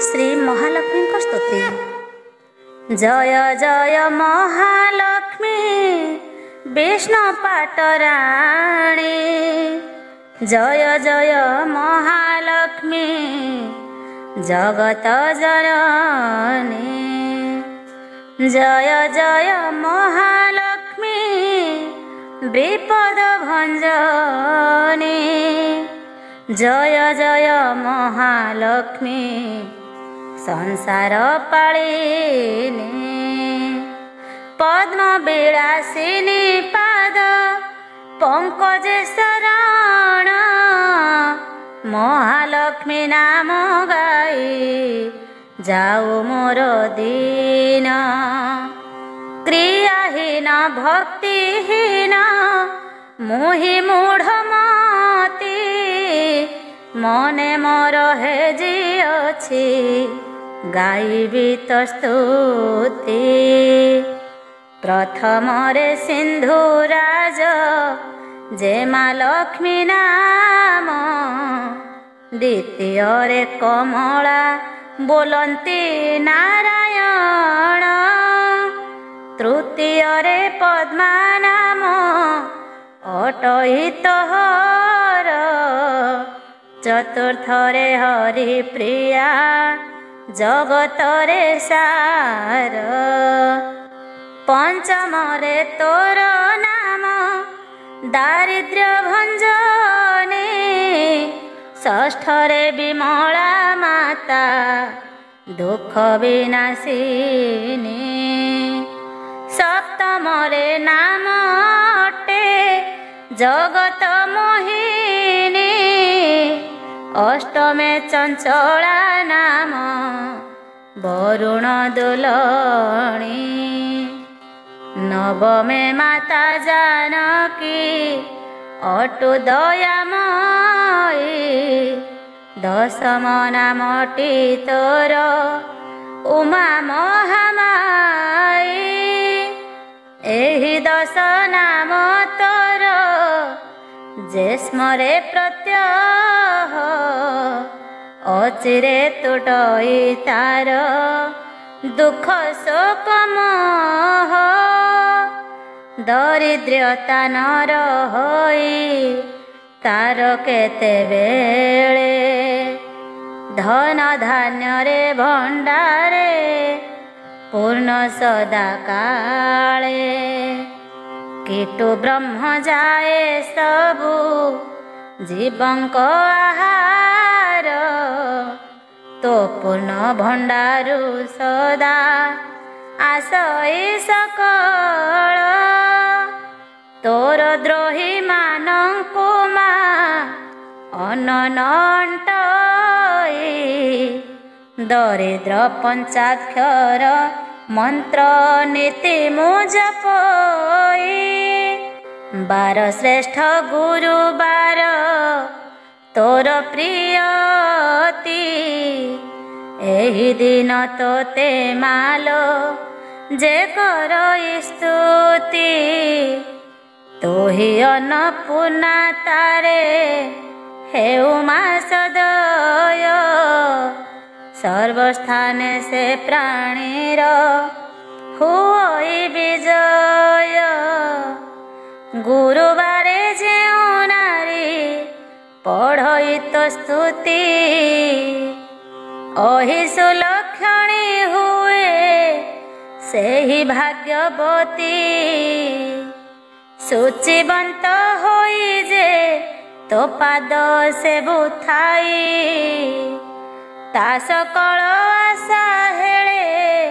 श्री महालक्ष्मी स्तुति। जय जय महालक्ष्मी विष्णु पाटराणी, जय जय महालक्ष्मी जगत जननी, जय जय महालक्ष्मी विपद भंजनी, जय जय महालक्ष्मी संसार पालिनी, पद्म विलासिनी पाद पंकज शरण, महालक्ष्मी नाम गाई जाऊ मोर दीन, क्रियाहीन भक्तिहीन मुहि मूढ़मती, मने मोर हेजी अछि गाइबी तो स्तुति, प्रथम रे सिंधुराज जे माँ लक्ष्मी नाम, द्वितीय रे कमला बोलंती नारायण, तृतीय रे पद्मा नाम अटहित हर, चतुर्थ रे हरि प्रिया जगत रे सार, पंचम रे तोर नाम दारिद्र्य भंजनी, षष्ठ रे विमला माता दुख विनाशिनी, सप्तम रे नाम अटे जगत मोहिनी, अष्टमे चंचला नाम वरुण दुलणी, नवमे माता जानकी अटु दयामयी, दशम नामटी तोर उमा महामाई, एहि दश नाम तोर जे स्मरे प्रत्यह, अचिरे तुटई तार दुख शोक मोह, दरिद्रता नर होई तार केते बेले, धन धान्य रे भंडारे पूर्ण सदा काले, कीटु ब्रह्म जाए सबु जीवंक आहार, तो पूर्ण भंडारु सदा आसई सकल, तोर द्रोही मानंकु मा अनंटई, दरिद्र पंचाक्षर मंत्र नीति मुजपई, बार श्रेष्ठ गुरुबार तोर प्रियती, एहि दिन तोते मालो जे करई स्तुति, तोहि अन्नपूर्णा तारे हेउ मा सदय, सर्वस्थाने से प्राणीर हुई विजय, गुरुबारे जेउ नारी पढ़ई तो स्तुति, अहि सुलक्षणी हुए सेहि भाग्यवती, सूचिबंत होई जे तो पाद से बुथाई, ता सकल आशा हेळे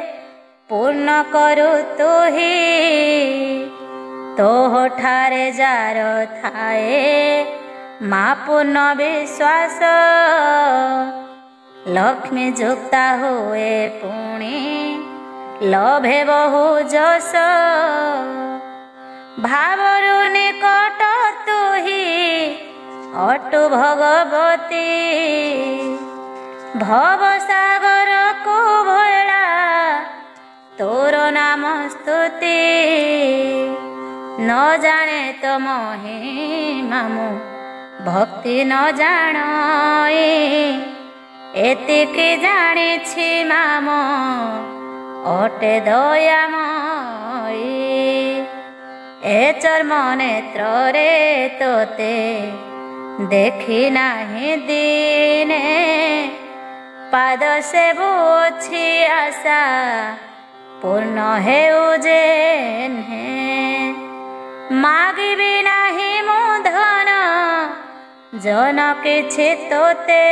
पूर्ण करू तुही, तोह ठारे जार थाए मा पूर्ण विश्वास, लक्ष्मी जुक्ता हुए पुणी लभे बहु जस, भावरु निकट तुही अटु भगवती, भव सागर को भयला तोर नाम स्तुति, न जाने तो महिमा मु भक्ति न जान, ଏତିକି ଜାଣିଛି ମାମ ଅଟେ ଦୟାମୟୀ। ଏ ଚର୍ମ ନେତ୍ରରେ ତୋତେ ଦେଖି ନାହିଁ ଦିନେ, ପାଦ ସେବୁଛି ଆଶା ପୂର୍ଣ୍ଣ ହେଉ ଯେହ୍ନେ। ମାଗିବି ନାହିଁ ମୁଁ ଧନ ଜନ କିଛି ତୋତେ,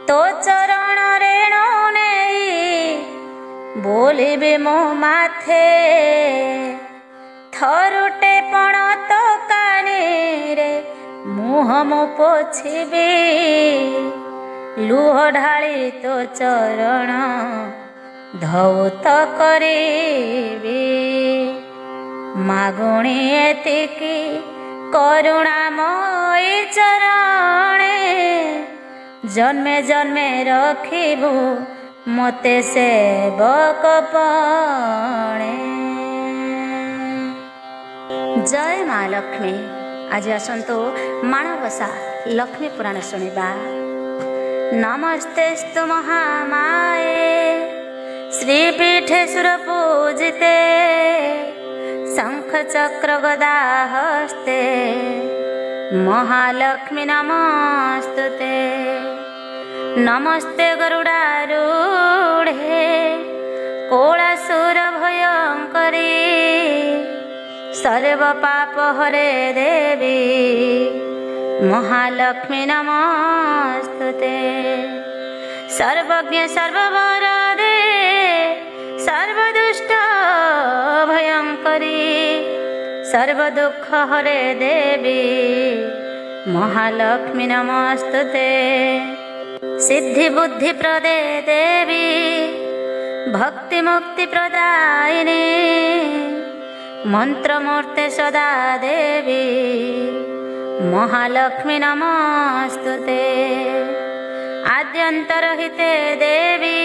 ତୋ ଚରଣ ରେଣୁ ନେଇ ବୋଲିବି ମୋ ମାଥେ। ଥରୁଟେ ପଣ ତୋ କାନିରେ ମୁହଁ ମୁଁ ପୋଛିବି, ଲୁହ ଢାଳି ତୋ ଚରଣ ଧୌତ କରିବି। ମାଗୁଣି ଏତିକି କରୁଣାମୟୀ ଚରଣେ, ଜନ୍ମେ ଜନ୍ମେ ରଖିବୁ ମୋତେ ସେବକ ପଣେ। ଜୟ ମା ଲକ୍ଷ୍ମୀ। ଆଜି ଆସନ୍ତୁ ମାଣବସା ଲକ୍ଷ୍ମୀ ପୁରାଣ ଶୁଣିବା। ନମସ୍ତେସ୍ତୁ ମହାମାୟେ ଶ୍ରୀପୀଠେ ସୁରପୂଜିତେ, ଶଙ୍ଖ ଚକ୍ର ଗଦା ହସ୍ତେ ମହାଲକ୍ଷ୍ମୀ ନମସ୍ତୁତେ। ନମସ୍ତେ ଗରୁଡ଼ାରୂଢ଼େ କୋଳାସୁର ଭୟଙ୍କରୀ, ସର୍ବ ପାପ ହରେ ଦେବୀ ମହାଲକ୍ଷ୍ମୀ ନମସ୍ତୁତେ। ସର୍ବଜ୍ଞ ସର୍ବବରଦେ ସର୍ବଦୁଷ୍ଟ ଭୟଙ୍କରୀ, ସର୍ବଦୁଃଖ ହରେ ଦେବୀ ମହାଲକ୍ଷ୍ମୀ ନମସ୍ତୁତେ। ସିଦ୍ଧି ବୁଦ୍ଧି ପ୍ରଦେ ଦେବୀ ଭକ୍ତି ମୁକ୍ତି ପ୍ରଦାୟିନୀ, ମନ୍ତ୍ରମୂର୍ତ୍ତେ ସଦା ଦେବୀ ମହାଲକ୍ଷ୍ମୀ ନମସ୍ତୁତେ। ଆଦ୍ୟନ୍ତରହିତେ ଦେବୀ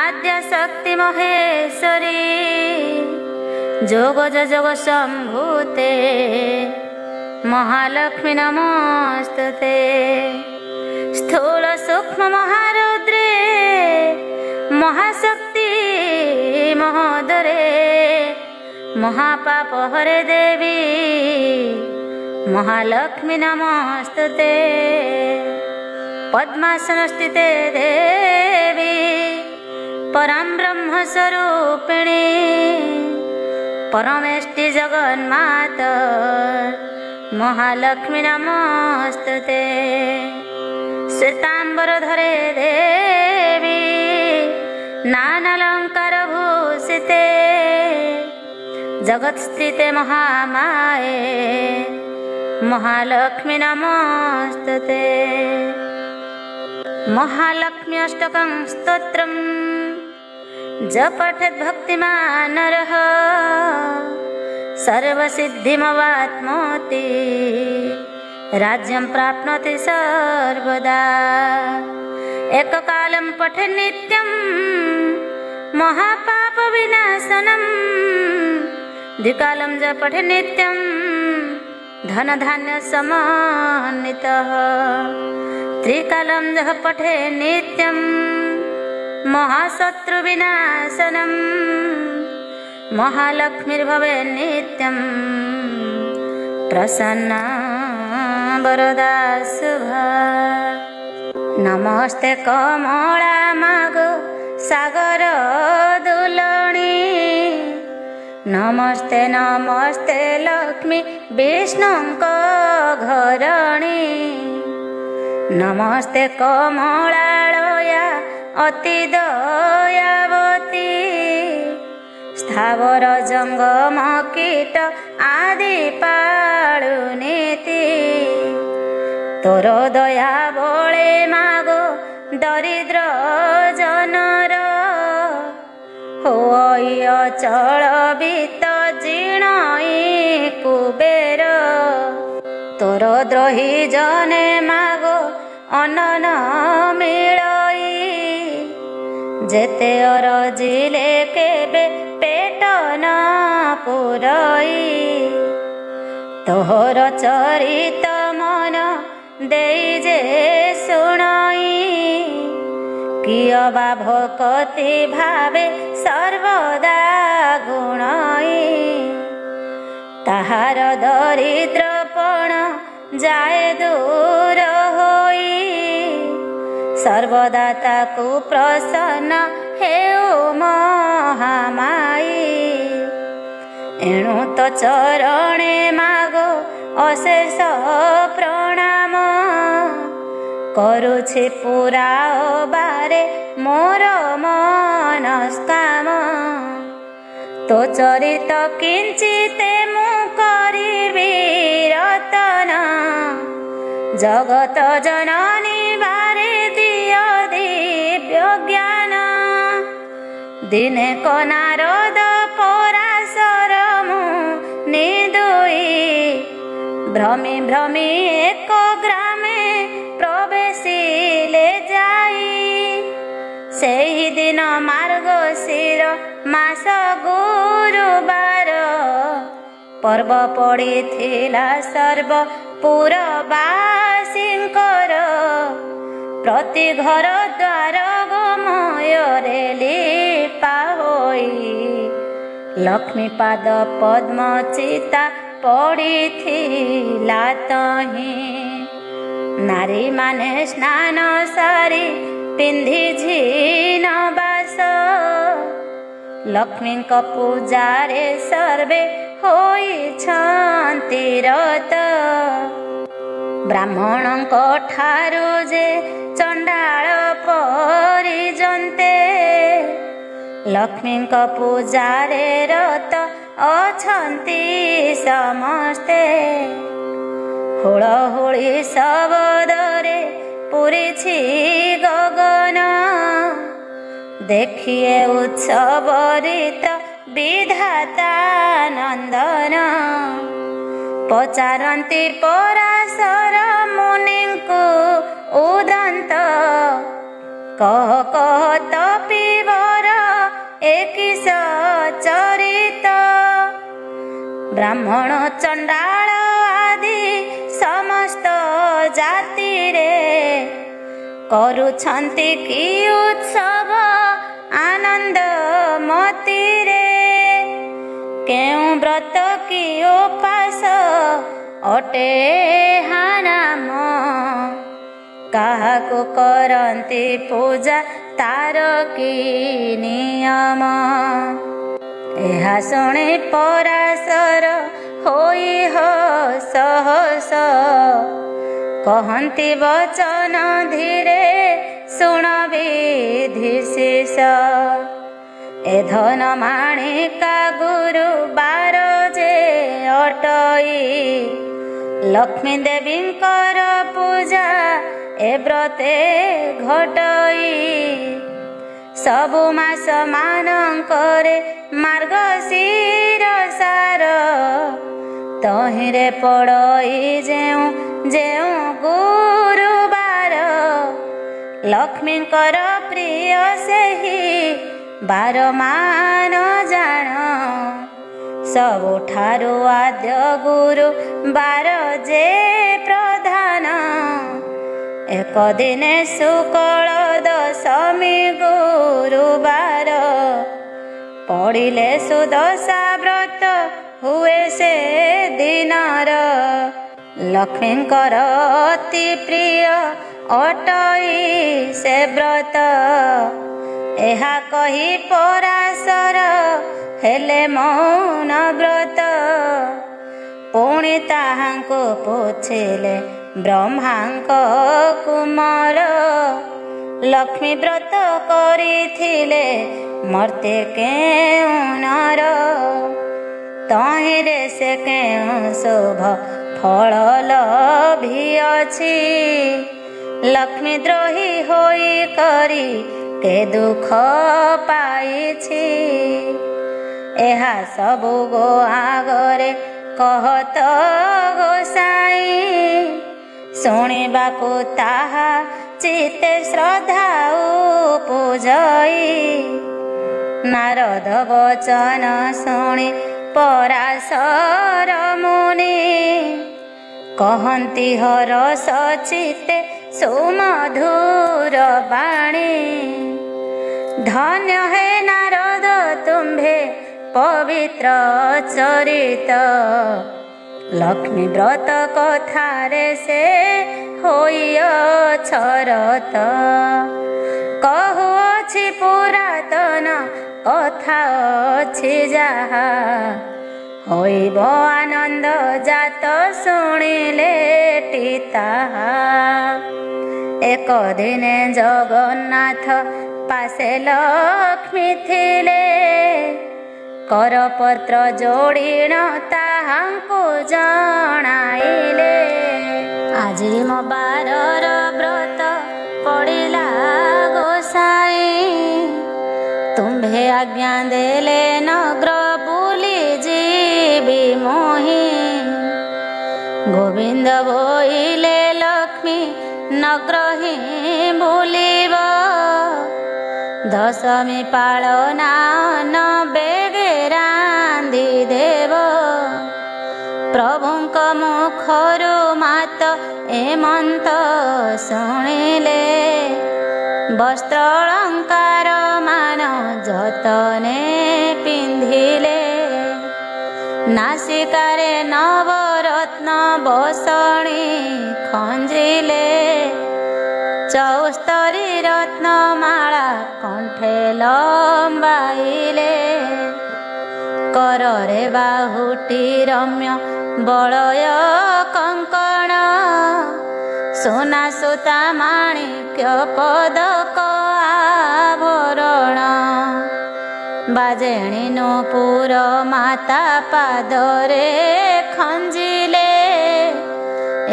ଆଦ୍ୟ ଶକ୍ତି ମହେଶ୍ୱରୀ, ଯୋଗ ଯୋଗ ସମ୍ଭୂତେ ମହାଲକ୍ଷ୍ମୀ ନମସ୍ତୁତେ। ସ୍ଥୂଳ ସୂକ୍ଷ୍ମ ମହାରୁଦ୍ରେ ମହାଶକ୍ତି ମହୋଦରେ, ମହାପାପ ହରେ ଦେବୀ ମହାଲକ୍ଷ୍ମୀ ନମସ୍ତୁତେ। ପଦ୍ମାସନ ସ୍ଥିତେ ଦେବୀ ପରଂ ବ୍ରହ୍ମ ସ୍ୱରୂପିଣୀ, ପରମେଷ୍ଟି ଜଗନ୍ମାତ ମହାଲକ୍ଷ୍ମୀ ନମସ୍ତୁତେ। ଶ୍ଵେତାମ୍ବର ଧରେ ଦେବୀ ନାନାଲଙ୍କାର ଭୂଷିତେ, ଜଗତ୍ସ୍ଥିତେ ମହାମାୟେ ମହାଲକ୍ଷ୍ମୀ ନମସ୍ତୁତେ। ମହାଲକ୍ଷ୍ମୀ ଅଷ୍ଟକଂ ସ୍ତୋତ୍ରಂ ଜପଠେତ୍ ଭକ୍ତିମାନ୍ ନରଃ, ସର୍ବସିଦ୍ଧିମవాప్ନୋତି राज्यं प्राप्नोति सर्वदा। एककालं पठेत् नित्यं महापापविनाशनं, द्विकालं च पठेत् नित्यं धनधान्यसमन्वितः, त्रिकालं च पठेत् नित्यं महाशत्रुविनाशनं, महालक्ष्मीर्भवेत् नित्यं प्रसन्ना वरदा शुभा। नमस्ते कमला मागो सागर दुलणी, नमस्ते नमस्ते लक्ष्मी विष्णुंक घरणी, नमस्ते कमलालया अति दयावती, स्थावर जंगम कीट आदि पालुनीति, तोर दया बळे मागो दरिद्र जनर, होई अचल बीत जीर्णई कुबेर, तोर द्रोही जने मागो अनन मिलई, जेते अरजिले केबे पेट न पुरई, तोहर चरित मन ଦେଇ ଯେ ଶୁଣଇ କିୟ ବା ଭକତି ଭାବେ ସର୍ବଦା ଗୁଣଇ ତାହାର ଦରିଦ୍ରପଣ ଯାଏ ଦୂର ହୋଇ ସର୍ବଦା ତାକୁ ପ୍ରସନ୍ନ ହେଉ ମହାମାଇ ଏଣୁ ତ ଚରଣେ ମାଗ ଅଶେଷ ପ୍ରଣାମ କରୁଛି ପୁରା ବାରେ ମୋର ମନସ୍କାମ ତୋ ଚରିତ କିଞ୍ଚିତେ ମୁଁ କରିବି ରତନ ଜଗତ ଜନନୀ ବାରେ ଦିଅ ଦିବ୍ୟ ଜ୍ଞାନ ଦିନେ କନାରଦ ପରାଶର ମୁଁ ନିଦୁଇ ଭ୍ରମି ଭ୍ରମି ଏକ ଗ୍ରାମେ ପ୍ରବେଶିଲେ ଯାଇ ସେହି ଦିନ ମାର୍ଗଶିର ମାସ ଗୁରୁବାର ପର୍ବ ପଡ଼ିଥିଲା ସର୍ବ ପୁରବାସୀଙ୍କର ପ୍ରତି ଘର ଦ୍ୱାର ଗୋମୟରେ ଲିପା ହୋଇ ଲକ୍ଷ୍ମୀ ପାଦ ପଦ୍ମ ଚିତା ପଡ଼ିଥିଲା ତହିଁ ନାରୀମାନେ ସ୍ନାନ ସାରି ପିନ୍ଧି ଝିନ ବାସ ଲକ୍ଷ୍ମୀଙ୍କ ପୂଜାରେ ସର୍ବେ ହୋଇଛନ୍ତି ରତ ବ୍ରାହ୍ମଣଙ୍କ ଠାରୁ ଯେ ଚଣ୍ଡାଳ ପରିଜନ୍ତେ ଲକ୍ଷ୍ମୀଙ୍କ ପୂଜାରେ ରତ ଅଛନ୍ତି ସମସ୍ତେ ହୁଳହୁଳି ଶବଦରେ ପୁରିଛି ଗଗନ ଦେଖିଏ ଉତ୍ସବରିତ ବିଧାତା ନନ୍ଦନ ପଚାରନ୍ତି ପରାଶର ମୁନିଙ୍କୁ ଉଦନ୍ତ କହ କହ ତପିବର ଏକିସ ଚରିତ ବ୍ରାହ୍ମଣ ଚଣ୍ଡାଳ ଆଦି ସମସ୍ତ ଜାତିରେ କରୁଛନ୍ତି କି ଉତ୍ସବ ଆନନ୍ଦ ମତିରେ କେଉଁ ବ୍ରତ କି ଉପାସ ଅଟେ ହାନାମ କାହାକୁ କରନ୍ତି ପୂଜା ତାର କି ନିୟମ ଏହା ଶୁଣି ପରାଶର ହୋଇ ହସ ହସ କହନ୍ତି ବଚନ ଧୀରେ ଶୁଣ ବିଧିଶେଷ ଏ ଧନ ମାଣିକା ଗୁରୁବାର ଯେ ଅଟଇ ଲକ୍ଷ୍ମୀ ଦେବୀଙ୍କର ପୂଜା ଏ ବ୍ରତେ ଘଟଇ ସବୁ ମାସ ମାନଙ୍କରେ ମାର୍ଗଶିର ସାର ତହିଁରେ ପଡ଼ଇ ଯେଉଁ ଯେଉଁ ଗୁରୁବାର ଲକ୍ଷ୍ମୀଙ୍କର ପ୍ରିୟ ସେହି ବାର ମାନ ଜାଣ ସବୁଠାରୁ ଆଦ୍ୟ ଗୁରୁ ବାର ଯେ ପ୍ରଧାନ ଏକ ଦିନେ ଶୁକ୍ଳ ଦଶମୀ ଗୁରୁବାର ପଡ଼ିଲେ ସୁଦଶା ବ୍ରତ ହୁଏ ସେ ଦିନର ଲକ୍ଷ୍ମୀଙ୍କର ଅତି ପ୍ରିୟ ଅଟଇ ସେ ବ୍ରତ ଏହା କହି ପରାଶର ହେଲେ ମୌନ ବ୍ରତ ପୁଣି ତାହାଙ୍କୁ ପୁଛିଲେ ବ୍ରହ୍ମାଙ୍କ କୁମାର ଲକ୍ଷ୍ମୀ ବ୍ରତ କରିଥିଲେ ମର୍ତ୍ତେ କେଉଁ ନର ତହିଁରେ ସେ କେଉଁ ଶୁଭ ଫଳ ଲଭିଅଛି ଲକ୍ଷ୍ମୀ ଦ୍ରୋହୀ ହୋଇ କରି କେ ଦୁଃଖ ପାଇଛି ଏହା ସବୁ ଗୋ ଆଗରେ କହତ ଗୋସାଇଁ ଶୁଣିବାକୁ ତାହା ଚିତେ ଶ୍ରଦ୍ଧା ଉପଜଇ ନାରଦ ବଚନ ଶୁଣି ପରାଶର ମୁନି कहन्ति हरस चित्ते सुमधुर बाणी। धन्य हे नारद तुम्भे पवित्र चरित, लक्ष्मी व्रत कथारे से होइअछरत। कहुअछि पुरातन कथा अछि जाहा, होइब आनंद जात शुणिले ताहा। एक दिने जगन्नाथ पासे लक्ष्मी थिले, करपत्र जोड़िण ताहांकु जणाइले। आजी मो बारर व्रत पड़िला गोसाई, तुम्भे आज्ञा देले नगर बुली जीवी मोहि। गोविंद बोइले लक्ष्मी नगर ही बुलिब, दशमी पालना न बेगे रांधि देव। प्रभुंक मुखरु मात एमंत शुणिले, वस्त्र अलंकार मान जतने पिंधिले। नासिकारे नवरत्न बसणी खंजिले, चौस्तरी रत्नमाला कंठे लंबाइले। कररे बाहुटी रम्य बलय कंकण, सोना सुता माणिक्य पदक आभरण। बाजेणी नूपुर माता पादरे खंजिले,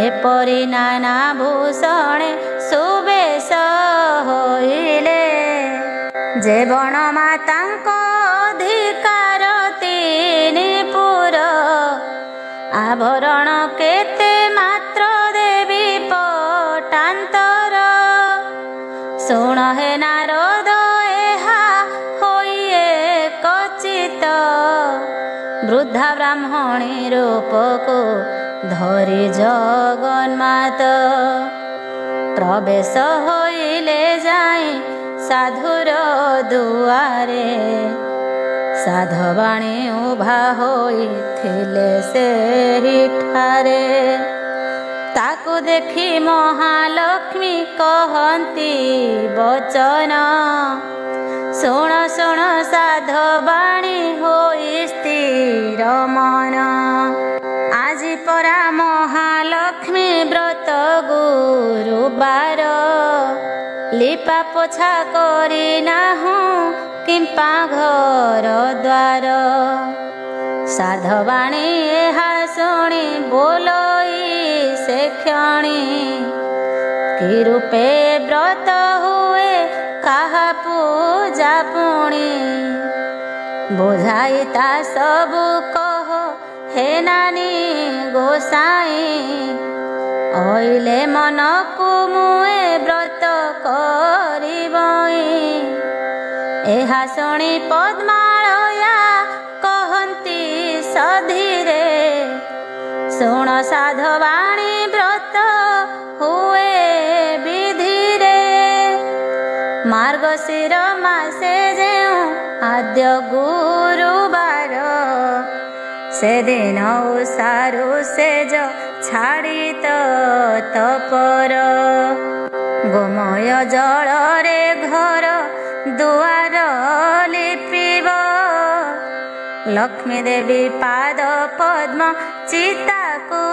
एपरि नाना भूषणे सुबेश होइले। जे बण मातांक अधिकार तीनि पुर, आभरण केते मात्र देवी पटांतर। शुण हे नारद एहा होइए कचित, वृद्धा ब्राह्मणी रूपको धरि जगन्मात। प्रवेश होइले जाई साधुर दुआरे, साधवाणी उभा होइथिले सेहि ठारे। ताकु देखि महालक्ष्मी कहन्ति वचन, शुण शुण साधवाणी होई स्थिर मन। आजि परा महालक्ष्मी व्रत गुरुबार, लिपा पोछा करी नाहु किंपा घर द्वार। साधवाणी एहा शुणी बोलोई से क्षणी, कि रूपे व्रत हुए काहा पूजा पुणी। बुझाई ता सबु कह हे नानी गोसाई, ओइले मनकु मुए व्रत करिबई। एहा शुणी पद्मालया कहन्ति सधीरे, शुण साधवाणी व्रत हुए विधिरे। मार्गशीर मासे जेउ आद्य गुरुबार, से दिन उषारु सेज छाड़ित तपर। गोमय जल रे घर दुआर लिपिब, लक्ष्मी देवी पाद पद्म चिताकु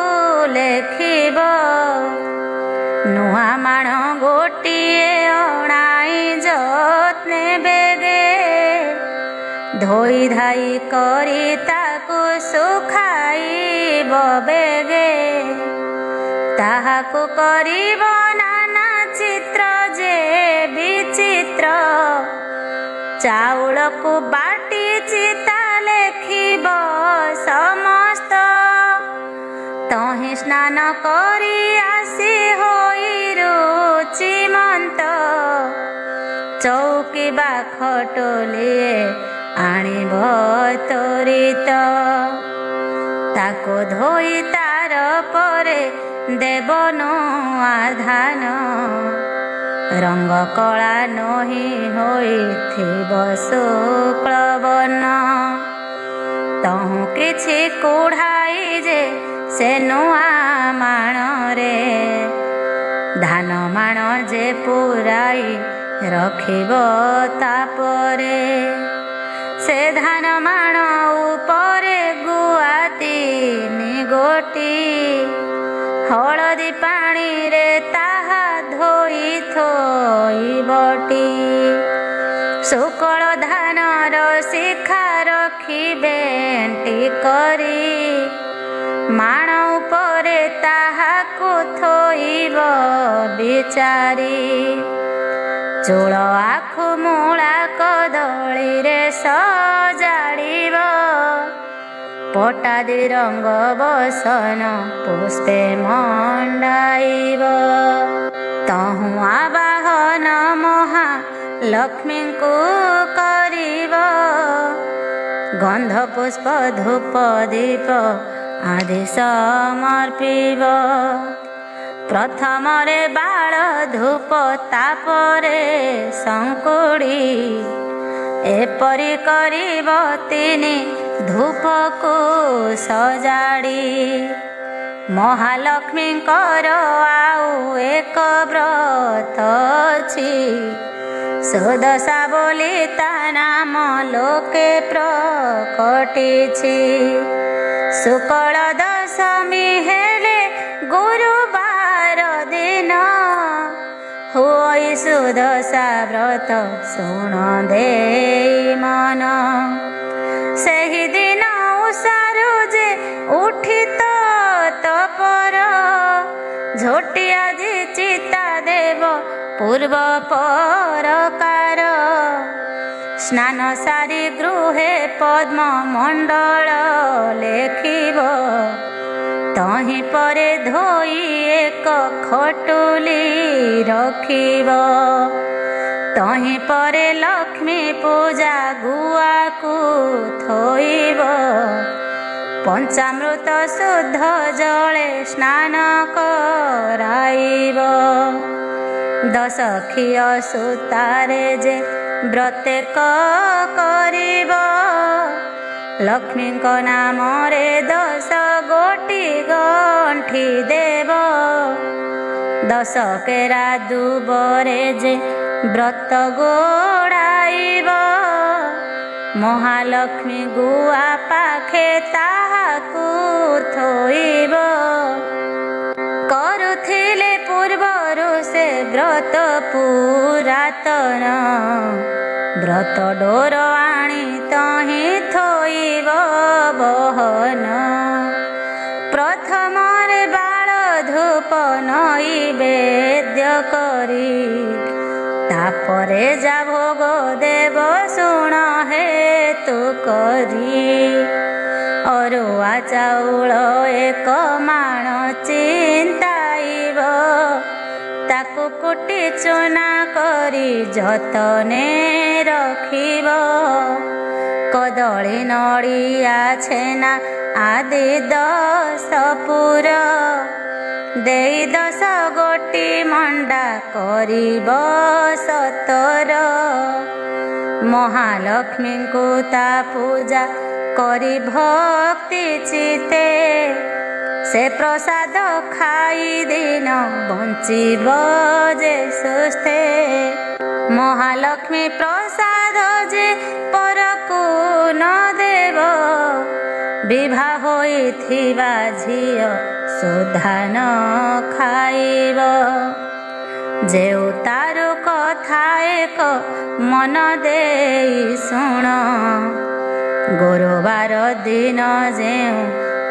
लेखिब। नुआ माण गोटिए अणाई जत्ने बेगे, धोई धाई करी ताकु सुखाइब बेगे। ताहाकु करिब नाना चित्र जे विचित्र, चाउलकु बाटी चिता लेखिब समस्त। तहि स्नान करी आसी होई रुचिमंत, चौकी बा खटोलिए आनिब त्वरित। ताको धोई तार पर ପରେ ଦେବ ନୂଆ ଧାନ। ରଙ୍ଗ କଳା ନହି ହୋଇଥିବ ଶୁକ୍ଳ ବର୍ଣ୍ଣ। ତହୁଁ କିଛି କୁଢ଼ାଇ ଯେ ସେ ନୂଆ ମାଣରେ। ଧାନ ମାଣ ଯେ ପୁରାଇ ରଖିବ ତାପରେ। ସେ ଧାନ ମାଣ ଉପରେ ଗୁଆ 3 ଗୋଟି। ହଳଦୀ ପାଣିରେ ତାହା ଧୋଇ ଥୋଇବଟି। ଶୁକ୍ଳ ଧାନର ଶିଖା ରଖିବେ ଏଣ୍ଟି କରି। ମାଣ ଉପରେ ତାହାକୁ ଥୋଇବ ବିଚାରି। ଚୂଳ ଆଖୁ ମୂଳା କଦଳୀରେ ସଜାଡ଼ିବ। ପଟାଦି ରଙ୍ଗ ବସନ ପୁଷ୍ପେ ମଣ୍ଡାଇବ। ତହୁଁ ଆବାହନ ମହାଲକ୍ଷ୍ମୀଙ୍କୁ କରିବ। ଗନ୍ଧ ପୁଷ୍ପ ଧୂପ ଦୀପ ଆଦି ସମର୍ପିବ। ପ୍ରଥମରେ ବାଳ ଧୂପ ତାପରେ ଶଙ୍କୁଡ଼ି। ଏପରି କରିବ 3 ଧୂପକୁ ସଜାଡ଼ି। ମହାଲକ୍ଷ୍ମୀଙ୍କର ଆଉ ଏକ ବ୍ରତ ଅଛି। ସୁଦଶା ବୋଲି ତା ନାମ ଲୋକେ ପ୍ରକଟିଛି। ଶୁକ୍ଳ ଦଶମୀ ହେଲେ ଗୁରୁବାର ଦିନ। ହୋଇ ସୁଦଶା ବ୍ରତ ଶୁଣ ଦେଇ ମନ। ସେହିଦିନ ଉଷାରୁ ଯେ ଉଠିତ ତପର। ଝୋଟି ଆଜି ଚିତା ଦେବ ପୂର୍ବ ପରକାର। ସ୍ନାନ ସାରି ଗୃହେ ପଦ୍ମ ମଣ୍ଡଳ ଲେଖିବ। ତହିଁ ପରେ ଧୋଇ ଏକ ଖଟୁଲି ରଖିବ। ତହିଁ ପରେ ଲକ୍ଷ୍ମୀ ପୂଜା ଗୁଆକୁ ଥୋଇବ। ପଞ୍ଚାମୃତ ଶୁଦ୍ଧ ଜଳେ ସ୍ନାନ କରାଇବ। 10 ଖିଅ ସୂତାରେ ଯେ ବ୍ରତେକ କରିବ। ଲକ୍ଷ୍ମୀଙ୍କ ନାମରେ 10 ଗୋଟି ଗଣ୍ଠି ଦେବ। 10 କେରା ଦୁବରେ ଯେ ବ୍ରତ ଗୋଡ଼ାଇବ। ମହାଲକ୍ଷ୍ମୀ ଗୁଆ ପାଖେ ତାହାକୁ ଥୋଇବ। କରୁଥିଲେ ପୂର୍ବରୁ ସେ ବ୍ରତ ପୁରାତନ। ବ୍ରତ ଡୋର ଆଣି ତହିଁ ଥୋଇବ ବହନ। ପ୍ରଥମରେ ବାଳ ଧୂପ ନୈବେଦ୍ୟ କରି। ତାପରେ ଯା ଭୋଗ ଦେବ ଶୁଣ ହେତୁ କରି। ଅରୁଆ ଚାଉଳ 1 ମାଣ ଚିନ୍ତାଇବ। ତାକୁ କୁଟି ଚୁନା କରି ଯତନେ ରଖିବ। କଦଳୀ ନଡ଼ିଆ ଛେନା ଆଦି 10 ପୁର। ଦେଇ 10 ଗୋଟି ମଣ୍ଡା କରିବ 17। ମହାଲକ୍ଷ୍ମୀଙ୍କୁ ତା ପୂଜା କରି ଭକ୍ତି ଚିତେ। ସେ ପ୍ରସାଦ ଖାଇ ଦିନ ବଞ୍ଚିବ ଯେ ସୁସ୍ଥେ। ମହାଲକ୍ଷ୍ମୀ ପ୍ରସାଦ ଯେ ପରକୁ ନ ଦେବ। ବିଭା ହୋଇଥିବା ଝିଅ ସୁଧା ନ ଖାଇବ। ଯେଉଁ ତାରୁ କଥା ଏକ ମନ ଦେଇ ଶୁଣ। ଗୁରୁବାର ଦିନ ଯେଉଁ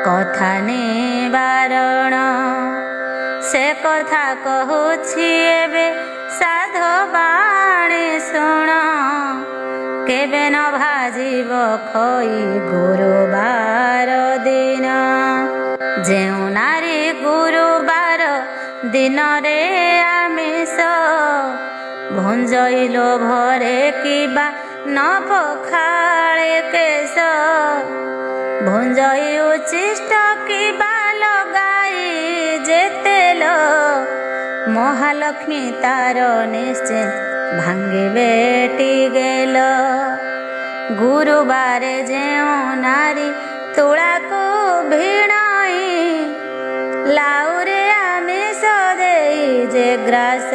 କଥା ନିବାରଣ। ସେ କଥା କହୁଛି ଏବେ ସାଧବାଣୀ ଶୁଣ। କେବେ ନ ଭାଜିବ ଖଇ ଗୁରୁବାର ଦିନ। ଯେଉଁ ନାରୀ ଗୁରୁବାର ଦିନରେ ଆମିଷ। ଭଞ୍ଜଇ ଲୋଭରେ କିବା ନ ପଖାଳେ କେଶ। ଭଞ୍ଜଇ ଉଚ୍ଛିଷ୍ଟ କିବା ଲଗାଇ ଯେତେଲ ମହାଲକ୍ଷ୍ମୀ ତାର ନିଶ୍ଚେ ଭାଙ୍ଗିବେ ଟିଗେଲ। ଗୁରୁବାରେ ଯେଉଁ ନାରୀ ତୁଳାକୁ ଭିଣଇ ଲାଉରେ ଆମିଷ ଦେଇ ଯେ ଗ୍ରାସ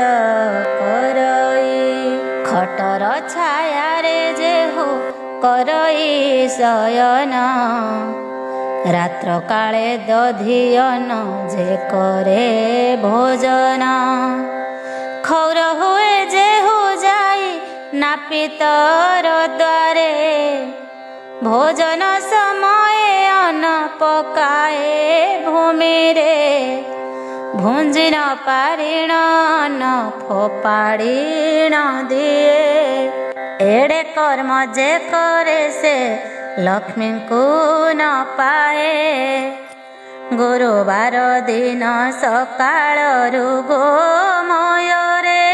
କରଇ ଖଟର ଛାୟାରେ ଯେହୁ କରଇ ଶୟନ ରାତ୍ର କାଳେ ଦଧିୟନ ଯେ କରେ ଭୋଜନ। ଖୌର ହୁଏ ଯେହୁ ଯାଇ ନାପିତର ଦ୍ୱାରେ ଭୋଜନ ସମୟେ ଅନ୍ନ ପକାଏ ଭୂମିରେ ଭୁଞ୍ଜି ନ ପାରିଣ ଅନ୍ନ ଫୋପାଡ଼ି ନ ଦିଏ। ଏଡ଼େ କର୍ମ ଯେ କରେ ସେ ଲକ୍ଷ୍ମୀଙ୍କୁ ନ ପାଏ। ଗୁରୁବାର ଦିନ ସକାଳରୁ ଗୋମୟରେ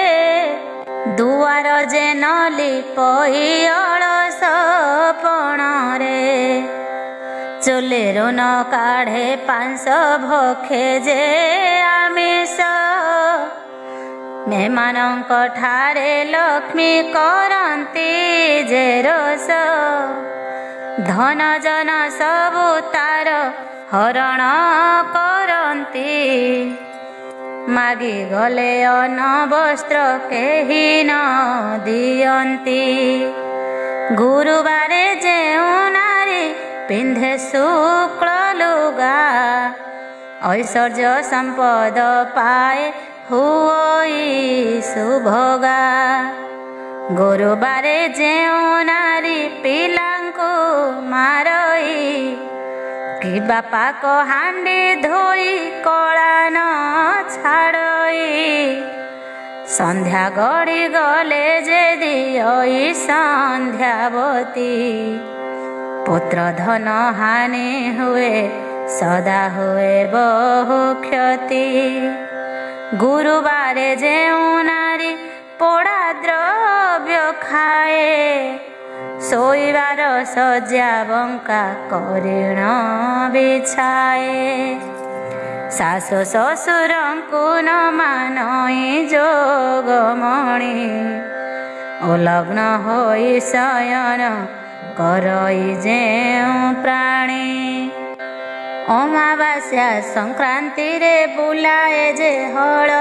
ଦୁଆର ଯେ ନ ଲିପଇ ଅଳସ ପଣରେ ଚୁଲିରୁ ନ କାଢ଼େ ପାଂଶ ଭୋଖେ ଯେ ଆମିଷ ମେମାନଙ୍କ ଠାରେ ଲକ୍ଷ୍ମୀ କରନ୍ତି ଯେ ରୋଷ। ଧନ ଜନ ସବୁ ତାର ହରଣ କରନ୍ତି ମାଗି ଗଲେ ଅନ୍ନ ବସ୍ତ୍ର କେହି ନ ଦିଅନ୍ତି। ଗୁରୁବାରେ ଯେଉଁ ନାରୀ ପିନ୍ଧେ ଶୁକ୍ଳ ଲୁଗା ଐଶ୍ୱର୍ଯ୍ୟ ସମ୍ପଦ ପାଏ ହୁଅଇ ସୁଭୋଗା। ଗୁରୁବାରେ ଯେଉଁ ନାରୀ ପିଲାଙ୍କୁ ମାରଇ କି ବାପାକ ହାଣ୍ଡି ଧୋଇ କଳା ନ ଛାଡ଼ଇ ସନ୍ଧ୍ୟା ଗଡ଼ି ଗଲେ ଯେ ଦିଅଇ ସନ୍ଧ୍ୟାବତୀ ପୁତ୍ର ଧନ ହାନି ହୁଏ ସଦା ହୁଏ ବହୁ କ୍ଷତି। ଗୁରୁବାରେ ଯେଉଁ ନାରୀ ପୋଡ଼ା ଦ୍ରବ୍ୟ ଖାଏ ଶୋଇବାର ଶଯ୍ୟା ବଙ୍କା କରିଣ ବିଛାଏ। ଶାଶୁ ଶ୍ୱଶୁରଙ୍କୁ ନ ମାନଇ ଯୋଗମଣି ଉଲଗ୍ନ ହୋଇ ଶୟନ କରଇ ଯେଉଁ ପ୍ରାଣୀ। ଅମାବାସ୍ୟା ସଂକ୍ରାନ୍ତିରେ ବୁଲାଏ ଯେ ହଳ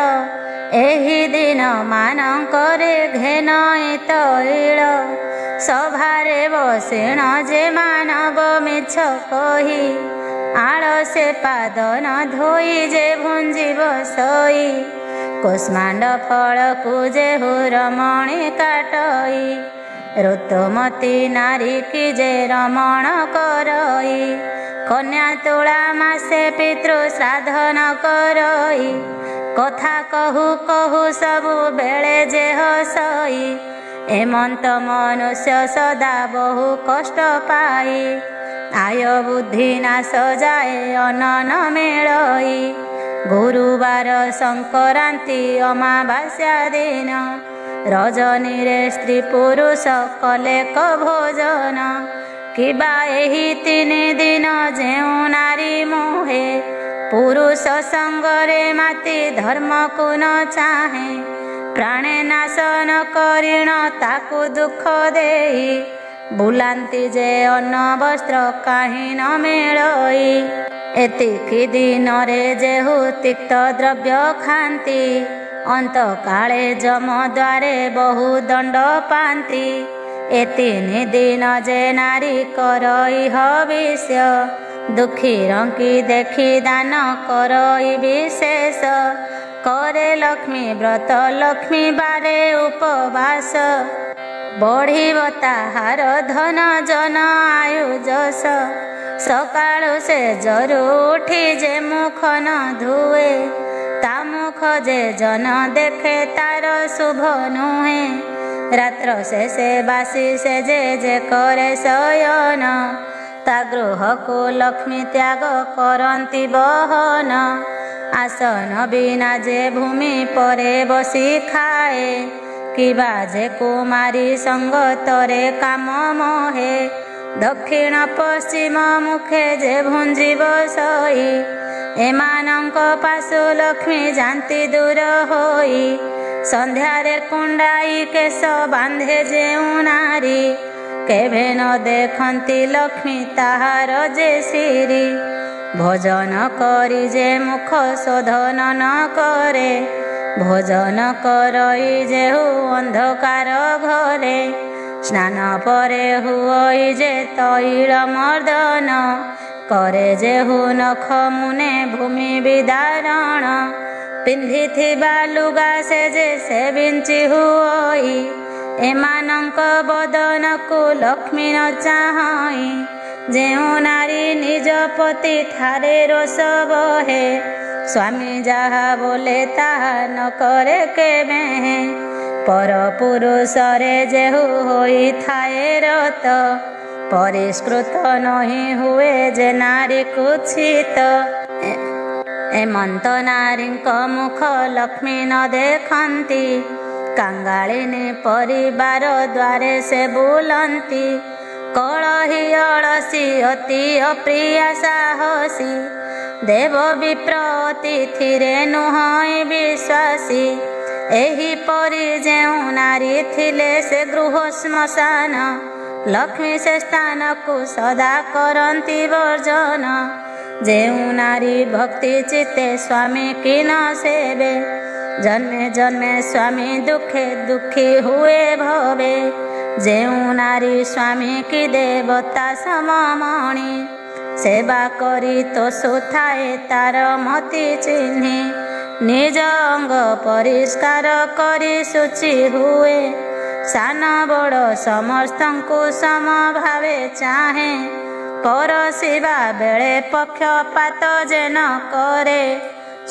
ଏହି ଦିନ ମାନଙ୍କରେ ଘେନଇ ତୈଳ ସଭାରେ ବସିଣ ଯେ ମାନବ ମିଛ କହି ଆଳସେ ପାଦ ନ ଧୋଇ ଯେ ଭୁଞ୍ଜିବ ସଇ କୁଷ୍ମାଣ୍ଡ ଫଳକୁ ଯେ ରମଣୀ କାଟଇ ଋତୁମତୀ ନାରୀ କି ଯେ ରମଣ କରଇ କନ୍ୟା ତୁଳା ମାସେ ପିତୃ ଶ୍ରାଦ୍ଧ ନ କରଇ କଥା କହୁ କହୁ ସବୁ ବେଳେ ଯେ ହସଇ ଏମନ୍ତ ମନୁଷ୍ୟ ସଦା ବହୁ କଷ୍ଟ ପାଇ ଆୟ ବୁଦ୍ଧି ନାଶ ଯାଏ ଅନ୍ନ ନ ମିଳଇ। ଗୁରୁବାର ସଂକ୍ରାନ୍ତି ଅମାବାସ୍ୟା ଦିନ ରଜନୀରେ ସ୍ତ୍ରୀ ପୁରୁଷ କଲେ କ ଭୋଜନ କିବା ଏହି 3 ଦିନ ଯେଉଁ ନାରୀ ମୋହେ ପୁରୁଷ ସଙ୍ଗରେ ମାତି ଧର୍ମକୁ ନ ଚାହେଁ ପ୍ରାଣେ ନାଶ ନ କରିଣ ତାକୁ ଦୁଃଖ ଦେଇ ବୁଲାନ୍ତି ଯେ ଅନ୍ନ ବସ୍ତ୍ର କାହିଁ ନ ମିଳଇ। ଏତିକି ଦିନରେ ଯେହୁ ତିକ୍ତ ଦ୍ରବ୍ୟ ଖାଆନ୍ତି ଅନ୍ତକାଳେ ଯମ ଦ୍ୱାରେ ବହୁ ଦଣ୍ଡ ପାଆନ୍ତି। ଏ 3 ଦିନ ଯେ ନାରୀ କରଇ ହବିଷ୍ୟ ଦୁଃଖୀ ରଙ୍କି ଦେଖି ଦାନ କରଇ ବିଶେଷ करे लक्ष्मी व्रत लक्ष्मी बारे उपवास बढ़िब ताहार धन जन आयु जस सकाळु से जरु उठी जे मुख न धुए ता मुख जे जन देखे तार शुभ नुहे रात्र से बासी से जे करे शयन ता गृह को लक्ष्मी त्याग करंती बहन आसन बिना जे भूमि परे बसी खाए किबा जे कुमारी संगतरे काम मोहे दक्षिण पश्चिम मुखे जे भुंजी बसई ଏମାନଙ୍କ ପାଶୁ ଲକ୍ଷ୍ମୀ ଯାନ୍ତି ଦୂର ହୋଇ। ସନ୍ଧ୍ୟାରେ କୁଣ୍ଡାଇ କେଶ ବାନ୍ଧେ ଯେଉଁ ନାରୀ, କେବେ ନ ଦେଖନ୍ତି ଲକ୍ଷ୍ମୀ ତାହାର ଯେ ଶିରି। ଭୋଜନ କରି ଯେ ମୁଖ ଶୋଧନ ନ କରେ, ଭୋଜନ କରଇ ଯେହୁ ଅନ୍ଧକାର ଘରେ। ସ୍ନାନ ପରେ ହୁଅଇ ଯେ ତୈଳ ମର୍ଦନ, କରେ ଯେହୁ ନଖ ମୁନେ ଭୂମି ବିଦାରଣ। ପିନ୍ଧିଥିବା ଲୁଗା ସେ ଯେ ସେ ବିଞ୍ଚି ହୁଅଇ, ଏମାନଙ୍କ ବଦନକୁ ଲକ୍ଷ୍ମୀ ନ ଚାହଁଇ। ଯେଉଁ ନାରୀ ନିଜ ପତି ଠାରେ ରୋଷ ବହେ, ସ୍ୱାମୀ ଯାହା ବୋଲେ ତାହା ନ କରେ କେବେ। ପର ପୁରୁଷରେ ଯେହୁ ହୋଇଥାଏ ରତ, ପରିଷ୍କୃତ ନହିଁ ହୁଏ ଯେ ନାରୀ କୁତ୍ସିତ। ଏମନ୍ତ ନାରୀଙ୍କ ମୁଖ ଲକ୍ଷ୍ମୀ ନ ଦେଖନ୍ତି, କାଙ୍ଗାଳିନୀ ପରିବାର ଦ୍ୱାରେ ସେ ବୁଲନ୍ତି। କଳହି ଅଳସୀ ଅତି ଅପ୍ରିୟା ସାହସୀ, ଦେବ ବିପ୍ର ଅତିଥିରେ ନୁହଁଇ ବିଶ୍ୱାସୀ। ଏହିପରି ଯେଉଁ ନାରୀ ଥିଲେ ସେ ଗୃହ ଶ୍ମଶାନ, ଲକ୍ଷ୍ମୀ ସେ ସ୍ଥାନକୁ ସଦା କରନ୍ତି ବର୍ଜନ। ଯେଉଁ ନାରୀ ଭକ୍ତି ଚିତ୍ତେ ସ୍ୱାମୀ କି ନ ସେବେ, ଜନ୍ମେ ଜନ୍ମେ ସ୍ୱାମୀ ଦୁଃଖେ ଦୁଃଖୀ ହୁଏ ଭବେ। ଯେଉଁ ନାରୀ ସ୍ୱାମୀ କି ଦେବତା ସମମଣି, ସେବା କରି ତୋଷୁଥାଏ ତାର ମତି ଚିହ୍ନି। ନିଜ ଅଙ୍ଗ ପରିଷ୍କାର କରି ଶୁଚି ହୁଏ, ସାନ ବଡ଼ ସମସ୍ତଙ୍କୁ ସମଭାବେ ଚାହେଁ। ପରଶିବା ବେଳେ ପକ୍ଷପାତ ଯେ ନ କରେ,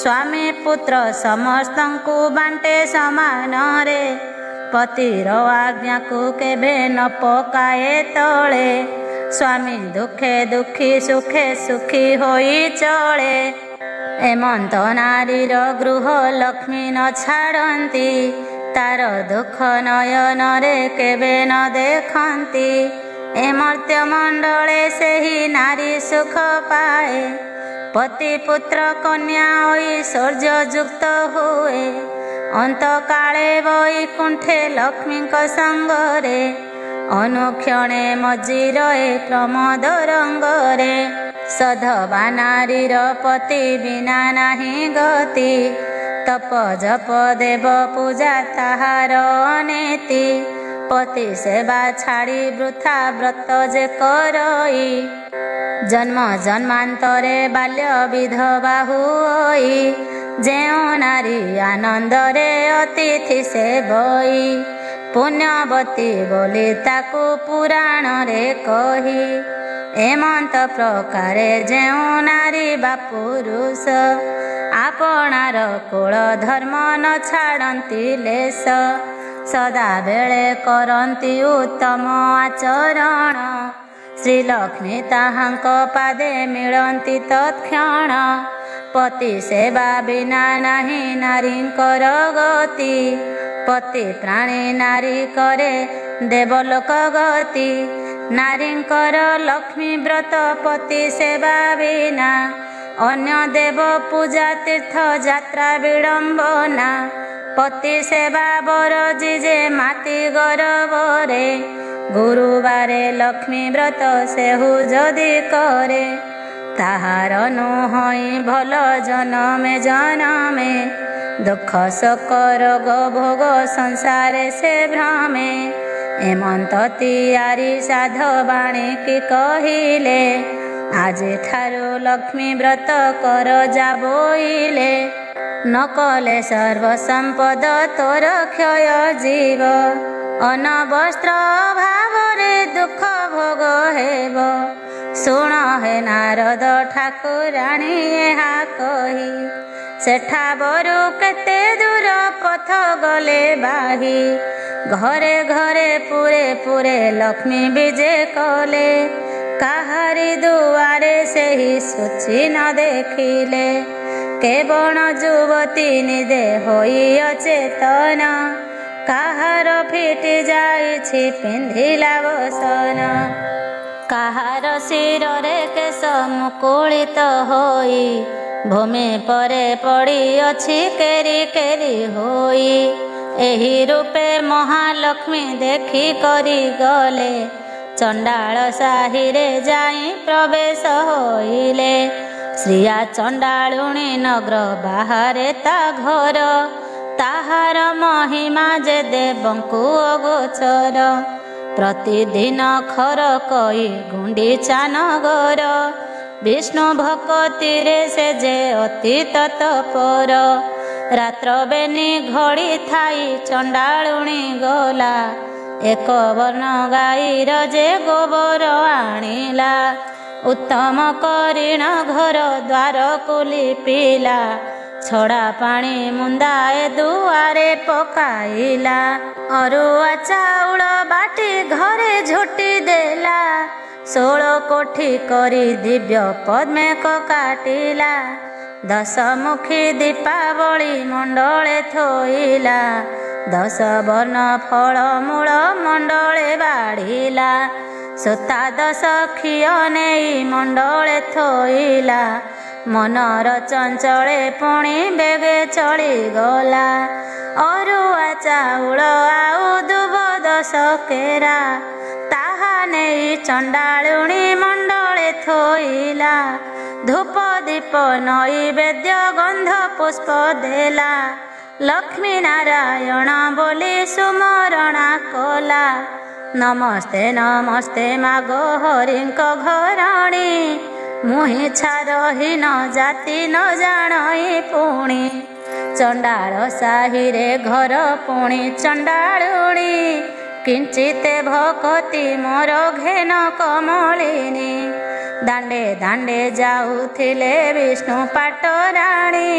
ସ୍ୱାମୀ ପୁତ୍ର ସମସ୍ତଙ୍କୁ ବାଣ୍ଟେ ସମାନରେ। ପତିର ଆଜ୍ଞାକୁ କେବେ ନ ପକାଏ ତଳେ, ସ୍ୱାମୀ ଦୁଃଖେ ଦୁଃଖୀ ସୁଖେ ସୁଖୀ ହୋଇ ଚଳେ। ଏମନ୍ତ ନାରୀର ଗୃହ ଲକ୍ଷ୍ମୀ ନ ଛାଡ଼ନ୍ତି, ତାର ଦୁଃଖ ନୟନରେ କେବେ ନ ଦେଖନ୍ତି। ଏ ମର୍ତ୍ତ୍ୟ ମଣ୍ଡଳେ ସେହି ନାରୀ ସୁଖ ପାଏ, ପତି ପୁତ୍ର କନ୍ୟା ଐଶ୍ୱର୍ଯ୍ୟ ଯୁକ୍ତ ହୁଏ। ଅନ୍ତକାଳେ ବୈକୁଣ୍ଠେ ଲକ୍ଷ୍ମୀଙ୍କ ସଙ୍ଗରେ, ଅନୁକ୍ଷଣେ ମଜ୍ଜି ରହେ ପ୍ରମୋଦ ରଙ୍ଗରେ। ସଧବା ନାରୀର ପତି ବିନା ନାହିଁ ଗତି, ତପ ଜପ ଦେବ ପୂଜା ତାହାର ଅନୀତି। ପତି ସେବା ଛାଡ଼ି ବୃଥା ବ୍ରତ ଯେ କରଇ, ଜନ୍ମ ଜନ୍ମାନ୍ତରେ ବାଲ୍ୟ ବିଧବା ହୁଅଇ। ଯେଉଁ ନାରୀ ଆନନ୍ଦରେ ଅତିଥି ସେବଇ, ପୁଣ୍ୟବତୀ ବୋଲି ତାକୁ ପୁରାଣରେ କହି। ଏମନ୍ତ ପ୍ରକାରେ ଯେଉଁ ନାରୀ ବା ପୁରୁଷ, ଆପଣାର କୁଳ ଧର୍ମ ନ ଛାଡ଼ନ୍ତି ଲେଶ। ସଦାବେଳେ କରନ୍ତି ଉତ୍ତମ ଆଚରଣ, ଶ୍ରୀଲକ୍ଷ୍ମୀ ତାହାଙ୍କ ପାଦେ ମିଳନ୍ତି ତତ୍କ୍ଷଣ। ପତି ସେବା ବିନା ନାହିଁ ନାରୀଙ୍କର ଗତି, ପତି ପ୍ରାଣୀ ନାରୀ କରେ ଦେବଲୋକ ଗତି। ନାରୀଙ୍କର ଲକ୍ଷ୍ମୀ ବ୍ରତ ପତି ସେବା ବିନା, ଅନ୍ୟ ଦେବ ପୂଜା ତୀର୍ଥ ଯାତ୍ରା ବିଡ଼ମ୍ବନା। ପତି ସେବା ବରଜି ଯେ ମାତି ଗରବରେ, ଗୁରୁବାରେ ଲକ୍ଷ୍ମୀ ବ୍ରତ ସେହୁ ଯଦି କରେ। ତାହାର ନୁହଁଇ ଭଲ ଜନମେ ଜନମେ, ଦୁଃଖ ଶୋକ ରୋଗ ଭୋଗ ସଂସାରେ ସେ ଭ୍ରମେ। ଏମନ୍ତ ତିଆରି ସାଧବାଣୀ କି କହିଲେ, ଆଜିଠାରୁ ଲକ୍ଷ୍ମୀ ବ୍ରତ କର ଯା ବୋଇଲେ। ନ କଲେ ସର୍ବ ସମ୍ପଦ ତୋର କ୍ଷୟ ଯିବ, ଅନବସ୍ତ୍ର ଅଭାବରେ ଦୁଃଖ ଭୋଗ ହେବ। ଶୁଣ ହେ ନାରଦ ଠାକୁରାଣୀ ଏହା କହି, ସେଠା ବରୁ କେତେ ଦୂର ପଥ ଗଲେ ବାହି। ଘରେ ଘରେ ପୁରେ ପୁରେ ଲକ୍ଷ୍ମୀ ବିଜେ କଲେ, କାହାରି ଦୁଆରେ ସେହି ସୂଚି ନ ଦେଖିଲେ। କେବଳ ଯୁବତୀ ନିଦେ ହୋଇ ଅଚେତନ, କାହାର ଫିଟି ଯାଇଛି ପିନ୍ଧିଲା ବସନ। କାହାର ଶିରରେ କେଶ ମୁକୁଳିତ ହୋଇ, ଭୂମି ପରେ ପଡ଼ିଅଛି କେରି କେରି ହୋଇ। ଏହି ରୂପେ ମହାଲକ୍ଷ୍ମୀ ଦେଖି କରି ଗଲେ, ଚଣ୍ଡାଳ ସାହିରେ ଯାଇ ପ୍ରବେଶ ହୋଇଲେ। ଶ୍ରିୟା ଚଣ୍ଡାଳୁଣୀ ନଗ୍ର ବାହାରେ ତା ଘର, ତାହାର ମହିମା ଯେ ଦେବଙ୍କୁ ଅଗୋଚର। ପ୍ରତିଦିନ ଖର କଇ ଗୁଣ୍ଡିଚା ନଗର, ବିଷ୍ଣୁ ଭକତିରେ ସେ ଯେ ଅତି ତତ୍ପର। ରାତ୍ର ବେନି ଘଡ଼ି ଥାଇ ଚଣ୍ଡାଳୁଣୀ ଗଲା, ଏକ ବର୍ଣ୍ଣ ଗାଈର ଯେ ଗୋବର ଆଣିଲା। ଉତ୍ତମ କରିଣ ଘର ଦ୍ୱାରକୁ ଲିପିଲା, ଛଡ଼ା ପାଣି ମୁନ୍ଦାଏ ଦୁଆରେ ପକାଇଲା। ଅରୁଆ ଚାଉଳ ବାଟି ଘରେ ଝୋଟି ଦେଲା, 16 କୋଠି କରି ଦିବ୍ୟ ପଦ୍ମେକ କାଟିଲା। 10 ମୁଖୀ ଦୀପାବଳି ମଣ୍ଡଳେ ଥୋଇଲା, 10 ବର୍ଣ୍ଣ ଫଳମୂଳ ମଣ୍ଡଳେ ବାଢ଼ିଲା। ସୋତା 10 ଖିଅ ନେଇ ମଣ୍ଡଳେ ଥୋଇଲା, ମନର ଚଞ୍ଚଳେ ପୁଣି ବେଗେ ଚଳିଗଲା। ଅରୁଆ ଚାଉଳ ଆଉ ଦୁବ 10 କେରା, ତାହା ନେଇ ଚଣ୍ଡାଳୁଣୀ ମଣ୍ଡଳେ ଥୋଇଲା। ଧୂପ ଦୀପ ନୈବେଦ୍ୟ ଗନ୍ଧ ପୁଷ୍ପ ଦେଲା, ଲକ୍ଷ୍ମୀ ନାରାୟଣ ବୋଲି ସୁମରଣା କଲା। ନମସ୍ତେ ନମସ୍ତେ ମାଗ ହରିଙ୍କ ଘରଣୀ, ମୁହିଁ ଛାରହୀନ ଜାତି ନ ଜାଣଇ ପୁଣି। ଚଣ୍ଡାଳ ସାହିରେ ଘର ପୁଣି ଚଣ୍ଡାଳୁଣୀ, କିଞ୍ଚିତେ ଭକତି ମୋର ଘେନ କମଳିନୀ। ଦାଣ୍ଡେ ଦାଣ୍ଡେ ଯାଉଥିଲେ ବିଷ୍ଣୁ ପାଟରାଣୀ,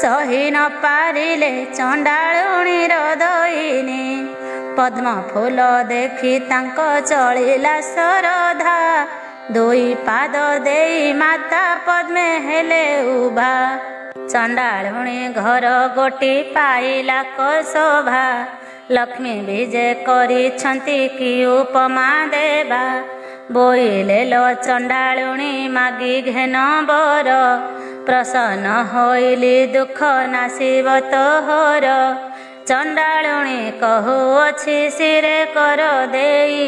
ସହି ନ ପାରିଲେ ଚଣ୍ଡାଳୁଣୀର ଦଇନୀ। ପଦ୍ମ ଫୁଲ ଦେଖି ତାଙ୍କ ଚଳିଲା ଶରଧା, 2 ପାଦ ଦେଇ ମାତା ପଦ୍ମେ ହେଲେ ଉଭା। ଚଣ୍ଡାଳୁଣୀ ଘର ଗୋଟି ପାଇଲା ଶୋଭା, ଲକ୍ଷ୍ମୀ ବିଜେ କରିଛନ୍ତି କି ଉପମା ଦେବା। ବୋଇଲେ ଲ ଚଣ୍ଡାଳୁଣୀ ମାଗି ଘେନ ବର, ପ୍ରସନ୍ନ ହୋଇଲି ଦୁଃଖ ନାସିବ ତୋହର। ଚଣ୍ଡାଳୁଣୀ କହୁଅଛି ଶିରେ କର ଦେଇ,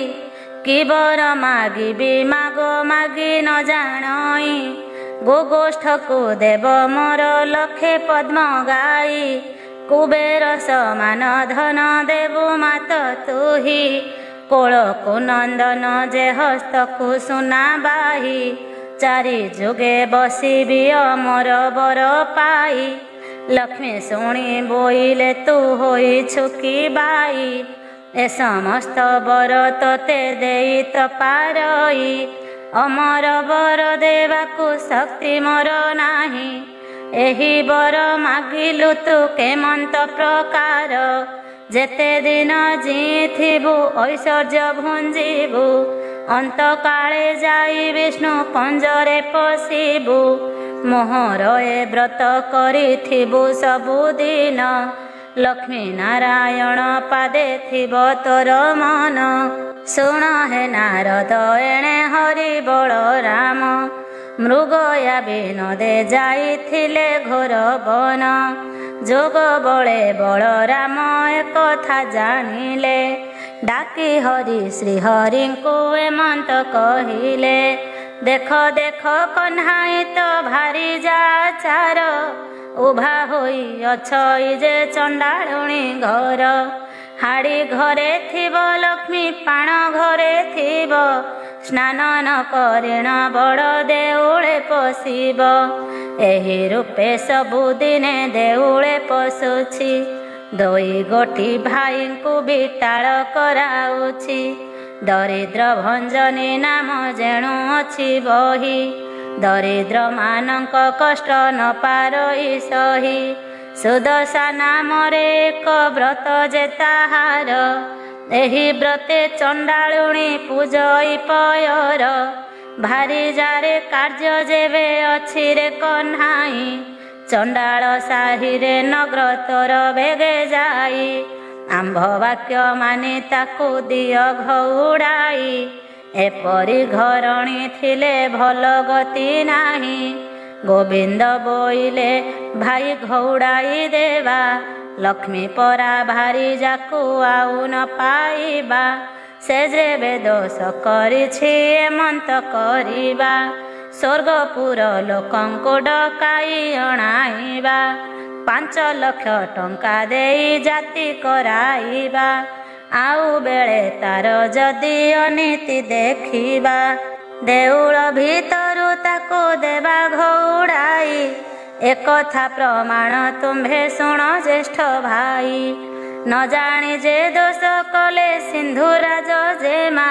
କି ବର ମାଗିବି ମାଗ ମାଗି ନ ଜାଣଇ। ଗୋଗୋଷ୍ଠକୁ ଦେବ ମୋର ଲକ୍ଷେ ପଦ୍ମ ଗାଇ, କୁବେର ସମାନ ଧନ ଦେବୁ ମାତ ତୁହି। କୋଳକୁ ନନ୍ଦନ ଯେ ହସ୍ତକୁ ସୁନା ବାହି, 4 ଯୁଗେ ବସିବି ଅମର ବର ପାଇ। ଲକ୍ଷ୍ମୀ ଶୁଣି ବୋଇଲେ ତୁ ହୋଇଛୁ କି ବାଇ, ଏ ସମସ୍ତ ବର ତୋତେ ଦେଇ ତ ପାରଇ। ଅମର ବର ଦେବାକୁ ଶକ୍ତି ମୋର ନାହିଁ, ଏହି ବର ମାଗିଲୁ ତୁ କେମନ୍ତ ପ୍ରକାର। ଯେତେ ଦିନ ଜିଇଥିବୁ ଐଶ୍ୱର୍ଯ୍ୟ ଭୁଞ୍ଜିବୁ, ଅନ୍ତକାଳେ ଯାଇ ବିଷ୍ଣୁ ପଞ୍ଜରେ ପଶିବୁ। ମୋହର ଏ ବ୍ରତ କରିଥିବୁ ସବୁଦିନ, ଲକ୍ଷ୍ମୀ ନାରାୟଣ ପାଦେ ଥିବ ତୋର ମନ। ଶୁଣ ହେ ନାରଦ ଏଣେ ହରି ବଳରାମ, ମୃଗୟା ବିନୋଦେ ଯାଇଥିଲେ ଘୋର ବନ। ଯୋଗ ବଳେ ବଳରାମ ଏକଥା ଜାଣିଲେ, ଡାକି ହରି ଶ୍ରୀହରିଙ୍କୁ ଏମନ୍ତ କହିଲେ। ଦେଖ ଦେଖ କହ୍ନାଇ ତ ଭାରି ଯାଚାର, ଉଭା ହୋଇ ଅଛଇ ଯେ ଚଣ୍ଡାଳୁଣୀ ଘର। ହାଡ଼ି ଘରେ ଥିବ ଲକ୍ଷ୍ମୀ ପାଣ ଘରେ ଥିବ, ସ୍ନାନ ନ କରିଣ ବଡ଼ ଦେଉଳେ ପଶିବ। ଏହି ରୂପେ ସବୁଦିନେ ଦେଉଳେ ପଶୁଛି, 2 ଗୋଟି ଭାଇଙ୍କୁ ବିଟାଳ କରାଉଛି। ଦରିଦ୍ର ଭଞ୍ଜନୀ ନାମ ଯେଣୁ ଅଛି ବହି, ଦରିଦ୍ର ମାନଙ୍କ କଷ୍ଟ ନ ପାରଇ ସହି। ସୁଦଶା ନାମରେ ଏକ ବ୍ରତ ଯେ ତାହାର, ଏହି ବ୍ରତେ ଚଣ୍ଡାଳୁଣୀ ପୂଜଇ ପୟର। ଭାରି ଯାରେ କାର୍ଯ୍ୟ ଯେବେ ଅଛି ରେ କହ୍ନାଇ, ଚଣ୍ଡାଳ ସାହିରେ ନଗ୍ର ତୋର ବେଗେ ଯାଇ। ଆମ୍ଭ ବାକ୍ୟ ମାନି ତାକୁ ଦିଅ ଘଉଡ଼ାଇ, ଏପରି ଘରଣୀ ଥିଲେ ଭଲ ଗତି ନାହିଁ। ଗୋବିନ୍ଦ ବୋଇଲେ ଭାଇ ଘଉଡ଼ାଇ ଦେବା, ଲକ୍ଷ୍ମୀ ପରା ଭାରି ଯାକୁ ଆଉ ନ ପାଇବା। ସେ ଯେବେ ଦୋଷ କରିଛି ଏମନ୍ତ କରିବା, ସ୍ୱର୍ଗପୁର ଲୋକଙ୍କୁ ଡକାଇ ଅଣାଇବା। 5 ଲକ୍ଷ ଟଙ୍କା ଦେଇ ଜାତି କରାଇବା, ଆଉ ବେଳେ ତାର ଯଦି ଅନୀତି ଦେଖିବା। ଦେଉଳ ଭିତରୁ ତାକୁ ଦେବା ଘଉଡ଼ାଇ, ଏକଥା ପ୍ରମାଣ ତୁମ୍ଭେ ଶୁଣ ଜ୍ୟେଷ୍ଠ ଭାଇ। ନ ଜାଣି ଯେ ଦୋଷ କଲେ ସିନ୍ଧୁରାଜ ଜେମା,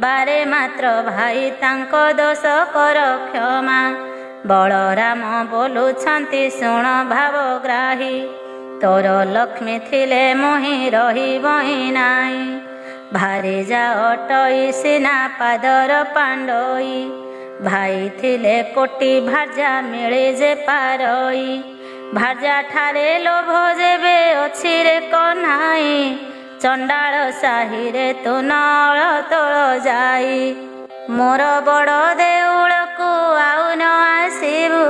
ବାରେ ମାତ୍ର ଭାଇ ତାଙ୍କ ଦୋଷ କର କ୍ଷମା। ବଳରାମ ବୋଲୁଛନ୍ତି ଶୁଣ ଭାବଗ୍ରାହୀ, ତୋର ଲକ୍ଷ୍ମୀ ଥିଲେ ମୁହିଁ ରହିବହିଁ ନାହିଁ। ଭାରି ଯା ଅଟଇ ସିନା ପାଦର ପାଣ୍ଡଇ, ଭାଇ ଥିଲେ କୋଟି ଭାର୍ଯ୍ୟା ମିଳେ ଯେ ପାରଇ। ଭାର୍ଯ୍ୟା ଠାରେ ଲୋଭ ଯେବେ ଅଛି ରେ କହ୍ନାଇ, ଚଣ୍ଡାଳ ସାହିରେ ତୁ ନଳ ତୋଳ ଯାଇ। ମୋର ବଡ଼ ଦେଉଳକୁ ଆଉ ନ ଆସିବୁ,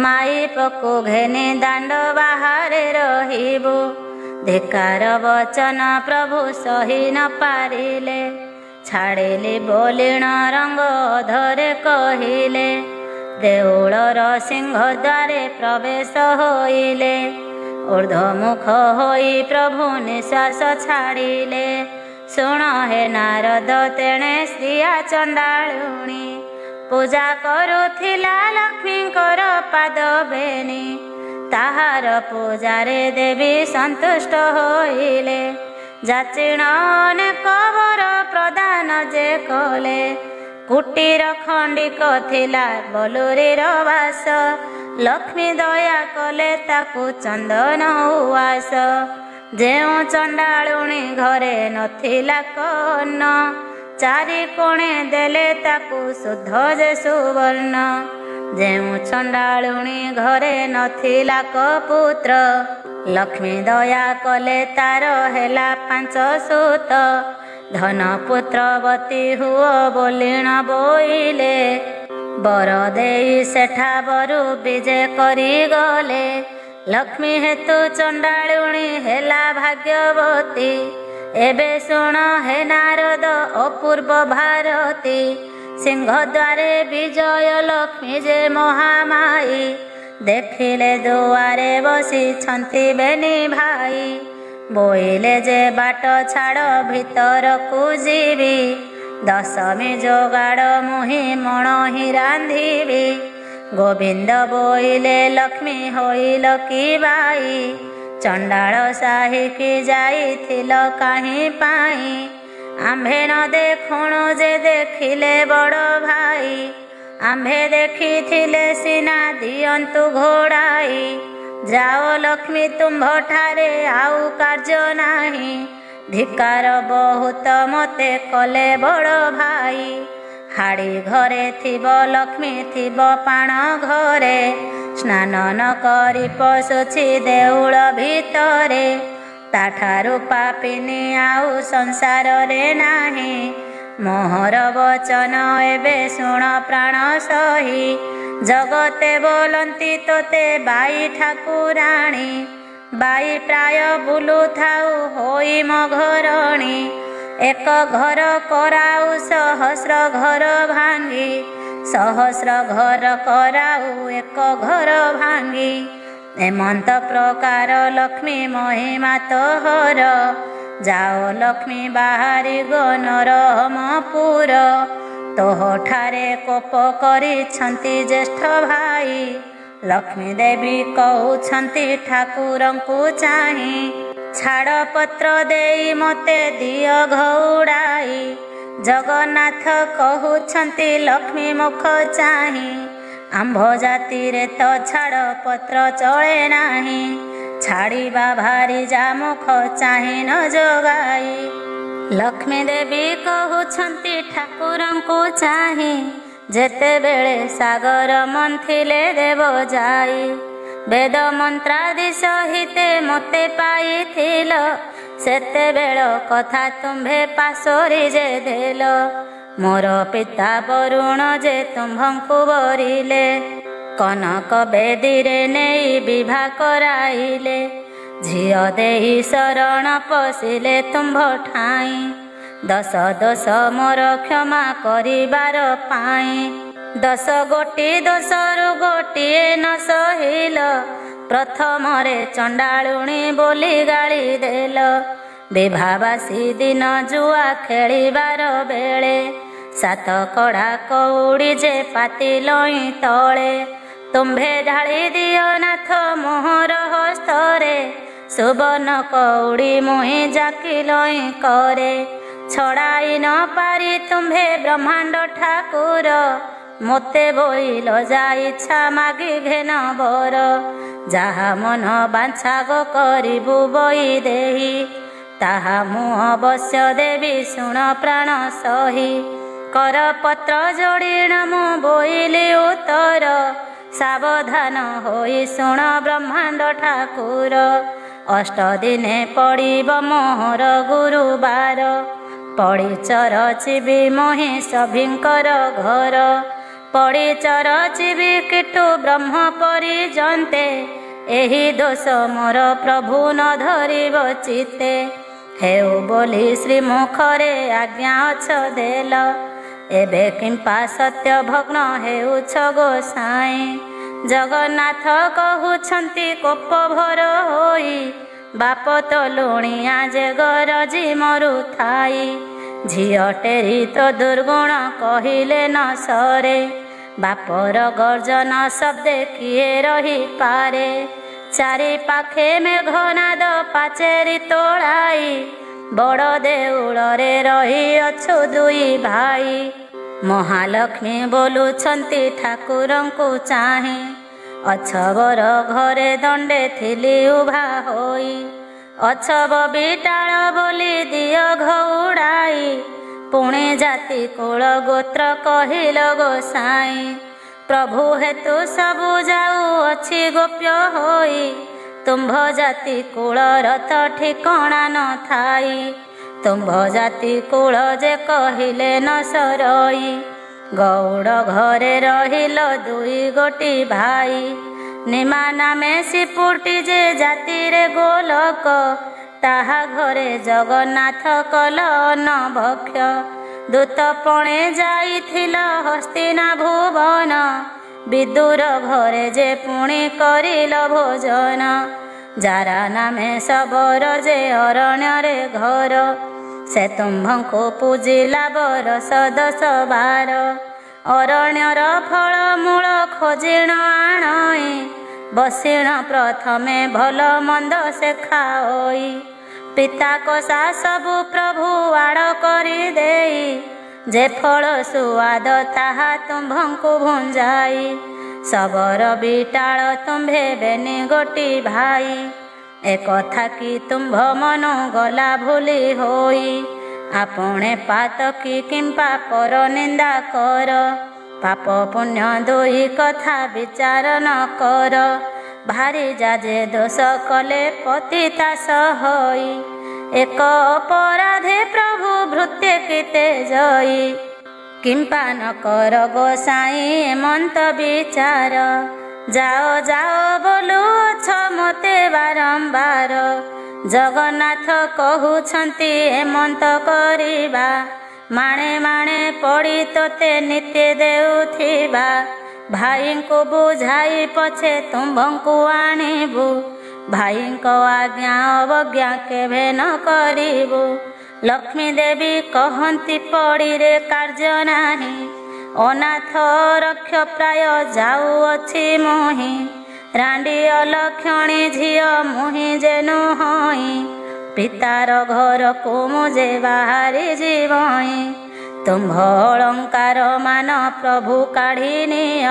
ମାଇପକୁ ଘେନି ଦାଣ୍ଡ ବାହାରେ ରହିବୁ। ଧିକାର ବଚନ ପ୍ରଭୁ ସହି ନ ପାରିଲେ, ଛାଡ଼ିଲି ବୋଲିଣ ରଙ୍ଗ ଅଧରେ କହିଲେ। ଦେଉଳର ସିଂହଦ୍ୱାରେ ପ୍ରବେଶ ହୋଇଲେ, ଊର୍ଦ୍ଧ୍ୱମୁଖ ହୋଇ ପ୍ରଭୁ ନିଶ୍ୱାସ ଛାଡ଼ିଲେ। ଶୁଣ ହେ ନାରଦ ତେଣେ ଶ୍ରିୟା ଚଣ୍ଡାଳୁଣୀ, ପୂଜା କରୁଥିଲା ଲକ୍ଷ୍ମୀଙ୍କର ପାଦ ବେନି। ତାହାର ପୂଜାରେ ଦେବୀ ସନ୍ତୁଷ୍ଟ ହୋଇଲେ, ଯାଚିଣ ଅନେକ ବର ପ୍ରଦାନ ଯେ କଲେ। କୁଟୀର ଖଣ୍ଡିକ ଥିଲା ବଲୁରିର ବାସ, ଲକ୍ଷ୍ମୀ ଦୟା କଲେ ତାକୁ ଚନ୍ଦନ ଉଆସ। ଯେଉଁ ଚଣ୍ଡାଳୁଣୀ ଘରେ ନଥିଲା କର୍ଣ୍ଣ, ଚାରି କୋଣେ ଦେଲେ ତାକୁ ଶୁଦ୍ଧ ଯେ ସୁବର୍ଣ୍ଣ। ଯେଉଁ ଚଣ୍ଡାଳୁଣୀ ଘରେ ନଥିଲା କପୁତ୍ର, ଲକ୍ଷ୍ମୀ ଦୟା କଲେ ତାର ହେଲା 5 ସୁତ। ଧନ ପୁତ୍ରବତୀ ହୁଅ ବୋଲିଣ ବୋଇଲେ, ବର ଦେଇ ସେଠା ବରୁ ବିଜେ କରିଗଲେ। ଲକ୍ଷ୍ମୀ ହେତୁ ଚଣ୍ଡାଳୁଣୀ ହେଲା ଭାଗ୍ୟବତୀ, ଏବେ ଶୁଣ ହେ ନାରଦ ଅପୂର୍ବ ଭାରତୀ। ସିଂହଦ୍ୱାରେ ବିଜୟ ଲକ୍ଷ୍ମୀ ଯେ ମହାମାଇ, ଦେଖିଲେ ଦୁଆରେ ବସିଛନ୍ତି ବେନି ଭାଇ। ବୋଇଲେ ଯେ ବାଟ ଛାଡ଼ ଭିତରକୁ ଯିବି, ଦଶମୀ ଯୋଗାଡ଼ ମୁହିଁ ମଣ ହିଁ ରାନ୍ଧିବି। ଗୋବିନ୍ଦ ବୋଇଲେ ଲକ୍ଷ୍ମୀ ହୋଇଲ କି ବାଇ, ଚଣ୍ଡାଳ ସାହିକି ଯାଇଥିଲ କାହିଁ ପାଇଁ। ଆମ୍ଭେ ନ ଦେଖୁଣୁ ଯେ ଦେଖିଲେ ବଡ଼ ଭାଇ, ଆମ୍ଭେ ଦେଖିଥିଲେ ସିନା ଦିଅନ୍ତୁ ଘୋଡ଼ାଇ। ଯାଅ ଲକ୍ଷ୍ମୀ ତୁମ୍ଭଠାରେ ଆଉ କାର୍ଯ୍ୟ ନାହିଁ, ଧିକାର ବହୁତ ମତେ କଲେ ବଡ଼ ଭାଇ। ହାଡ଼ି ଘରେ ଥିବ ଲକ୍ଷ୍ମୀ ଥିବ ପାଣ ଘରେ, ସ୍ନାନ ନ କରି ପଶୁଛି ଦେଉଳ ଭିତରେ। ତାଠାରୁ ପାପିନୀ ଆଉ ସଂସାରରେ ନାହିଁ, ମୋହର ବଚନ ଏବେ ଶୁଣ ପ୍ରାଣ ସହି। ଜଗତେ ବୋଲନ୍ତି ତୋତେ ବାଇ ଠାକୁରାଣୀ, ବାଇ ପ୍ରାୟ ବୁଲୁଥାଉ ହୋଇ ମୋ ଘରଣୀ। ଏକ ଘର କରାଉ ସହସ୍ର ଘର ଭାଙ୍ଗି, ସହସ୍ର ଘର କରାଉ ଏକ ଘର ଭାଙ୍ଗି। ଏମନ୍ତ ପ୍ରକାର ଲକ୍ଷ୍ମୀ ମହିମା ତୋହର, ଯାଅ ଲକ୍ଷ୍ମୀ ବାହାରି ନରମପୁର। ତୋହଠାରେ କୋପ କରିଛନ୍ତି ଜ୍ୟେଷ୍ଠ ଭାଇ, ଲକ୍ଷ୍ମୀ ଦେବୀ କହୁଛନ୍ତି ଠାକୁରଙ୍କୁ ଚାହିଁ। ଛାଡ଼ ପତ୍ର ଦେଇ ମତେ ଦିଅ ଘଉଡ଼ାଇ, ଜଗନ୍ନାଥ କହୁଛନ୍ତି ଲକ୍ଷ୍ମୀ ମୁଖ ଚାହିଁ। ଆମ୍ଭ ଜାତିରେ ତ ଛାଡ଼ ପତ୍ର ଚଳେ ନାହିଁ, ଛାଡ଼ିବା ଭାରି ଯା ମୁଖ ଚାହିଁ ନ ଯୋଗାଇ। ଲକ୍ଷ୍ମୀ ଦେବୀ କହୁଛନ୍ତି ଠାକୁରଙ୍କୁ ଚାହିଁ, ଯେତେବେଳେ ସାଗର ମନ୍ଥିଲେ ଦେବ ଯାଇ। ବେଦ ମନ୍ତ୍ରାଦି ସହିତେ ମୋତେ ପାଇଥିଲ, ସେତେବେଳ କଥା ତୁମ୍ଭେ ପାଶୋରି ଯେ ଦେଲ। ମୋର ପିତା ବରୁଣ ଯେ ତୁମ୍ଭଙ୍କୁ ବରିଲେ, कनक बेदीरे नेई विवाह कराइले झियो देही शरण पशिले तुम्भ ठाई दश दोष मोर क्षमा करिबार पाई 10 गोटी दोषरु गोटिए न सहिल प्रथमरे चंडालुणी बोली गाली देल विवाहवासी दिन जुआ खेलिबार बेले 7 कड़ा कौड़ी जे पातिलई तले तुम्भे ढाली दियो नाथ मोहर हस्तरे सुवर्ण कौड़ी मुहि जाकिलई करे छड़ाई न पारी तुम्भे ब्रह्मांड ठाकुर मोते बोइल जा इच्छा मागी घेन बर जहा मन बांछा गो करिबु बोई देही ताहा मु अवश्य देवी शुण प्राण सही कर पत्र जोड़ीण मु बोइली उत्तर सावधान होई शुण ब्रह्मांड ठाकुर 8 दिने पड़िब मोहर गुरुबार पड़ी चरचिबी मोहि सभिंकर घर पड़ी चरचिबी किटु ब्रह्म परिजन्ते एही दोष मोर प्रभु न धरिब चित्ते हेउ बोली श्रीमुखरे आज्ञा अछ देल एबे किंपा सत्य भग्न हेउछ गोसाई जगन्नाथ कहुछंती कोप भर होई बाप तो लुणिया जे गरजी मरु थाई झियो टेरी तो दुर्गुण कहिले न सरे बापर गर्जन शब्दे किए रही पारे चारि पाखे मेघनाद पाचेरी तोड़ाई बड़ देउल रे रही अछु दुई भाई महालक्ष्मी बोलुछंती ठाकुरंकु चाही अछबर घरे दंडे थिली उभा होई अछब बिटाळ बोली दियो घउड़ाई पुणे जाति कुल गोत्र कहिल गोसाई प्रभु हेतु सबु जाऊ अछि गोप्य होई तुम्भ जाति कुल रथ ठिकणा न थाई तुम्भ जाति कुल जे कहिले न सरई गौड़ घरे रहिल दुई गोटी भाई निमा नामे सिपुटी जे जाति रे गोलक ताहा घरे जगन्नाथ कल न भक्ष्य दूत पणे जाइथिल हस्तिना भुवन विदुर घरे जे पुणी करिल भोजन जारा नामे सबर जे अरण्य रे घर से तुम्भंको पूजिला बरस 10 12 अरण्यर फल मूल खोजिण आणई बसिण प्रथमे भल मंद से खाओई पिता कषा सबु प्रभु आड़ करी देई जे फल सुआद ताहा तुम्भंकु भुंजाई सबर बिटाळ तुम्भे बेनी गोटी भाई एक कथा कि तुम्भ मनु गला भूली होई आपणे पातकी किंपा पर निंदा कर पाप पुण्य दुई कथा विचार न कर भारी जाजे दोष कले पतिता सहई एक अपराधे प्रभु भृत्य किते जई किंपा न कर गोसाई एमंत विचार जाओ जाओ बोलु छ मते बारंबार जगन्नाथ कहउछंती एमंत करिबा माणे माणे पड़ी तोते नित्य देउथिबा भाई को बुझाई पछे तुम्भंकु आणिबु भाई को आज्ञा अवज्ञा केभे न करिबु लक्ष्मी देवी कहंती पड़ी रे कार्य नाही अनाथ रक्ष प्राय जाऊ अछि मोहि रांडी अलक्षणी झियो मुहि जेनु होई पितार घर को मुझे बाहरी जीवई तुम्भ अलंकार मान प्रभु काढ़ी निय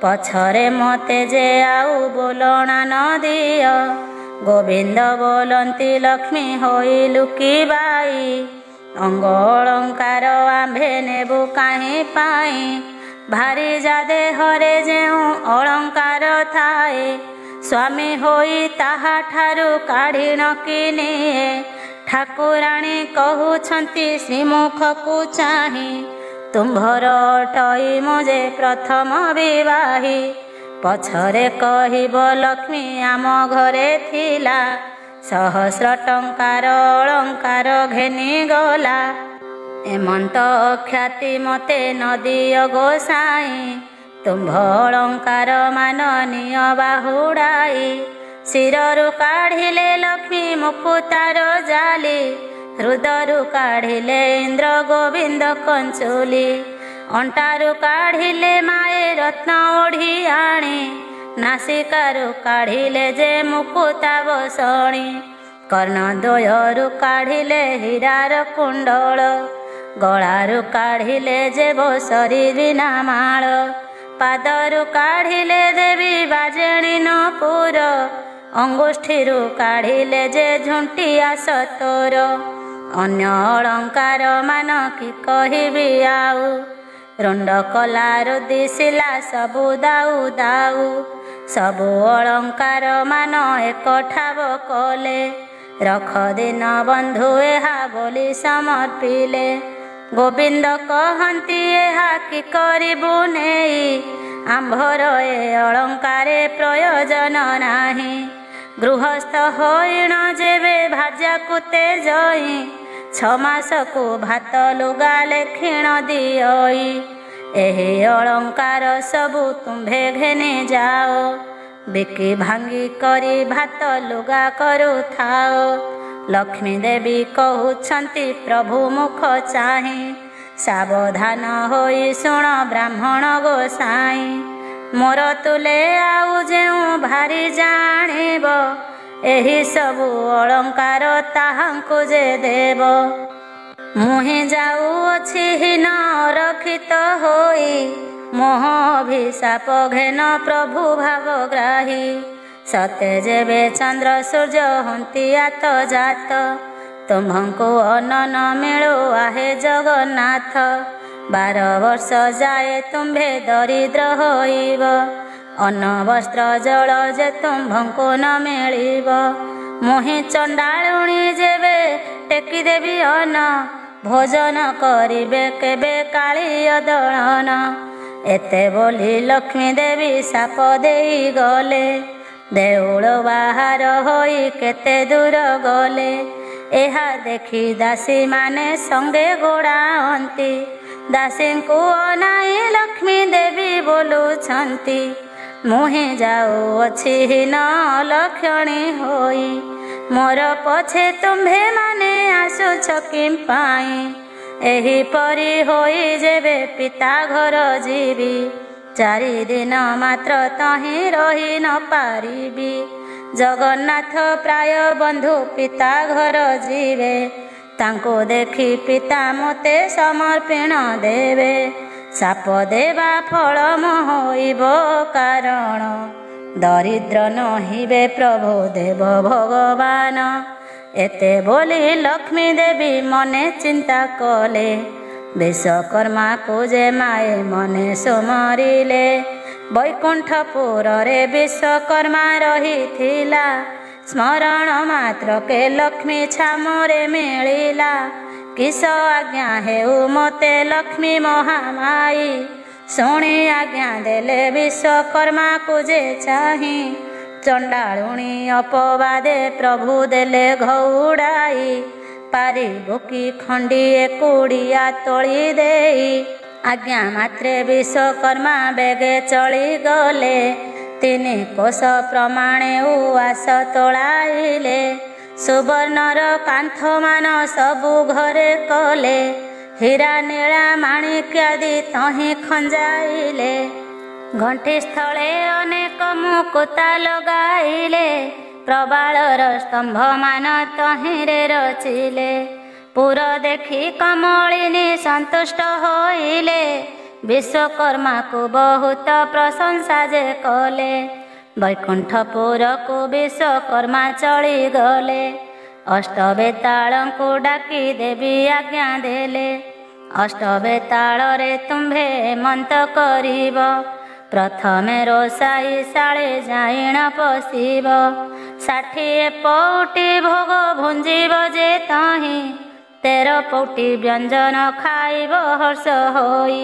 पछरे मते जे आउ बोलना न दिय गोविंद बोलंती लक्ष्मी होई लुकीबाई अंग अलंकार आंभे नेबु काहे पाई भारी जादे हरे जेउ अलंकार थाए स्वामी होई ताहा ठारू काढ़ी न किनिए ठाकुराणी कहउछंती श्रीमुख को चाही तुम्भर अटई मुझे प्रथम विवाही ପଛରେ କହିବ ଲକ୍ଷ୍ମୀ ଆମ ଘରେ ଥିଲା, ସହସ୍ର ଟଙ୍କାର ଅଳଙ୍କାର ଘେନିଗଲା। ଏମନ୍ତ ଖ୍ୟାତି ମୋତେ ନଦିଅ ଗୋସାଇଁ, ତୁମ୍ଭ ଅଳଙ୍କାର ମାନ ନିଅ ବାହୁଡ଼ାଇ। ଶିରରୁ କାଢ଼ିଲେ ଲକ୍ଷ୍ମୀ ମୁକୁତାର ଜାଲି, ହୃଦରୁ କାଢ଼ିଲେ ଇନ୍ଦ୍ର ଗୋବିନ୍ଦ କଞ୍ଚୁଲି। ଅଣ୍ଟାରୁ କାଢ଼ିଲେ ମାଏ ରତ୍ନ ଓଢ଼ିଆଣି, ନାସିକାରୁ କାଢ଼ିଲେ ଯେ ମୁକୁତା ବସଣି। କର୍ଣ୍ଣଦ୍ୱୟରୁ କାଢ଼ିଲେ ହୀରାର କୁଣ୍ଡଳ, ଗଳାରୁ କାଢ଼ିଲେ ଯେ ବସରି ବିନା ମାଳ। ପାଦରୁ କାଢ଼ିଲେ ଦେବୀ ବାଜେଣୀ ନପୁର, ଅଙ୍ଗୁଷ୍ଠିରୁ କାଢ଼ିଲେ ଯେ ଝୁଣ୍ଟିଆ ସତୋର। ଅନ୍ୟ ଅଳଙ୍କାର ମାନ କି କହିବି ଆଉ, ରୁଣ୍ଡ କଲାରୁ ଦିଶିଲା ସବୁ ଦାଉ ଦାଉ। ସବୁ ଅଳଙ୍କାର ମାନ ଏକ ଠାବ କଲେ, ରଖ ଦିନ ବନ୍ଧୁ ଏହା ବୋଲି ସମର୍ପିଲେ। ଗୋବିନ୍ଦ କହନ୍ତି ଏହା କି କରିବୁ ନେଇ, ଆମ୍ଭର ଏ ଅଳଙ୍କାରେ ପ୍ରୟୋଜନ ନାହିଁ। ଗୃହସ୍ଥ ହୋଇଣ ଯେବେ ଭାର୍ଯ୍ୟାକୁ ତେଜଇ, 6 ମାସକୁ ଭାତ ଲୁଗା ଲେଖିଣ ଦିଅଇ। ଏହି ଅଳଙ୍କାର ସବୁ ତୁମ୍ଭେ ଘେନି ଯାଅ, ବିକି ଭାଙ୍ଗି କରି ଭାତ ଲୁଗା କରୁଥାଅ। ଲକ୍ଷ୍ମୀ ଦେବୀ କହୁଛନ୍ତି ପ୍ରଭୁ ମୁଖ ଚାହିଁ, ସାବଧାନ ହୋଇ ଶୁଣ ବ୍ରାହ୍ମଣ ଗୋସାଇଁ। ମୋର ତୁଲେ ଆଉ ଯେଉଁ ଭାରି ଜାଣିବ, ଏହି ସବୁ ଅଳଙ୍କାର ତାହାଙ୍କୁ ଯେ ଦେବ। ମୁହିଁ ଯାଉଅଛି ହୀନ ଅରକ୍ଷିତ ହୋଇ, ମୋହ ଅଭିଶାପ ଘେନ ପ୍ରଭୁ ଭାବଗ୍ରାହୀ। ସତେ ଯେବେ ଚନ୍ଦ୍ର ସୂର୍ଯ୍ୟ ହନ୍ତି ଆତ ଜାତ, ତୁମ୍ଭଙ୍କୁ ଅନନ ମିଳୁ ଆହେ ଜଗନ୍ନାଥ। 12 ବର୍ଷ ଯାଏ ତୁମ୍ଭେ ଦରିଦ୍ର ହୋଇବ, ଅନ୍ନ ବସ୍ତ୍ର ଜଳ ଯେ ତୁମ୍ଭଙ୍କୁ ନ ମିଳିବ। ମୁହିଁ ଚଣ୍ଡାଳୁଣୀ ଯେବେ ଟେକିଦେବି ଅନ୍ନ, ଭୋଜନ କରିବେ କେବେ କାଳିୟ ଦଳନ। ଏତେ ବୋଲି ଲକ୍ଷ୍ମୀ ଦେବୀ ଶାପ ଦେଇଗଲେ, ଦେଉଳ ବାହାର ହୋଇ କେତେ ଦୂର ଗଲେ। ଏହା ଦେଖି ଦାସୀମାନେ ସଙ୍ଗେ ଗୋଡ଼ାଅନ୍ତି, ଦାସୀଙ୍କୁ ଅନାଇ ଲକ୍ଷ୍ମୀ ଦେବୀ ବୋଲୁଛନ୍ତି, ମୁହିଁ ଯାଉଅଛି ହୀନ ଅଲକ୍ଷଣୀ ହୋଇ। ମୋର ପଛେ ତୁମ୍ଭେ ମାନେ ଆସୁଛ କି ପାଇଁ? ଏହିପରି ହୋଇ ଯେବେ ପିତା ଘର ଯିବି, 4 ଦିନ ମାତ୍ର ତହିଁ ରହି ନ ପାରିବି। ଜଗନ୍ନାଥ ପ୍ରାୟ ବନ୍ଧୁ ପିତା ଘର ଯିବେ, ତାଙ୍କୁ ଦେଖି ପିତା ମୋତେ ସମର୍ପଣ ଦେବେ। ଶାପ ଦେବା ଫଳ ହୋଇବ କାରଣ, ଦରିଦ୍ର ନହିବେ ପ୍ରଭୁ ଦେବ ଭଗବାନ। ଏତେ ବୋଲି ଲକ୍ଷ୍ମୀ ଦେବୀ ମନେ ଚିନ୍ତା କଲେ, ବିଶ୍ୱକର୍ମାକୁ ଯେ ମାଏ ମନେ ସୁମରିଲେ। ବୈକୁଣ୍ଠପୁରରେ ବିଶ୍ୱକର୍ମା ରହିଥିଲା, ସ୍ମରଣ ମାତ୍ରକେ ଲକ୍ଷ୍ମୀ ଛାମୁରେ ମିଳିଲା। କିସ ଆଜ୍ଞା ହେଉ ମୋତେ ଲକ୍ଷ୍ମୀ ମହାମାଇ, ଶୁଣି ଆଜ୍ଞା ଦେଲେ ବିଶ୍ୱକର୍ମାକୁ ଯେ ଚାହିଁ। ଚଣ୍ଡାଳୁଣୀ ଅପବାଦେ ପ୍ରଭୁ ଦେଲେ ଘଉଡ଼ାଇ, ପାରିବୁ କି ଖଣ୍ଡିଏ କୁଡ଼ିଆ ତୋଳି ଦେଇ। ଆଜ୍ଞା ମାତ୍ରେ ବିଶ୍ୱକର୍ମା ବେଗେ ଚଳିଗଲେ, 3 କୋଶ ପ୍ରମାଣେ ଉଆସ ତୋଳାଇଲେ। ସୁବର୍ଣ୍ଣର କାନ୍ଥମାନ ସବୁ ଘରେ କଲେ, ହୀରା ନୀଳା ମାଣିକ୍ୟାଦି ତହିଁ ଖଞ୍ଜାଇଲେ। ଘଣ୍ଟି ସ୍ଥଳେ ଅନେକ ମୁକୁତା ଲଗାଇଲେ, ପ୍ରବାଳର ସ୍ତମ୍ଭମାନ ତହିଁରେ ରଚିଲେ। ପୁର ଦେଖି କମଳିନୀ ସନ୍ତୁଷ୍ଟ ହୋଇଲେ, ବିଶ୍ୱକର୍ମାକୁ ବହୁତ ପ୍ରଶଂସା ଯେ କଲେ। ବୈକୁଣ୍ଠପୁରକୁ ବିଶ୍ୱକର୍ମା ଚଳିଗଲେ, ଅଷ୍ଟବେତାଳଙ୍କୁ ଡାକି ଦେବୀ ଆଜ୍ଞା ଦେଲେ। ଅଷ୍ଟବେତାଳରେ ତୁମ୍ଭେ ହେମନ୍ତ କରିବ, ପ୍ରଥମେ ରୋଷାଇ ଶାଳେ ଯାଇଣ ପଶିବ। 60 ପଉଟି ଭୋଗ ଭୁଞ୍ଜିବ ଯେ ତହିଁ, 13 ପଉଟି ବ୍ୟଞ୍ଜନ ଖାଇବ ହର୍ଷ ହୋଇ।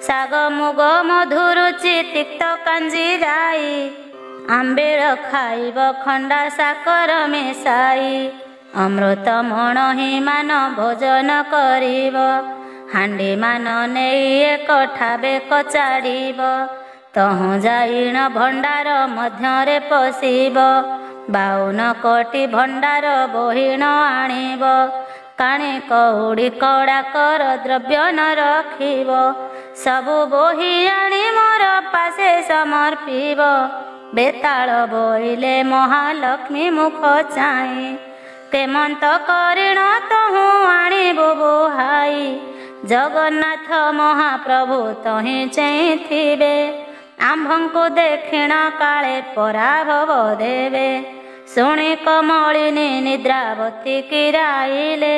ଶାଗ ମୁଗ ମଧୁରୁଚି ତିକ୍ତ କାଞ୍ଜି ରାଇ, ଆମ୍ବିଳ ଖାଇବ ଖଣ୍ଡା ସାକର ମିଶାଇ। ଅମୃତ ମଣୋହି ମାନ ଭୋଜନ କରିବ, ହାଣ୍ଡି ମାନ ନେଇ ଏକ ଠାବେ କଚାଡ଼ିବ। ତହୁଁ ଯାଇଣ ଭଣ୍ଡାର ମଧ୍ୟରେ ପଶିବ, 52 କୋଟି ଭଣ୍ଡାର ବହିଣ ଆଣିବ। କାଣି କଉଡ଼ି କଡ଼ାକର ଦ୍ରବ୍ୟ ନ ରଖିବ, ସବୁ ବୋହି ଆଣି ମୋର ପାଶେ ସମର୍ପିବ। ବେତାଳ ବୋଇଲେ ମହାଲକ୍ଷ୍ମୀ ମୁଖ ଚାହିଁ, କେମନ୍ତ କରିଣ ତହୁଁ ଆଣିବୁ ବୁହାଇ। ଜଗନ୍ନାଥ ମହାପ୍ରଭୁ ତହିଁ ଚେଇଁଥିବେ, ଆମ୍ଭଙ୍କୁ ଦେଖିଣ କାଳେ ପରାଭବ ଦେବେ। ଶୁଣି କମଳିନୀ ନିଦ୍ରାବତୀ କିରାଇଲେ,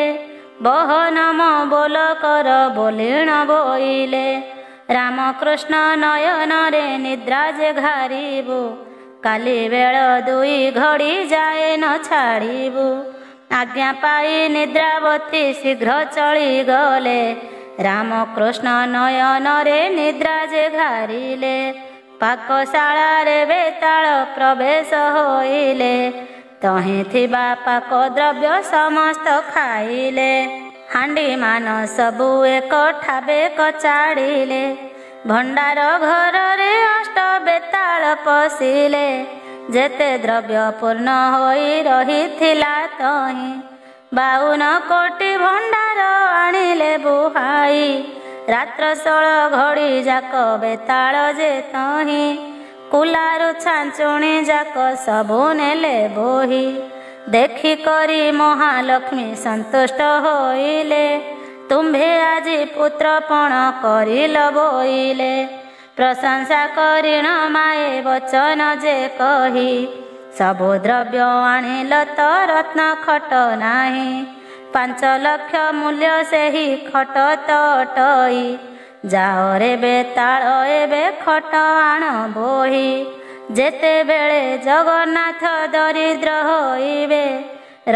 ବହନମ ବୋଲ କର ବୋଲିଣ ବୋଇଲେ। ରାମକୃଷ୍ଣ ନୟନରେ ନିଦ୍ରା ଯେ ଘାରିବୁ, କାଲି ବେଳ 2 ଘଡ଼ି ଯାଏ ନ ଛାଡ଼ିବୁ। ଆଜ୍ଞା ପାଇ ନିଦ୍ରାବତୀ ଶୀଘ୍ର ଚଳିଗଲେ, ରାମକୃଷ୍ଣ ନୟନରେ ନିଦ୍ରା ଯେ ଘାରିଲେ। ପାକଶାଳାରେ ବେତାଳ ପ୍ରବେଶ ହୋଇଲେ, ତହିଁ ଥିବା ପାକ ଦ୍ରବ୍ୟ ସମସ୍ତ ଖାଇଲେ। ହାଣ୍ଡି ମାନ ସବୁ ଏକ ଠାବେ କଚାଡ଼ିଲେ, ଭଣ୍ଡାର ଘରରେ ଅଷ୍ଟ ବେତାଳ ପଶିଲେ। ଯେତେ ଦ୍ରବ୍ୟ ପୂର୍ଣ୍ଣ ହୋଇ ରହିଥିଲା ତହିଁ, 52 କୋଟି ଭଣ୍ଡାର ଆଣିଲେ ବୁହାଇ। ରାତ୍ର 16 ଘଡ଼ି ଯାକ ବେତାଳ ଯେ ତହିଁ, କୁଲାରୁ ଛାଞ୍ଚୁଣି ଯାକ ସବୁ ନେଲେ ବୋହି। ଦେଖି କରି ମହାଲକ୍ଷ୍ମୀ ସନ୍ତୁଷ୍ଟ ହୋଇଲେ, ତୁମ୍ଭେ ଆଜି ପୁତ୍ରପଣ କରିଲ ବୋଇଲେ। ପ୍ରଶଂସା କରିଣ ମାଏ ବଚନ ଯେ କହି, ସବୁ ଦ୍ରବ୍ୟ ଆଣିଲ ତ ରତ୍ନ ଖଟ ନାହିଁ। 5 ଲକ୍ଷ ମୂଲ୍ୟ ସେହି ଖଟ ତ ଅଟଇ, ଯାଅ ରେ ବେତାଳ ଏବେ ଖଟ ଆଣ ବୋହି। ଯେତେବେଳେ ଜଗନ୍ନାଥ ଦରିଦ୍ର ହୋଇବେ,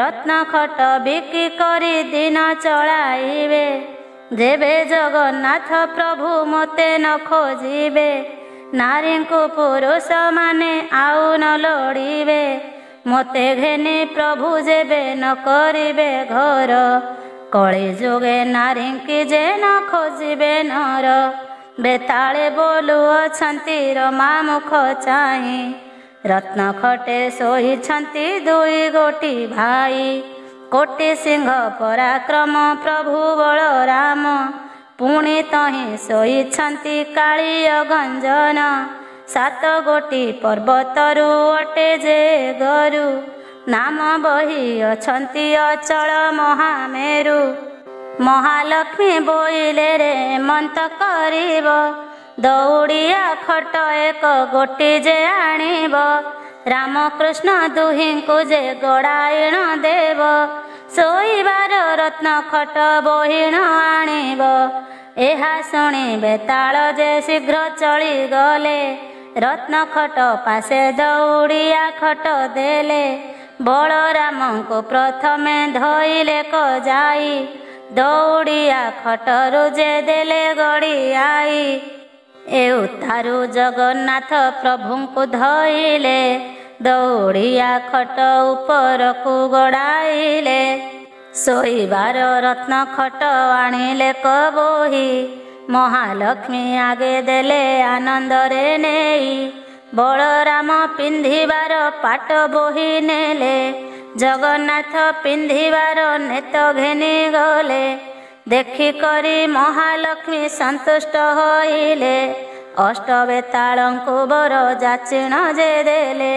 ରତ୍ନ ଖଟ ବିକି କରି ଦିନ ଚଳାଇବେ। ଯେବେ ଜଗନ୍ନାଥ ପ୍ରଭୁ ମୋତେ ନ ଖୋଜିବେ, ନାରୀଙ୍କୁ ପୁରୁଷ ମାନେ ଆଉ ନ ଲୋଡ଼ିବେ। ମୋତେ ଘେନି ପ୍ରଭୁ ଯେବେ ନ କରିବେ ଘର, କଳି ଯୁଗେ ନାରୀଙ୍କି ଯେ ନ ଖୋଜିବେ ନର। ବେତାଳେ ବୋଲୁଅଛନ୍ତି ରମା ମୁଖ ଚାହିଁ, ରତ୍ନ ଖଟେ ଶୋଇଛନ୍ତି 2 ଗୋଟି ଭାଇ। କୋଟି ସିଂହ ପରାକ୍ରମ ପ୍ରଭୁ ବଳରାମ, ପୁଣି ତହିଁ ଶୋଇଛନ୍ତି କାଳିୟ ଗଞ୍ଜନ। 7 ଗୋଟି ପର୍ବତରୁ ଅଟେ ଯେ ଗରୁ, ନାମ ବହି ଅଛନ୍ତି ଅଚଳ ମହାମେରୁ। ମହାଲକ୍ଷ୍ମୀ ବୋଇଲେ ରେ ମନ୍ତ କରିବ, ଦଉଡ଼ିଆ ଖଟ 1 ଗୋଟି ଯେ ଆଣିବ। ରାମକୃଷ୍ଣ ଦୁହିଁଙ୍କୁ ଯେ ଗଡ଼ାଇଣ ଦେବ, ଶୋଇବାର ରତ୍ନ ଖଟ ବହିଣ ଆଣିବ। ଏହା ଶୁଣି ବେତାଳ ଯେ ଶୀଘ୍ର ଚଳିଗଲେ, ରତ୍ନ ଖଟ ପାଶେ ଦଉଡ଼ିଆ ଖଟ ଦେଲେ। ବଳରାମଙ୍କୁ ପ୍ରଥମେ ଧଇଲେ କଯାଇ, ଦଉଡ଼ିଆ ଖଟରୁ ଯେ ଦେଲେ ଗଡ଼ିଆଇ। ଏଉତାରୁ ଜଗନ୍ନାଥ ପ୍ରଭୁଙ୍କୁ ଧଇଲେ, ଦଉଡ଼ିଆ ଖଟ ଉପରକୁ ଗଡ଼ାଇଲେ। ଶୋଇବାର ରତ୍ନ ଖଟ ଆଣିଲେ କବୋହି, ମହାଲକ୍ଷ୍ମୀ ଆଗେ ଦେଲେ ଆନନ୍ଦରେ ନେଇ। ବଳରାମ ପିନ୍ଧିବାର ପାଟ ବୋହି ନେଲେ, ଜଗନ୍ନାଥ ପିନ୍ଧିବାର ନେତ ଘେନି ଗଲେ। ଦେଖି କରି ମହାଲକ୍ଷ୍ମୀ ସନ୍ତୁଷ୍ଟ ହୋଇଲେ, ଅଷ୍ଟବେତାଳଙ୍କୁ ବର ଯାଚିଣ ଯେ ଦେଲେ।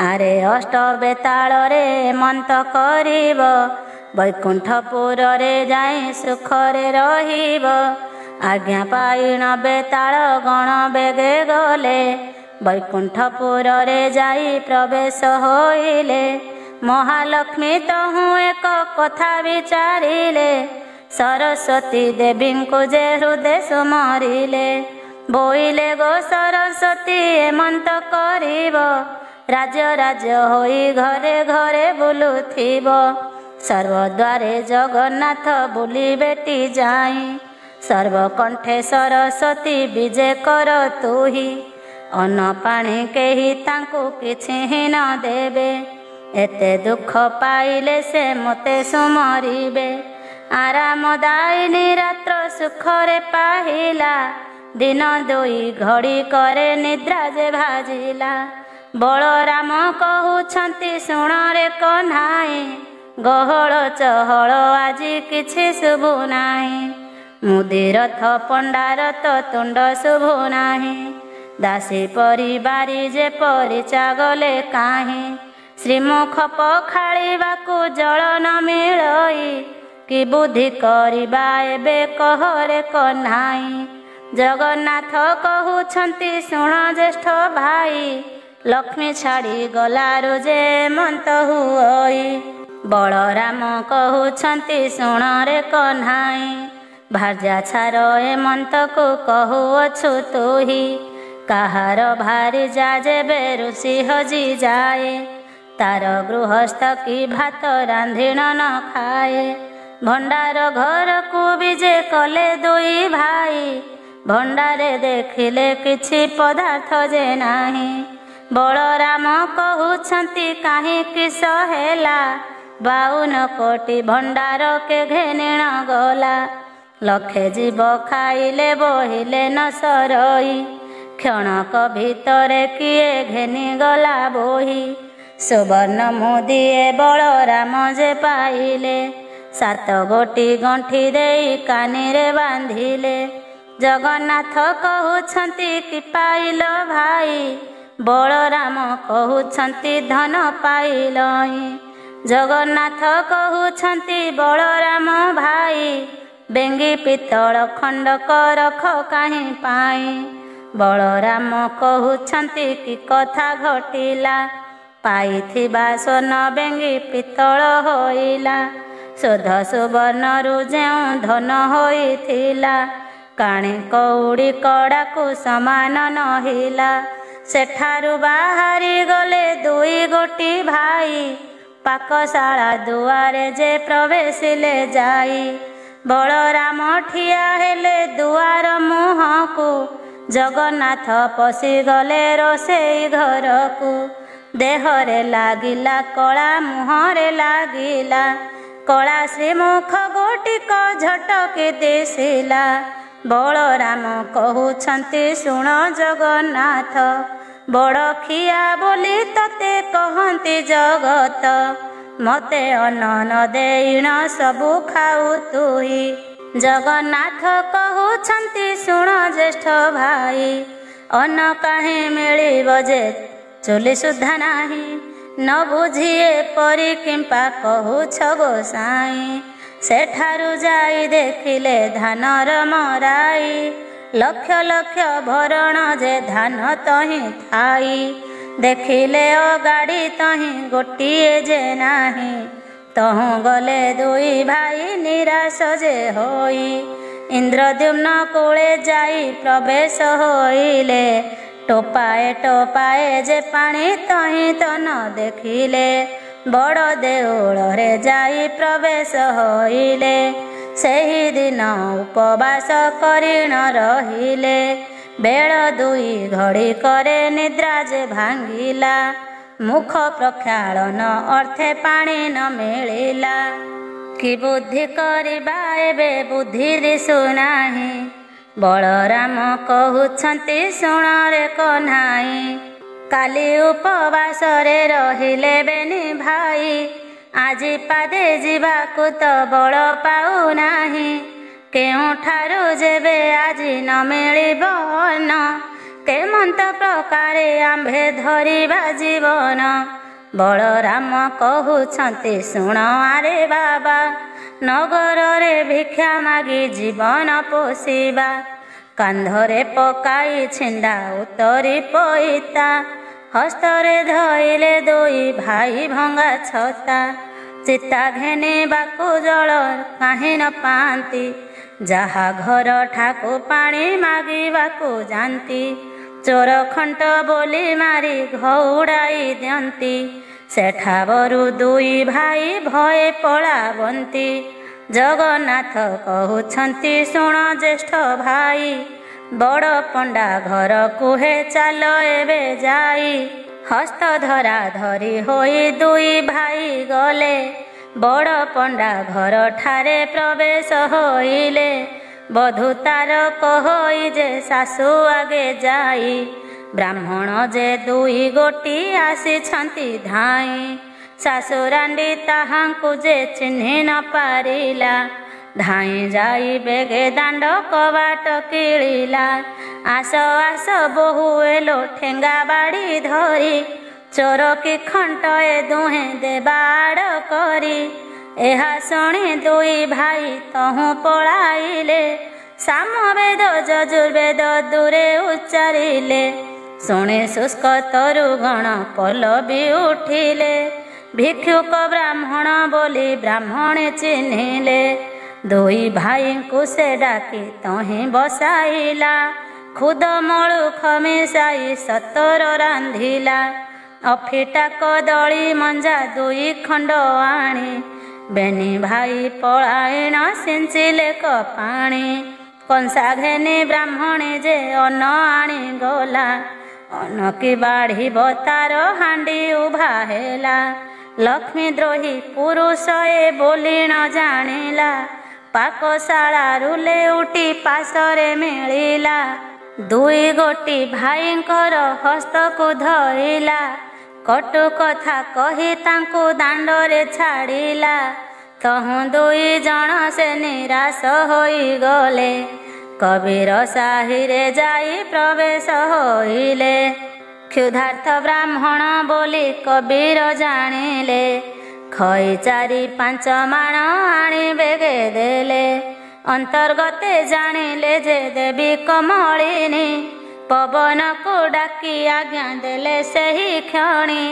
ଆରେ ଅଷ୍ଟବେତାଳରେ ମନ୍ତ କରିବ, ବୈକୁଣ୍ଠପୁରରେ ଯାଇ ସୁଖରେ ରହିବ। ଆଜ୍ଞା ପାଇଣ ବେତାଳ ଗଣ ବେଗେ ଗଲେ, ବୈକୁଣ୍ଠପୁରରେ ଯାଇ ପ୍ରବେଶ ହୋଇଲେ। ମହାଲକ୍ଷ୍ମୀ ତହୁଁ ଏକ କଥା ବିଚାରିଲେ, ସରସ୍ୱତୀ ଦେବୀଙ୍କୁ ଯେ ହୃଦେ ସୁମରିଲେ। ବୋଇଲେ ଗୋ ସରସ୍ୱତୀ ଏମନ୍ତ କରିବ, ରାଜ୍ୟ ରାଜ୍ୟ ହୋଇ ଘରେ ଘରେ ବୁଲୁଥିବ। ସର୍ବଦ୍ୱାରେ ଜଗନ୍ନାଥ ବୁଲି ବେଟି ଯାଇ, ସର୍ବକଣ୍ଠେ ସରସ୍ୱତୀ ବିଜେ କର ତୁହି। ଅନ୍ନ ପାଣି କେହି ତାଙ୍କୁ କିଛି ହିଁ ନ ଦେବେ। ଏତେ ଦୁଃଖ ପାଇଲେ ସେ ମୋତେ ସୁମରିବେ। ଆରାମଦାୟିନୀ ରାତ୍ର ସୁଖରେ ପାହିଲା। ଦିନ ଦୁଇ ଘଡ଼ି କରେ ନିଦ୍ରା ଯେ ଭାଜିଲା। ବଳରାମ କହୁଛନ୍ତି ଶୁଣରେ କହ୍ନାଇ, ଗହଳ ଚହଳ ଆଜି କିଛି ଶୁଭୁ ନାହିଁ। ମୁଦି ରଥ ପଣ୍ଡାରତ ତୁଣ୍ଡ ଶୁଭୁ ନାହିଁ। ଦାସୀ ପରିବାରି ଯେପରି ଚାଗଲେ କାହିଁ। ଶ୍ରୀମୁଖ ପଖାଳିବାକୁ ଜଳ ନ ମିଳଇ, କି ବୁଦ୍ଧି କରିବା ଏବେ କହରେ କହ୍ନାଇ। ଜଗନ୍ନାଥ କହୁଛନ୍ତି ଶୁଣ ଜ୍ୟେଷ୍ଠ ଭାଇ, ଲକ୍ଷ୍ମୀ ଛାଡ଼ି ଗଲାରୁ ଯେ ମନ୍ତ ହୁଅଇ। ବଳରାମ କହୁଛନ୍ତି ଶୁଣରେ କହ୍ନାଇ, ଭାର୍ଯ୍ୟା ଛାର ଏ ମନ୍ତକୁ କହୁଅଛୁ ତୁହି। କାହାର ଭାରି ଯା ଯେବେ ଋଷି ହଜି ଯାଏ, ତାର ଗୃହସ୍ଥ କି ଭାତ ରାନ୍ଧିଣ ନ ଖାଏ। ଭଣ୍ଡାର ଘରକୁ ବିଜେ କଲେ ଦୁଇ ଭାଇ, ଭଣ୍ଡାରେ ଦେଖିଲେ କିଛି ପଦାର୍ଥ ଯେ ନାହିଁ। ବଳରାମ କହୁଛନ୍ତି କାହିଁକି ସହେଲା, 52 କୋଟି ଭଣ୍ଡାର କେ ଘେନିଣ ଗଲା। ଲକ୍ଷେ ଜୀବ ଖାଇଲେ ବୋହିଲେ ନ ସରଇ, କ୍ଷଣକ ଭିତରେ କିଏ ଘେନିଗଲା ବୋହି। ସୁବର୍ଣ୍ଣ ମୁଦିଏ ବଳରାମ ଯେ ପାଇଲେ, 7 ଗୋଟି ଗଣ୍ଠି ଦେଇ କାନିରେ ବାନ୍ଧିଲେ। ଜଗନ୍ନାଥ କହୁଛନ୍ତି କି ପାଇଲ ଭାଇ, ବଳରାମ କହୁଛନ୍ତି ଧନ ପାଇଲଇଁ। ଜଗନ୍ନାଥ କହୁଛନ୍ତି ବଳରାମ ଭାଇ, ବେଙ୍ଗି ପିତ୍ତଳ ଖଣ୍ଡକ ରଖ କାହିଁ ପାଇଁ। ବଳରାମ କହୁଛନ୍ତି କି କଥା ଘଟିଲା, ପାଇଥିବା ସ୍ୱର୍ଣ୍ଣ ବେଙ୍ଗି ପିତ୍ତଳ ହୋଇଲା। ଶୋଧ ସୁବର୍ଣ୍ଣରୁ ଯେଉଁ ଧନ ହୋଇଥିଲା, କାଣି କଉଡ଼ି କଡ଼ାକୁ ସମାନ ନହିଲା। ସେଠାରୁ ବାହାରି ଗଲେ ଦୁଇ ଗୋଟି ଭାଇ, ପାକଶାଳା ଦୁଆରେ ଯେ ପ୍ରବେଶିଲେ ଯାଇ। ବଳରାମ ଠିଆ ହେଲେ ଦୁଆର ମୁହଁକୁ, ଜଗନ୍ନାଥ ପଶିଗଲେ ରୋଷେଇ ଘରକୁ। ଦେହରେ ଲାଗିଲା କଳା, ମୁହଁରେ ଲାଗିଲା କଳା, ଶ୍ରୀମୁଖ ଗୋଟିକ ଝଟକି ଦିଶିଲା। ବଳରାମ କହୁଛନ୍ତି ଶୁଣ ଜଗନ୍ନାଥ, ବଡ଼ ଖିଆ ବୋଲି ତତେ କହନ୍ତି ଜଗତ। ମତେ ଅନ୍ନ ନ ଦେଇଣ ସବୁ ଖାଉ ତୁହି। ଜଗନ୍ନାଥ କହୁଛନ୍ତି ଶୁଣ ଜ୍ୟେଷ୍ଠ ଭାଇ, ଅନ୍ନ କାହିଁ ମିଳିବ ଯେ ଚୁଲି ସୁଦ୍ଧା ନାହିଁ। ନ ବୁଝି ଏପରି କିମ୍ପା କହୁଛ ଗୋସାଇଁ। ସେଠାରୁ ଯାଇ ଦେଖିଲେ ଧାନର ମରାଇ, ଲକ୍ଷ ଲକ୍ଷ ଭରଣ ଯେ ଧାନ ତହିଁ ଥାଇ। ଦେଖିଲେ ଅଗାଡ଼ି ତହିଁ ଗୋଟିଏ ଯେ ନାହିଁ, ତହୁଁ ଗଲେ ଦୁଇ ଭାଇ ନିରାଶ ଯେ ହୋଇ। ଇନ୍ଦ୍ରଦ୍ୟୁମ୍ନ କୂଳେ ଯାଇ ପ୍ରବେଶ ହୋଇଲେ, ଟୋପାଏ ଟୋପାଏ ଯେ ପାଣି ତହିଁ ତ ନ ଦେଖିଲେ। ବଡ଼ ଦେଉଳରେ ଯାଇ ପ୍ରବେଶ ହୋଇଲେ, ସେହିଦିନ ଉପବାସ କରିଣ ରହିଲେ। ବେଳ 2 ଘଡ଼ି କରେ ନିଦ୍ରା ଯେ ଭାଙ୍ଗିଲା, ମୁଖ ପ୍ରକ୍ଷାଳନ ଅର୍ଥେ ପାଣି ନ ମିଳିଲା। କି ବୁଦ୍ଧି କରିବା ଏବେ ବୁଦ୍ଧି ଦିଶୁନାହିଁ। ବଳରାମ କହୁଛନ୍ତି ଶୁଣରେ କହ୍ନାଇ, କାଲି ଉପବାସରେ ରହିଲେ ବେନି ଭାଇ। ଆଜି ପାଦେ ଯିବାକୁ ତ ବଳ ପାଉନାହିଁ। କେଉଁଠାରୁ ଯେବେ ଆଜି ନ ମିଳିବ ଅନ୍ନ, କେମନ୍ତ ପ୍ରକାରେ ଆମ୍ଭେ ଧରିବା ଜୀବନ। ବଳରାମ କହୁଛନ୍ତି ଶୁଣ ଆରେ ବାବା, ନଗରରେ ଭିକ୍ଷା ମାଗି ଜୀବନ ପୋଷିବା। କାନ୍ଧରେ ପକାଇ ଛିଣ୍ଡା ଉତରି ପଇତା, ହସ୍ତରେ ଧଇଲେ ଦୁଇ ଭାଇ ଭଙ୍ଗା ଛତା। ଚିତା ଘେନିବାକୁ ଜଳ କାହିଁ ନ ପାଆନ୍ତି, ଯାହା ଘର ଠାକୁ ପାଣି ମାଗିବାକୁ ଯାନ୍ତି। ଚୋର ଖଣ୍ଟ ବୋଲି ମାରି ଘଉଡ଼ାଇ ଦିଅନ୍ତି, ସେଠାବରୁ ଦୁଇ ଭାଇ ଭଏ ପଳାବନ୍ତି। ଜଗନ୍ନାଥ କହୁଛନ୍ତି ଶୁଣ ଜ୍ୟେଷ୍ଠ ଭାଇ, ବଡ଼ ପଣ୍ଡା ଘରକୁ ହେ ଚାଲ ଏବେ ଯାଇ। ହସ୍ତ ଧରା ଧରି ହୋଇ ଦୁଇ ଭାଇ ଗଲେ, ବଡ଼ ପଣ୍ଡା ଘରଠାରେ ପ୍ରବେଶ ହୋଇଲେ। ବଧୂ ତାର କହଇ ଯେ ଶାଶୁ ଆଗେ ଯାଇ, ବ୍ରାହ୍ମଣ ଯେ ଦୁଇ ଗୋଟି ଆସିଛନ୍ତି ଧାଇଁ। ଶାଶୁ ରାଣ୍ଡି ତାହାଙ୍କୁ ଯେ ଚିହ୍ନି ନ ପାରିଲା, ଧାଇଁ ଯାଇ ବେଗେ ଦାଣ୍ଡ କବାଟ କିଳିଲା। ଆସ ଆସ ବୋହୂ ଏଲୋ ଠେଙ୍ଗା ବାଡ଼ି ଧରି, ଚୋର କି ଖଣ୍ଟ ଏ ଦୁହେଁ ଦେବା ଆଡ଼ କରି। ଏହା ଶୁଣି ଦୁଇ ଭାଇ ତହୁଁ ପଳାଇଲେ, ସାମବେଦ ଯଜୁର୍ବେଦ ଦୂରେ ଉଚ୍ଚାରିଲେ। ଶୁଣି ଶୁଷ୍କ ତରୁଗଣ ପଲ୍ଲବୀ ଉଠିଲେ, ଭିକ୍ଷୁକ ବ୍ରାହ୍ମଣ ବୋଲି ବ୍ରାହ୍ମଣେ ଚିହ୍ନିଲେ। ଦୁଇ ଭାଇଙ୍କୁ ସେ ଡାକି ତହିଁ ବସାଇଲା, ଖୁଦ ମଳୁଖ ମିଶାଇ ସତର ରାନ୍ଧିଲା। ଅଫିଟା କଦଳୀ ମଞ୍ଜା ଦୁଇ ଖଣ୍ଡ ଆଣି, ବେନି ଭାଇ ପଳାଇଣ ସିଞ୍ଚିଲେ କପାଣି। କଂସା ଘେନି ବ୍ରାହ୍ମଣେ ଯେ ଅନ୍ନ ଆଣି ଗଲା, ଅନ୍ନ କି ବାଢ଼ିବ ତାର ହାଣ୍ଡି ଉଭା ହେଲା। ଲକ୍ଷ୍ମୀ ଦ୍ରୋହୀ ପୁରୁଷ ଏ ବୋଲି ନ ଜାଣିଲା, ପାକଶାଳାରୁ ଲେଉଟି ପାଶରେ ମିଳିଲା। ଦୁଇ ଗୋଟି ଭାଇଙ୍କର ହସ୍ତକୁ ଧଇଲା, କଟୁ କଥା କହି ତାଙ୍କୁ ଦାଣ୍ଡରେ ଛାଡ଼ିଲା। ତହୁଁ ଦୁଇ ଜଣ ସେ ନିରାଶ ହୋଇଗଲେ, କବିର ସାହିରେ ଯାଇ ପ୍ରବେଶ ହୋଇଲେ। କ୍ଷୁଧାର୍ଥ ବ୍ରାହ୍ମଣ ବୋଲି କବିର ଜାଣିଲେ, ଖଇ ଚାରି ପାଞ୍ଚ ମାଣ ଆଣି ବେଗେ ଦେଲେ। ଅନ୍ତର୍ଗତେ ଜାଣିଲେ ଯେ ଦେବୀ କମଳିନୀ, ପବନକୁ ଡାକି ଆଜ୍ଞା ଦେଲେ ସେହି କ୍ଷଣି।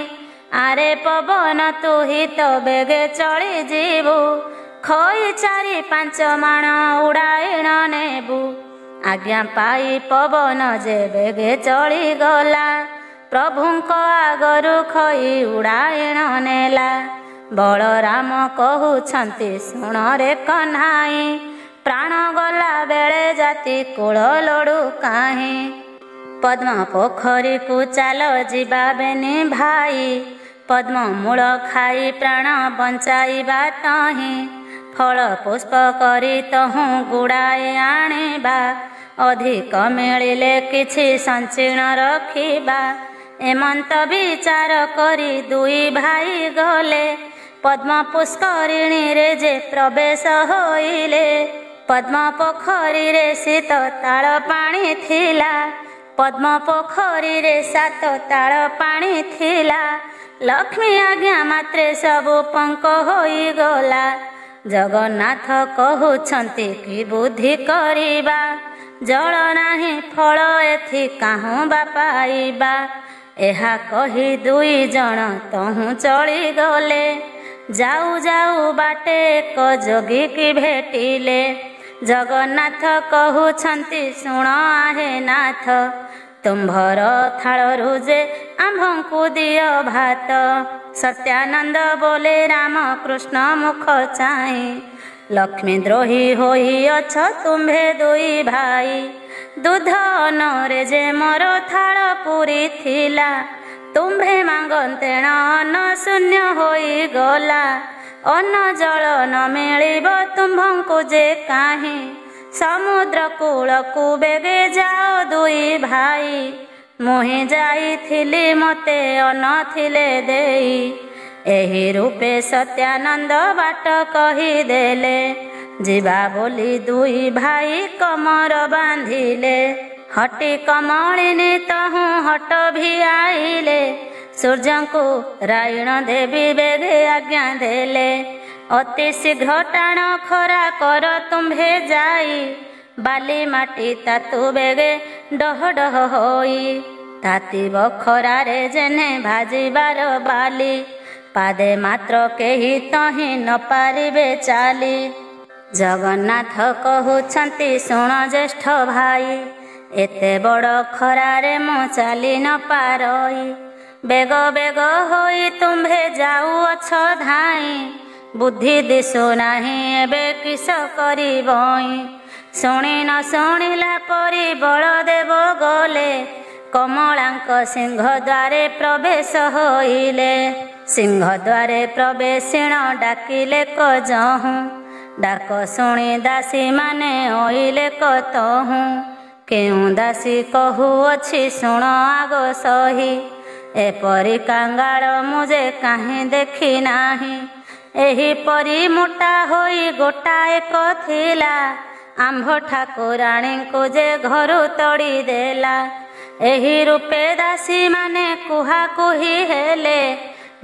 ଆରେ ପବନ ତୁ ହି ତ ବେଗେ ଚଳିଯିବୁ, ଖଇ ଚାରି ପାଞ୍ଚ ମାଣ ଉଡ଼ାଇଣ ନେବୁ। ଆଜ୍ଞା ପାଇ ପବନ ଯେ ବେଗେ ଚଳିଗଲା, ପ୍ରଭୁଙ୍କ ଆଗରୁ ଖଇ ଉଡ଼ାଇଣ ନେଲା। ବଳରାମ କହୁଛନ୍ତି ଶୁଣରେ କହ୍ନାଇ, ପ୍ରାଣ ଗଲା ବେଳେ ଜାତି କୂଳ ଲୋଡ଼ୁ କାହିଁ। ପଦ୍ମ ପୋଖରୀକୁ ଚାଲ ଯିବା ବେନି ଭାଇ, ପଦ୍ମ ମୂଳ ଖାଇ ପ୍ରାଣ ବଞ୍ଚାଇବା ତହିଁ। ଫଳ ପୁଷ୍ପ କରି ତହୁଁ ଗୁଡ଼ାଏ ଆଣିବା, ଅଧିକ ମିଳିଲେ କିଛି ସଞ୍ଚିଣ ରଖିବା। ଏମନ୍ତ ବିଚାର କରି ଦୁଇ ଭାଇ ଗଲେ, ପଦ୍ମ ପୁଷ୍କରିଣୀରେ ଯେ ପ୍ରବେଶ ହୋଇଲେ। ପଦ୍ମ ପୋଖରୀରେ ଶୀତ ତାଳ ପାଣି ଥିଲା, ପଦ୍ମ ପୋଖରୀରେ ସାତ ତାଳ ପାଣି ଥିଲା। ଲକ୍ଷ୍ମୀ ଆଜ୍ଞା ମାତ୍ରେ ସବୁ ପଙ୍କ ହୋଇଗଲା, ଜଗନ୍ନାଥ କହୁଛନ୍ତି କି ବୁଦ୍ଧି କରିବା। ଜଳ ନାହିଁ ଫଳ ଏଥି କାହୁଁ ବା ପାଇବା, ଏହା କହି ଦୁଇ ଜଣ ତହୁଁ ଚଳିଗଲେ। ଯାଉ ଯାଉ ବାଟେ ଏକ ଯୋଗୀକି ଭେଟିଲେ, ଜଗନ୍ନାଥ କହୁଛନ୍ତି ଶୁଣ ଆହେ ନାଥ, ତୁମ୍ଭର ଥାଳରୁ ଯେ ଆମ୍ଭଙ୍କୁ ଦିଅ ଭାତ। ସତ୍ୟାନନ୍ଦ ବୋଲେ ରାମକୃଷ୍ଣ ମୁଖ ଚାହିଁ, ଲକ୍ଷ୍ମୀ ଦ୍ରୋହୀ ହୋଇଅଛ ତୁମ୍ଭେ ଦୁଇ ଭାଇ। ଦୁଧ ଅନ୍ନରେ ଯେ ମୋର ଥାଳ ପୁରୀ ଥିଲା, ତୁମ୍ଭେ ମାଗନ୍ତେଣ ଅନ୍ନ ଶୂନ୍ୟ ହୋଇଗଲା। ଅନ୍ନ ଜଳ ନ ମିଳିବ ତୁମ୍ଭଙ୍କୁ ଯେ କାହିଁ, ସମୁଦ୍ର କୂଳକୁ ବେଗେ ଯାଅ ଦୁଇ ଭାଇ। ମୁହିଁ ଯାଇଥିଲି ମୋତେ ଅନ୍ନ ଥିଲେ ଦେଇ, ଏହି ରୂପେ ସତ୍ୟାନନ୍ଦ ବାଟ କହିଦେଲେ। ଯିବା ବୋଲି ଦୁଇ ଭାଇ କମର ବାନ୍ଧିଲେ, ହଟି କମଳିନୀ ତହୁଁ ହଟ ଭିଆଇଲେ। ସୂର୍ଯ୍ୟଙ୍କୁ ରାଇଣ ଦେବୀ ବେଗେ ଆଜ୍ଞା ଦେଲେ, ଅତି ଶୀଘ୍ର ଟାଣ ଖରା କର ତୁମ୍ଭେ ଯାଇ। ବାଲି ମାଟି ତାତୁ ବେଗେ ଡହ ଡହ ହୋଇ, ତାତିବ ଖରାରେ ଯେନେ ଭାଜିବାର ବାଲି। ପାଦେ ମାତ୍ର କେହି ତହିଁ ନ ପାରିବେ ଚାଲି। ଜଗନ୍ନାଥ କହୁଛନ୍ତି ଶୁଣ ଜ୍ୟେଷ୍ଠ ଭାଇ, ଏତେ ବଡ଼ ଖରାରେ ମୁଁ ଚାଲି ନ ପାରଇ। ବେଗ ବେଗ ହୋଇ ତୁମ୍ଭେ ଯାଉଅଛ ଧାଇଁ, ବୁଦ୍ଧି ଦିଶୁନାହିଁ ଏବେ କିସ କରିବଇଁ। ଶୁଣି ନ ଶୁଣିଲା ପରି ବଳଦେବ ଗଲେ, କମଳାଙ୍କ ସିଂହ ଦ୍ୱାରେ ପ୍ରବେଶ ହୋଇଲେ। ସିଂହ ଦ୍ୱାରେ ପ୍ରବେଶିଣ ଡାକିଲେ କଜହୁଁ, ଡାକ ଶୁଣି ଦାସୀମାନେ ଅଇଲେ କତହୁଁ। କେଉଁ ଦାସୀ କହୁଅଛି ଶୁଣ ଆଗ ସହି, ଏପରି କାଙ୍ଗାଳ ମୁଁ ଯେ କାହିଁ ଦେଖି ନାହିଁ। ଏହିପରି ମୋଟା ହୋଇ ଗୋଟାଏକ ଥିଲା, ଆମ୍ଭ ଠାକୁରାଣୀଙ୍କୁ ଯେ ଘରୁ ତଡ଼ି ଦେଲା। ଏହି ରୂପେ ଦାସୀମାନେ କୁହାକୁହି ହେଲେ,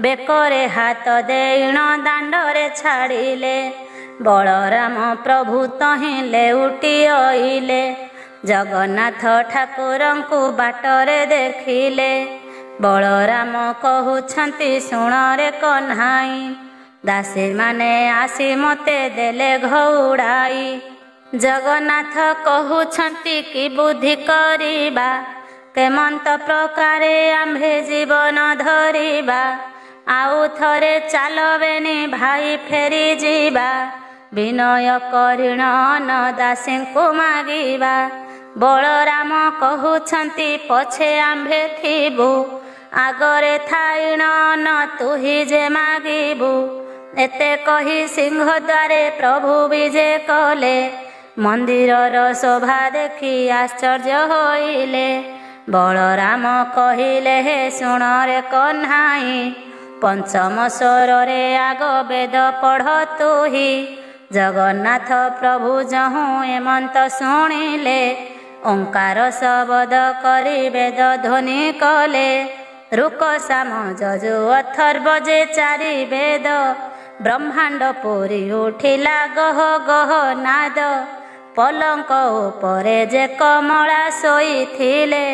ବେକରେ ହାତ ଦେଇଣ ଦାଣ୍ଡରେ ଛାଡ଼ିଲେ। ବଳରାମ ପ୍ରଭୁ ତହିଁ ଲେଉଟି ଅଇଲେ, ଜଗନ୍ନାଥ ଠାକୁରଙ୍କୁ ବାଟରେ ଦେଖିଲେ। ବଳରାମ କହୁଛନ୍ତି ଶୁଣରେ କହ୍ନାଇ, ଦାସୀମାନେ ଆସି ମୋତେ ଦେଲେ ଘଉଡ଼ାଇ। ଜଗନ୍ନାଥ କହୁଛନ୍ତି କି ବୁଦ୍ଧି କରିବା, କେମନ୍ତ ପ୍ରକାରେ ଆମ୍ଭେ ଜୀବନ ଧରିବା। ଆଉ ଥରେ ଚାଲବେନି ଭାଇ ଫେରି ଯିବା, ବିନୟ କରିଣ ଅନ୍ନ ଦାସୀଙ୍କୁ ମାଗିବା। ବଳରାମ କହୁଛନ୍ତି ପଛେ ଆମ୍ଭେ ଥିବୁ, ଆଗରେ ଥାଇଣ ଅନ୍ନ ତୁହି ଯେ ମାଗିବୁ। ଏତେ କହି ସିଂହ ଦ୍ୱାରେ ପ୍ରଭୁ ବିଜେ କଲେ, ମନ୍ଦିରର ଶୋଭା ଦେଖି ଆଶ୍ଚର୍ଯ୍ୟ ହୋଇଲେ। ବଳରାମ କହିଲେ ହେ ଶୁଣରେ କହ୍ନାଇ, ପଞ୍ଚମ ସ୍ୱରରେ ଆଗ ବେଦ ପଢ଼ ତୁହି। ଜଗନ୍ନାଥ ପ୍ରଭୁ ଯହୁଁ ଏମନ୍ତ ଶୁଣିଲେ, ଓଙ୍କାର ଶବଦ କରି ବେଦ ଧ୍ୱନି କଲେ। ଋକ ସାମ ଯଜୁ ଅଥର୍ବ ଯେ ଚାରି ବେଦ, ବ୍ରହ୍ମାଣ୍ଡ ପୁରି ଉଠିଲା ଗହ ଗହ ନାଦ। ପଲଙ୍କ ଉପରେ ଯେ କମଳା ଶୋଇଥିଲେ,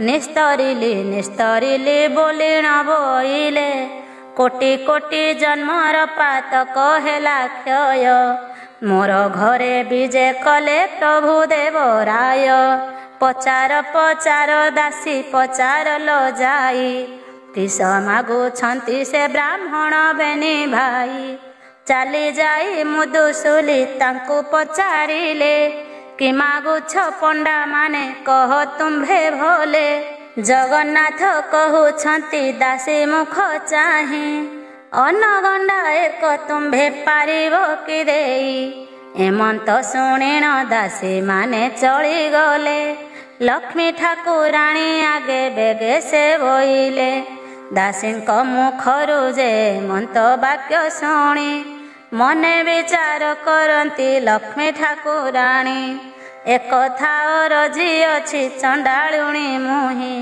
ନିସ୍ତରିଲି ନିସ୍ତରିଲି ବୋଲିଣ ବୋଇଲେ। କୋଟି କୋଟି ଜନ୍ମର ପାତକ ହେଲା କ୍ଷୟ, ମୋର ଘରେ ବିଜେ କଲେ ପ୍ରଭୁ ଦେବରାୟ। ପଚାର ପଚାର ଦାସୀ ପଚାରଲ ଯାଇ, କିସ ମାଗୁଛନ୍ତି ସେ ବ୍ରାହ୍ମଣ ବେନି ଭାଇ। ଚାଲି ଯାଇ ମୁଦୁସୁଲି ତାଙ୍କୁ ପଚାରିଲେ, କି ମାଗୁଛ ପଣ୍ଡା ମାନେ କହ ତୁମ୍ଭେ ଭୋଲେ। ଜଗନ୍ନାଥ କହୁଛନ୍ତି ଦାସୀ ମୁଖ ଚାହିଁ, ଅନଗଣ୍ଡା ଏକ ତୁମ୍ଭେ ପାରିବ କି ଦେଇ। ଏମନ୍ତ ଶୁଣିଣ ଦାସୀମାନେ ଚଳିଗଲେ, ଲକ୍ଷ୍ମୀ ଠାକୁରାଣୀ ଆଗେ ବେଗେ ସେ ବୋଇଲେ। ଦାସୀଙ୍କ ମୁଖରୁ ଯେ ମନ୍ତ ବାକ୍ୟ ଶୁଣି, ମନେ ବିଚାର କରନ୍ତି ଲକ୍ଷ୍ମୀ ଠାକୁରାଣୀ। ଏକଥା ଅରଜି ଅଛି ଚଣ୍ଡାଳୁଣୀ ମୁହିଁ,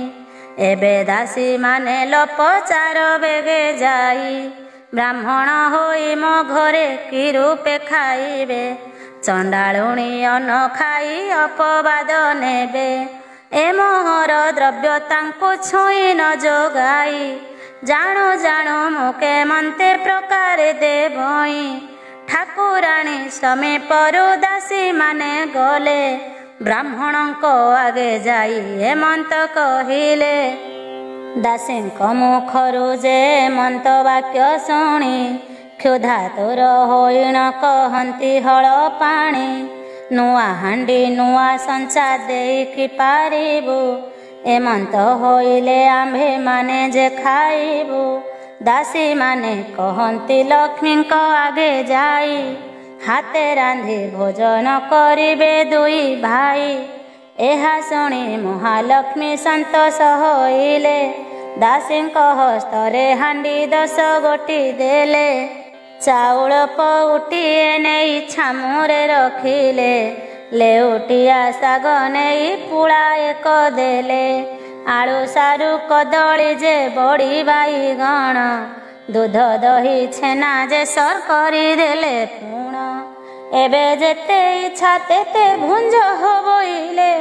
ଏବେ ଦାସୀମାନେ ଲପଚାର ବେଗେ ଯାଇ। ବ୍ରାହ୍ମଣ ହୋଇ ମୋ ଘରେ କି ରୂପେ ଖାଇବେ, ଚଣ୍ଡାଳୁଣୀ ଅନ୍ନ ଖାଇ ଅପବାଦ ନେବେ। ଏ ମୋହର ଦ୍ରବ୍ୟ ତାଙ୍କୁ ଛୁଇଁ ନ ଯୋଗାଇ, ଜାଣୁ ଜାଣୁ ମୁଁ କେମନ୍ତେ ପ୍ରକାରେ ଦେବଇଁ। ଠାକୁରାଣୀ ସମୀପରୁ ଦାସୀମାନେ ଗଲେ, ବ୍ରାହ୍ମଣଙ୍କ ଆଗେ ଯାଇ ଏମନ୍ତ କହିଲେ। ଦାସୀଙ୍କ ମୁଖରୁ ଯେ ମନ୍ତ ବାକ୍ୟ ଶୁଣି, କ୍ଷୁଧାତୁର ହୋଇଣ କହନ୍ତି ହଳ ପାଣି। ନୂଆ ହାଣ୍ଡି ନୂଆ ସଞ୍ଚା ଦେଇକି ପାରିବୁ, ଏମନ୍ତ ହୋଇଲେ ଆମ୍ଭେ ମାନେ ଯେ ଖାଇବୁ। ଦାସୀମାନେ କହନ୍ତି ଲକ୍ଷ୍ମୀଙ୍କ ଆଗେ ଯାଇ, ହାତେ ରାନ୍ଧି ଭୋଜନ କରିବେ ଦୁଇ ଭାଇ। ଏହା ଶୁଣି ମହାଲକ୍ଷ୍ମୀ ସନ୍ତୋଷ ହୋଇଲେ, ଦାସୀଙ୍କ ହସ୍ତରେ ହାଣ୍ଡି 10 ଗୋଟି ଦେଲେ। ଚାଉଳ ପଉଟିଏ ନେଇ ଛାମୁରେ ରଖିଲେ, ଲେଉଟିଆ ଶାଗ ନେଇ ପୁଳାଏ ଦେଲେ। ଆଳୁ ସାରୁ କଦଳୀ ଯେ ବଡ଼ି ବାଇଗଣ, ଦୁଧ ଦହି ଛେନା ଯେ ସର କରିଦେଲେ ପୁଣ। ଏବେ ଯେତେ ଇଚ୍ଛା ତେତେ ଭୁଞ୍ଜ ହବଇଲେ,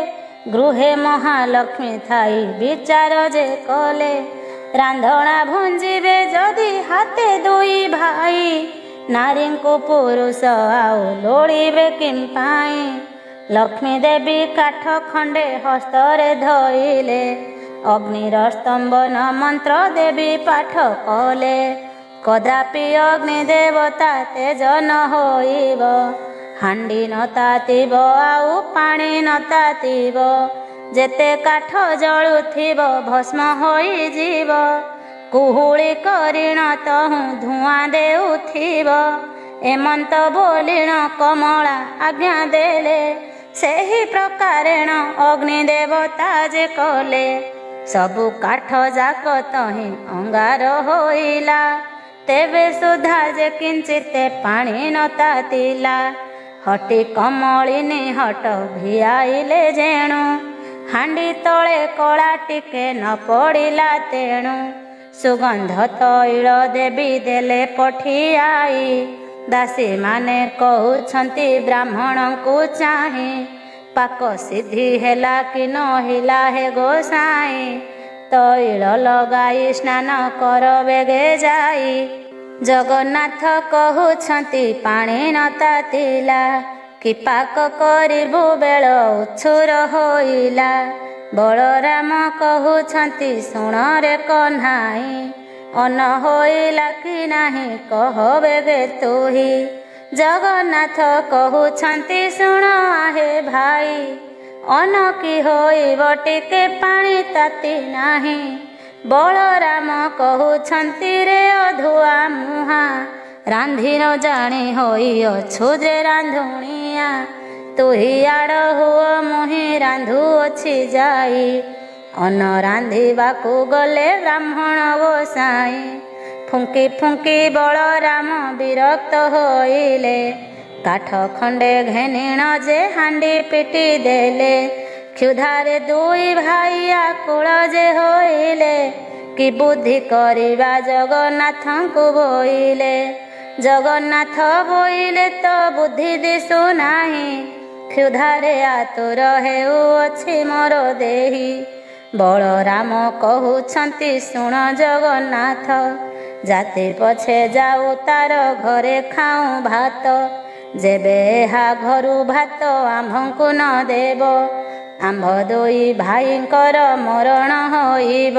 ଗୃହେ ମହାଲକ୍ଷ୍ମୀ ଥାଇ ବିଚାର ଯେ କଲେ। ରାନ୍ଧଣା ଭୁଞ୍ଜିବେ ଯଦି ହାତେ ଦୁଇ ଭାଇ, ନାରୀଙ୍କୁ ପୁରୁଷ ଆଉ ଲୋଡ଼ିବେ କିମ୍ପାଇଁ। ଲକ୍ଷ୍ମୀ ଦେବୀ କାଠ ଖଣ୍ଡେ ହସ୍ତରେ ଧଇଲେ, ଅଗ୍ନିର ସ୍ତମ୍ଭନ ମନ୍ତ୍ର ଦେବୀ ପାଠ କଲେ। କଦାପି ଅଗ୍ନି ଦେବତା ତେଜ ନ ହୋଇବ। ହାଣ୍ଡି ନ ତାତିବ ଆଉ ପାଣି ନ ତାତିବ। ଯେତେ କାଠ ଜଳୁଥିବ ଭସ୍ମ ହୋଇଯିବ। କୁହୁଳି କରିଣ ତହୁଁ ଧୂଆଁ ଦେଉଥିବ। ଏମନ୍ତ ବୋଲିଣ କମଳା ଆଜ୍ଞା ଦେଲେ। ସେହି ପ୍ରକାରେଣ ଅଗ୍ନି ଦେବତା ଯେ କଲେ। ସବୁ କାଠ ଯାକ ତହିଁ ଅଙ୍ଗାର ହୋଇଲା। ତେବେ ସୁଦ୍ଧା ଯେ କିଞ୍ଚିତେ ପାଣି ନ ତାତିଲା। ହଟି କମଳିନୀ ହଟ ଭିଆଇଲେ ଯେଣୁ। ହାଣ୍ଡି ତଳେ କଳା ଟିକେ ନ ପଡ଼ିଲା ତେଣୁ। ସୁଗନ୍ଧ ତୈଳ ଦେବୀ ଦେଲେ ପଠିଆଇ। ଦାସୀମାନେ କହୁଛନ୍ତି ବ୍ରାହ୍ମଣଙ୍କୁ ଚାହିଁ। ପାକ ସିଦ୍ଧି ହେଲା କି ନହିଲା ହେ ଗୋସାଇଁ। ତୈଳ ଲଗାଇ ସ୍ନାନ କର ବେଗେ ଯାଇ। ଜଗନ୍ନାଥ କହୁଛନ୍ତି ପାଣି ନ ତାତିଲା। କି ପାକ କରିବୁ ବେଳ ଉଛୁର ହୋଇଲା। ବଳରାମ କହୁଛନ୍ତି ଶୁଣରେ କହ୍ନାଇ। ଅନ ହୋଇଲା କି ନାହିଁ କହ ବେଗେ ତୁହି। ଜଗନ୍ନାଥ କହୁଛନ୍ତି ଶୁଣ ଆହେ ଭାଇ। ଅନ କି ହୋଇବ ଟିକେ ପାଣି ତାତି ନାହିଁ। ବଳରାମ କହୁଛନ୍ତି ରେ ଅଧୁଆ ମୁହାଁ। ରାନ୍ଧି ନ ଜାଣି ହୋଇଅଛୁ ଯେ ରାନ୍ଧୁଣିଆ। ତୁହି ଆଡ଼ ହୁଅ ମୁହିଁ ରାନ୍ଧୁଅଛି ଯାଇ। ଅନ ରାନ୍ଧିବାକୁ ଗଲେ ବ୍ରାହ୍ମଣ ଗୋସାଇଁ। ଫୁଙ୍କି ଫୁଙ୍କି ବଳରାମ ବିରକ୍ତ ହୋଇଲେ। କାଠ ଖଣ୍ଡେ ଘେନିଣ ଯେ ହାଣ୍ଡି ପିଟି ଦେଲେ। କ୍ଷୁଧାରେ ଦୁଇ ଭାଇ ଆକୁଳ ଯେ ହୋଇଲେ। କି ବୁଦ୍ଧି କରିବା ଜଗନ୍ନାଥଙ୍କୁ ବୋଇଲେ। ଜଗନ୍ନାଥ ବୋଇଲେ ତ ବୁଦ୍ଧି ଦିଶୁ ନାହିଁ। କ୍ଷୁଧାରେ ଆତୁର ହେଉଅଛି ମୋର ଦେହି। ବଳରାମ କହୁଛନ୍ତି ଶୁଣ ଜଗନ୍ନାଥ। ଜାତି ପଛେ ଯାଉ ତାର ଘରେ ଖାଉଁ ଭାତ। ଯେବେ ଏହା ଘରୁ ଭାତ ଆମ୍ଭଙ୍କୁ ନ ଦେବ। ଆମ୍ଭ ଦୁଇ ଭାଇଙ୍କର ମରଣ ହୋଇବ।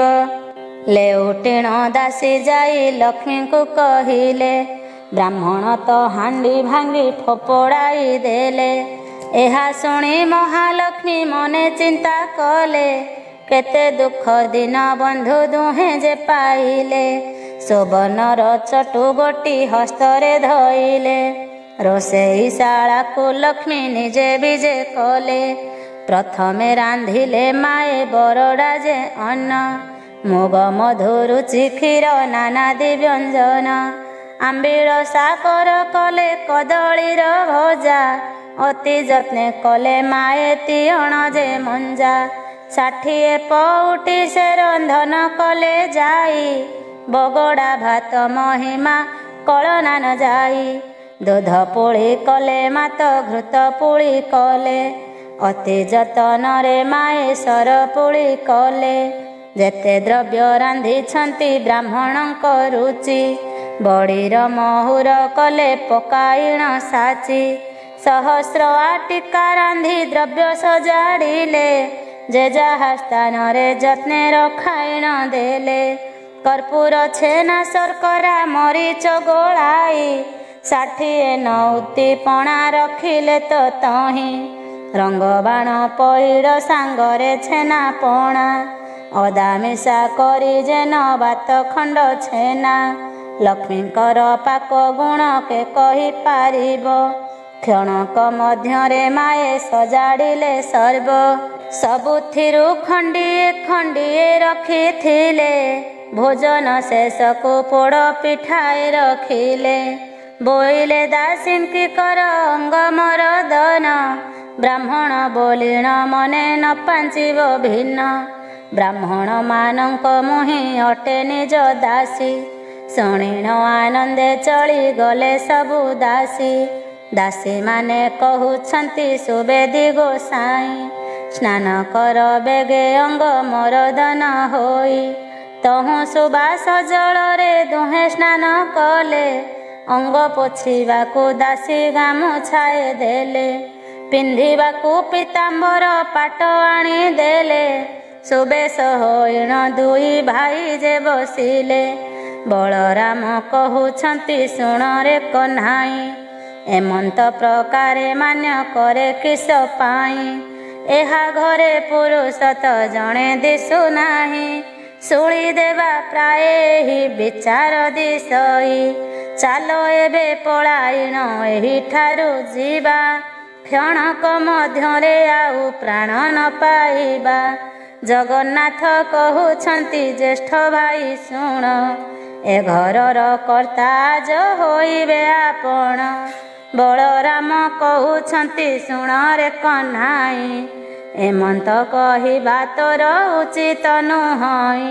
ଲେଉଟିଣ ଦାସୀ ଯାଇ ଲକ୍ଷ୍ମୀଙ୍କୁ କହିଲେ। ବ୍ରାହ୍ମଣ ତ ହାଣ୍ଡି ଭାଙ୍ଗି ଫୋପଡ଼ାଇ ଦେଲେ। ଏହା ଶୁଣି ମହାଲକ୍ଷ୍ମୀ ମନେ ଚିନ୍ତା କଲେ। କେତେ ଦୁଃଖ ଦିନ ବନ୍ଧୁ ଦୁହେଁ ଯେ ପାଇଲେ। ସୁବର୍ଣ୍ଣର ଚଟୁ ଗୋଟି ହସ୍ତରେ ଧଇଲେ। ରୋଷେଇ ଶାଳାକୁ ଲକ୍ଷ୍ମୀ ନିଜେ ବିଜେ କଲେ। ପ୍ରଥମେ ରାନ୍ଧିଲେ ମାଏ ବରଡ଼ା ଯେ ଅନ୍ନ। ମୁଗ ମଧୁ ରୁଚି କ୍ଷୀର ନାନାଦି ବ୍ୟଞ୍ଜନ। ଆମ୍ବିଳ ସାକର କଲେ କଦଳୀର ଭଜା। ଅତି ଯତ୍ନେ କଲେ ମାଏ ତିଅଣ ଯେ ମଞ୍ଜା। 60 ପଉଟି ସେ ରନ୍ଧନ କଲେ ଯାଇ। ବଗଡ଼ା ଭାତ ମହିମା କଳନା ନ ଯାଇ। ଦୁଧ ପୁଳି କଲେ ମାତ ଘୃତ ପୁଳି କଲେ। ଅତି ଯତନରେ ମାଏ ସର ପୁଳି କଲେ। ଯେତେ ଦ୍ରବ୍ୟ ରାନ୍ଧିଛନ୍ତି ବ୍ରାହ୍ମଣଙ୍କ ରୁଚି। ବଡ଼ିର ମହୁର କଲେ ପକାଇଣ ସାଚି। ସହସ୍ର ଆଟିକା ରାନ୍ଧି ଦ୍ରବ୍ୟ ସଜାଡ଼ିଲେ। ଯେ ଯାହା ସ୍ଥାନରେ ଯତ୍ନେ ରଖାଇଣ ଦେଲେ। କର୍ପୂର ଛେନା ଶର୍କରା ମରିଚ ଗୋଳାଇ। 60 ନଉତି ପଣା ରଖିଲେ ତ ତହିଁ। ରଙ୍ଗବାଣ ପଇଡ଼ ସାଙ୍ଗରେ ଛେନା ପଣା। ଅଦା ମିଶା କରି ଯେନ ବାତ ଖଣ୍ଡ ଛେନା। ଲକ୍ଷ୍ମୀଙ୍କର ପାକ ଗୁଣ କେ କହିପାରିବ। କ୍ଷଣକ ମଧ୍ୟରେ ମାଏ ସଜାଡ଼ିଲେ ସର୍ବ। ସବୁଥିରୁ ଖଣ୍ଡିଏ ଖଣ୍ଡିଏ ରଖିଥିଲେ। ଭୋଜନ ଶେଷକୁ ପୋଡ଼ ପିଠାଏ ରଖିଲେ। ବୋଇଲେ ଦାସୀଙ୍କି କର ଅଙ୍ଗ ମରଦନ। ବ୍ରାହ୍ମଣ ବୋଲିଣ ମନେ ନ ପାଞ୍ଚିବ ଭିନ୍ନ। ବ୍ରାହ୍ମଣ ମାନଙ୍କ ମୁହିଁ ଅଟେ ନିଜ ଦାସୀ। ଶୁଣିଣ ଆନନ୍ଦେ ଚଳିଗଲେ ସବୁ ଦାସୀ। ଦାସୀମାନେ କହୁଛନ୍ତି ସୁବେଦୀ ଗୋସାଇଁ। ସ୍ନାନ କର ବେଗେ ଅଙ୍ଗ ମରଦନ ହୋଇ। ତହୁଁ ସୁବାସ ଜଳରେ ଦୁହେଁ ସ୍ନାନ କଲେ। ଅଙ୍ଗ ପୋଛିବାକୁ ଦାସୀ ଗାମୁଛାଏ ଦେଲେ। ପିନ୍ଧିବାକୁ ପୀତାମ୍ବର ପାଟ ଆଣିଦେଲେ। ସୁବେଶ ହୋଇଣ ଦୁଇ ଭାଇ ଯେ ବସିଲେ। ବଳରାମ କହୁଛନ୍ତି ଶୁଣରେ କହ୍ନାଇ, ଏମନ୍ତ ପ୍ରକାରେ ମାନ୍ୟ କରେ କିସ ପାଇଁ? ଏହା ଘରେ ପୁରୁଷ ତ ଜଣେ ଦିଶୁ ନାହିଁ, ଶୁଳି ଦେବା ପ୍ରାୟ ଏହି ବିଚାର ଦିଶଇ। ଚାଲ ଏବେ ପଳାଇଣ ଏହିଠାରୁ ଯିବା, କ୍ଷଣକ ମଧ୍ୟରେ ଆଉ ପ୍ରାଣ ନ ପାଇବା। ଜଗନ୍ନାଥ କହୁଛନ୍ତି ଜ୍ୟେଷ୍ଠ ଭାଇ ଶୁଣ, ଏ ଘରର କର୍ତ୍ତା ଆଜ ହୋଇବେ ଆପଣ। ବଳରାମ କହୁଛନ୍ତି ଶୁଣରେ କହ୍ନାଇ, ଏମନ୍ତ କହିବା ତୋର ଉଚିତ ନୁହଁ।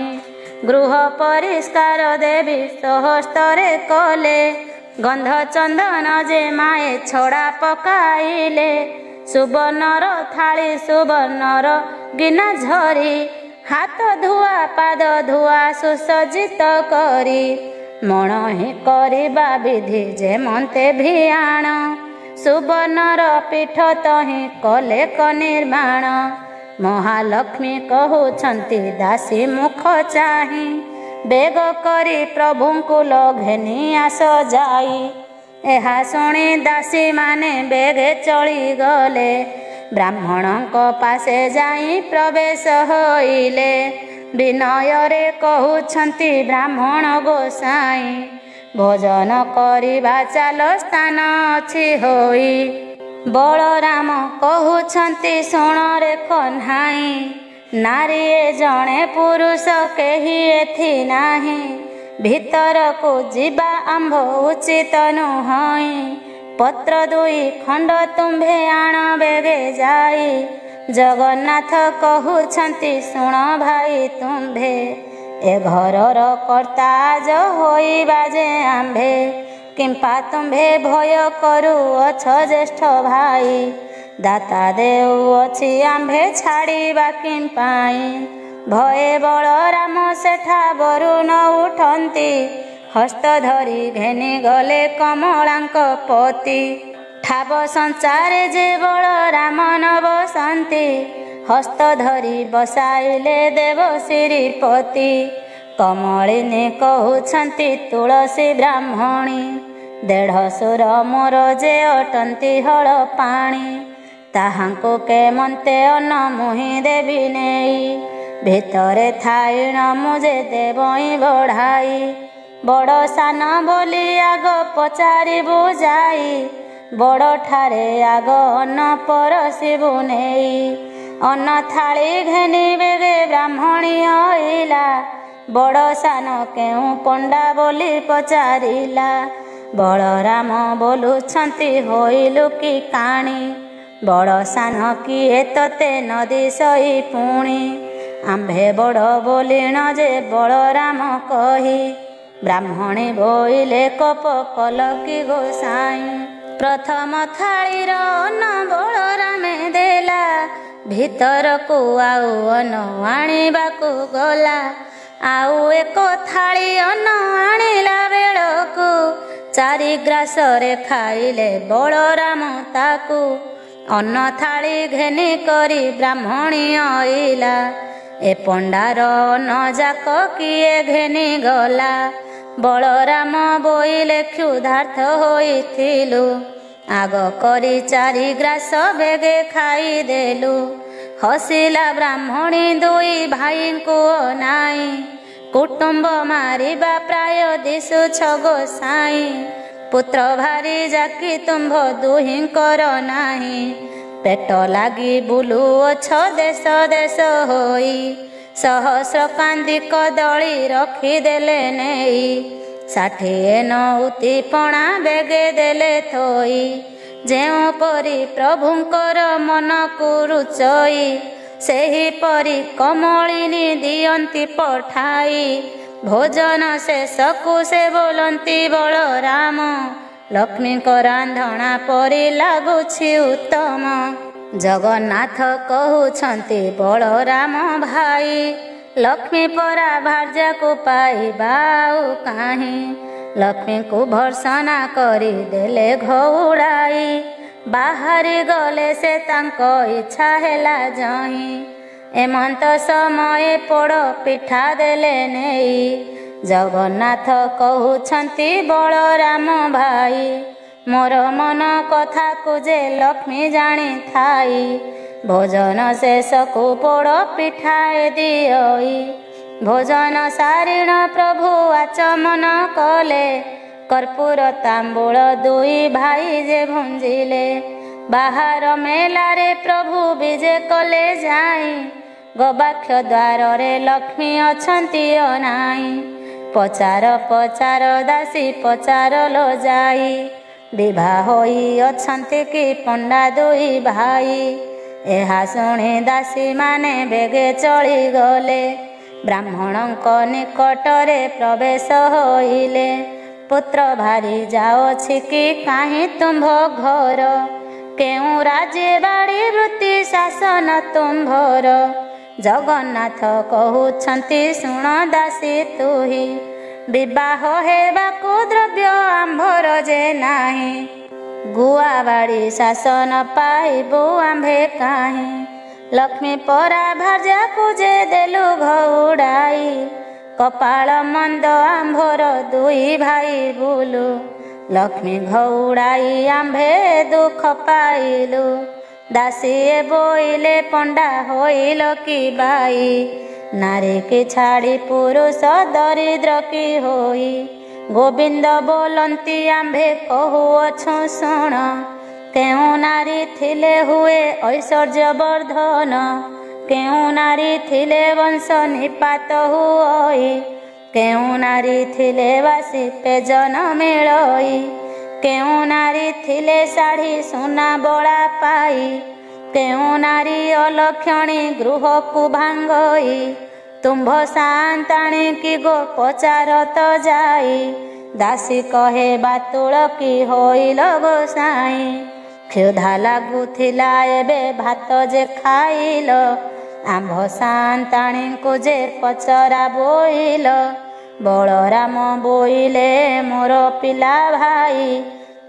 ଗୃହ ପରିଷ୍କାର ଦେବୀ ସହସ୍ତରେ କଲେ, ଗନ୍ଧ ଚନ୍ଦନ ଯେ ମାଏ ଛଡ଼ା ପକାଇଲେ। ସୁବର୍ଣ୍ଣର ଥାଳି ସୁବର୍ଣ୍ଣର ଗିନା ଝରି, ହାତ ଧୁଆ ପାଦ ଧୁଆ ସୁସଜ୍ଜିତ କରି। ମଣ ହିଁ କରିବା ବିଧି ଯେମନ୍ତେ ଭିଆଣ, ସୁବର୍ଣ୍ଣର ପୀଠ ତହିଁ କଲେ ନିର୍ମାଣ। ମହାଲକ୍ଷ୍ମୀ କହୁଛନ୍ତି ଦାସୀ ମୁଖ ଚାହିଁ, ବେଗ କରି ପ୍ରଭୁଙ୍କୁ ଘେନି ଆସ ଯାଇ। ଏହା ଶୁଣି ଦାସୀମାନେ ବେଗେ ଚଳିଗଲେ, ବ୍ରାହ୍ମଣଙ୍କ ପାଶେ ଯାଇ ପ୍ରବେଶ ହୋଇଲେ। ବିନୟରେ କହୁଛନ୍ତି ବ୍ରାହ୍ମଣ ଗୋସାଇଁ, ଭୋଜନ କରିବା ଚାଲ ସ୍ଥାନ ଅଛି ହୋଇ। ବଳରାମ କହୁଛନ୍ତି ଶୁଣରେ କହ୍ନାଇ, ନାରୀ ଏ ଜଣେ ପୁରୁଷ କେହି ଏଥି ନାହିଁ, ଭିତରକୁ ଯିବା ଆମ୍ଭ ଉଚିତ ନୁହଁ। ପତ୍ର ଦୁଇ ଖଣ୍ଡ ତୁମ୍ଭେ ଆଣ ବେଗେ ଯାଇ। ଜଗନ୍ନାଥ କହୁଛନ୍ତି ଶୁଣ ଭାଇ ତୁମ୍ଭେ, ଏ ଘରର କର୍ତ୍ତା ଆଜ ହୋଇବା ଯେ ଆମ୍ଭେ। କିମ୍ପା ତୁମ୍ଭେ ଭୟ କରୁଅଛ ଜ୍ୟେଷ୍ଠ ଭାଇ, ଦାତା ଦେଉଅଛି ଆମ୍ଭେ ଛାଡ଼ିବା କିମ୍ପାଇଁ? ଭୟେ ବଳରାମ ସେଠା ବରୁ ନ ଉଠନ୍ତି, ହସ୍ତ ଧରି ଘେନି ଗଲେ କମଳାଙ୍କ ପତି। ଠାବ ସଞ୍ଚାରେ ଯେ ବଳରାମ ନ ବସନ୍ତି, ହସ୍ତ ଧରି ବସାଇଲେ ଦେବ ଶ୍ରୀପତି। କମଳିନୀ କହୁଛନ୍ତି ତୁଳସୀ ବ୍ରାହ୍ମଣୀ, ଦେଢ଼ଶୁର ମୋର ଯେ ଅଟନ୍ତି ହଳ ପାଣି। ତାହାଙ୍କୁ କେମନ୍ତେ ଅନ୍ନ ମୁହିଁ ଦେବି ନେଇ, ଭିତରେ ଥାଇଣ ମୁଁ ଯେ ଦେବଇଁ ବଢ଼ାଇ। ବଡ଼ ସାନ ବୋଲି ଆଗ ପଚାରିବୁ ଯାଇ, ବଡ଼ଠାରେ ଆଗ ଅନ୍ନ ପରସିବୁ ନେଇ। ଅନ୍ନ ଥାଳି ଘେନି ବେଗେ ବ୍ରାହ୍ମଣୀ ଅଇଲା, ବଡ଼ ସାନ କେଉଁ ପଣ୍ଡା ବୋଲି ପଚାରିଲା। ବଳରାମ ବୋଲୁଛନ୍ତି ହୋଇଲୁ କି କାଣି, ବଡ଼ ସାନ କିଏ ତତେ ନଦୀ ସଇ ପୁଣି। ଆମ୍ଭେ ବଡ଼ ବୋଲିଣ ଯେ ବଳରାମ କହି, ବ୍ରାହ୍ମଣୀ ବୋଇଲେ କୋପ କଲ କି ଗୋସାଇଁ। ପ୍ରଥମ ଥାଳିର ଅନ୍ନ ବଳରାମେ ଦେଲା, ଭିତରକୁ ଆଉ ଅନ୍ନ ଆଣିବାକୁ ଗଲା। ଆଉ ଏକ ଥାଳି ଅନ୍ନ ଆଣିଲା ବେଳକୁ, ଚାରି ଗ୍ରାସରେ ଖାଇଲେ ବଳରାମ ତାକୁ। ଅନ୍ନ ଥାଳି ଘେନି କରି ବ୍ରାହ୍ମଣୀ ଅଇଲା, ଏ ପଣ୍ଡାର ଅନ୍ନ ଯାକ କିଏ ଘେନି ଗଲା। ବଳରାମ ବୋଇଲେ କ୍ଷୁଧାର୍ଥ ହୋଇଥିଲୁ, ଆଗ କରି ଚାରି ଗ୍ରାସ ବେଗେ ଖାଇଦେଲୁ। ହସିଲା ବ୍ରାହ୍ମଣୀ ଦୁଇ ଭାଇଙ୍କୁ ଅନାଇ, କୁଟୁମ୍ବ ମାରିବା ପ୍ରାୟ ଦିଶୁଛ ଗୋସାଇଁ। ପୁତ୍ର ଭାରି ଜାକି ତୁମ୍ଭ ଦୁହିଁଙ୍କର ନାହିଁ, ପେଟ ଲାଗି ବୁଲୁଅଛ ଦେଶ ଦେଶ ହୋଇ। ସହସ୍ର କାନ୍ଦି କଦଳୀ ରଖିଦେଲେ ନେଇ, 60 ନଉତି ପଣା ବେଗେ ଦେଲେ ଥୋଇ। ଯେଉଁପରି ପ୍ରଭୁଙ୍କର ମନକୁ ରୁଚଇ, ସେହିପରି କମଳିନୀ ଦିଅନ୍ତି ପଠାଇ। ଭୋଜନ ଶେଷକୁ ସେ ବୋଲନ୍ତି ବଳରାମ, ଲକ୍ଷ୍ମୀଙ୍କ ରାନ୍ଧଣା ପରି ଲାଗୁଛି ଉତ୍ତମ। ଜଗନ୍ନାଥ କହୁଛନ୍ତି ବଳରାମ ଭାଇ, ଲକ୍ଷ୍ମୀ ପରା ଭାର୍ଯ୍ୟାକୁ ପାଇବା ଆଉ କାହିଁ। ଲକ୍ଷ୍ମୀଙ୍କୁ ଭର୍ସନା କରି ଦେଲେ ଘଉଡ଼ାଇ, ବାହାରି ଗଲେ ସେ ତାଙ୍କ ଇଚ୍ଛା ହେଲା ଯହିଁ। ଏମନ୍ତ ସମୟେ ପୋଡ଼ ପିଠା ଦେଲେ ନେଇ, ଜଗନ୍ନାଥ କହୁଛନ୍ତି ବଳରାମ ଭାଇ, ମୋର ମନ କଥାକୁ ଯେ ଲକ୍ଷ୍ମୀ ଜାଣିଥାଇ, ଭୋଜନ ଶେଷକୁ ପୋଡ଼ ପିଠାଏ ଦିଅଇ। ଭୋଜନ ସାରିଣ ପ୍ରଭୁ ଆଚମନ କଲେ, କର୍ପୂର ତାମ୍ବୁଳ ଦୁଇ ଭାଇ ଯେ ଭୁଞ୍ଜିଲେ। ବାହାର ମେଲାରେ ପ୍ରଭୁ ବିଜେ କଲେ ଯାଇ, ଗବାକ୍ଷ ଦ୍ୱାରରେ ଲକ୍ଷ୍ମୀ ଅଛନ୍ତି ଅନାଇ। ପଚାର ପଚାର ଦାସୀ ପଚାର ଲ ଯାଇ, ବିଭା ହୋଇ ଅଛନ୍ତି କି ପଣ୍ଡା ଦୁଇ ଭାଇ। ଏହା ଶୁଣି ଦାସୀମାନେ ବେଗେ ଚଳିଗଲେ, ବ୍ରାହ୍ମଣଙ୍କ ନିକଟରେ ପ୍ରବେଶ ହୋଇଲେ। ପୁତ୍ର ଭାରି ଯାଉଛି କି କାହିଁ ତୁମ୍ଭ ଘର, କେଉଁ ରାଜ୍ୟ ବାଡ଼ି ବୃତ୍ତି ଶାସନ ତୁମ୍ଭର। ଜଗନ୍ନାଥ କହୁଛନ୍ତି ଶୁଣ ଦାସୀ ତୁହି, ବିବାହ ହେବାକୁ ଦ୍ରବ୍ୟ ଆମ୍ଭର ଯେ ନାହିଁ। ଗୁଆ ବାଡ଼ି ଶାସନ ପାଇବୁ ଆମ୍ଭେ କାହିଁ, ଲକ୍ଷ୍ମୀ ପରା ଭାର୍ଯ୍ୟାକୁ ଯେ ଦେଲୁ ଘଉଡ଼ାଇ। କପାଳ ମନ୍ଦ ଆମ୍ଭର ଦୁଇ ଭାଇ ବୁଲୁ, ଲକ୍ଷ୍ମୀ ଘଉଡ଼ାଇ ଆମ୍ଭେ ଦୁଃଖ ପାଇଲୁ। ଦାସୀଏ ବୋଇଲେ ପଣ୍ଡା ହୋଇଲ କି ବାଇ, ନାରୀ କି ଛାଡ଼ି ପୁରୁଷ ଦରିଦ୍ର କି ହୋଇ। ଗୋବିନ୍ଦ ବୋଲନ୍ତି ଆମ୍ଭେ କହୁଅଛୁ ଶୁଣ, କେଉଁ ନାରୀ ଥିଲେ ହୁଏ ଐଶ୍ୱର୍ଯ୍ୟ ବର୍ଦ୍ଧନ, କେଉଁ ନାରୀ ଥିଲେ ବଂଶ ନିପାତ ହୁଅଇ। କେଉଁ ନାରୀ ଥିଲେ ବାସି ପେଜନ ମିଳଇ, କେଉଁ ନାରୀ ଥିଲେ ଶାଢ଼ୀ ସୁନା ବଳା ପାଇ। କେଉଁ ନାରୀ ଅଲକ୍ଷଣୀ ଗୃହକୁ ଭାଙ୍ଗଇ, ତୁମ୍ଭ ସାନ୍ତାଣୀ କି ଗୋ ପଚାର ତ ଯାଇ। ଦାସୀ କହେ ବାତୁଳ କି ହୋଇଲ ଗୋସାଇଁ, କ୍ଷୁଧା ଲାଗୁଥିଲା ଏବେ ଭାତ ଯେ ଖାଇଲ। ଆମ୍ଭ ସାନ୍ତାଣୀଙ୍କୁ ଯେ ପଚରା ବୋଇଲ, ବଳରାମ ବୋଇଲେ ମୋର ପିଲା ଭାଇ।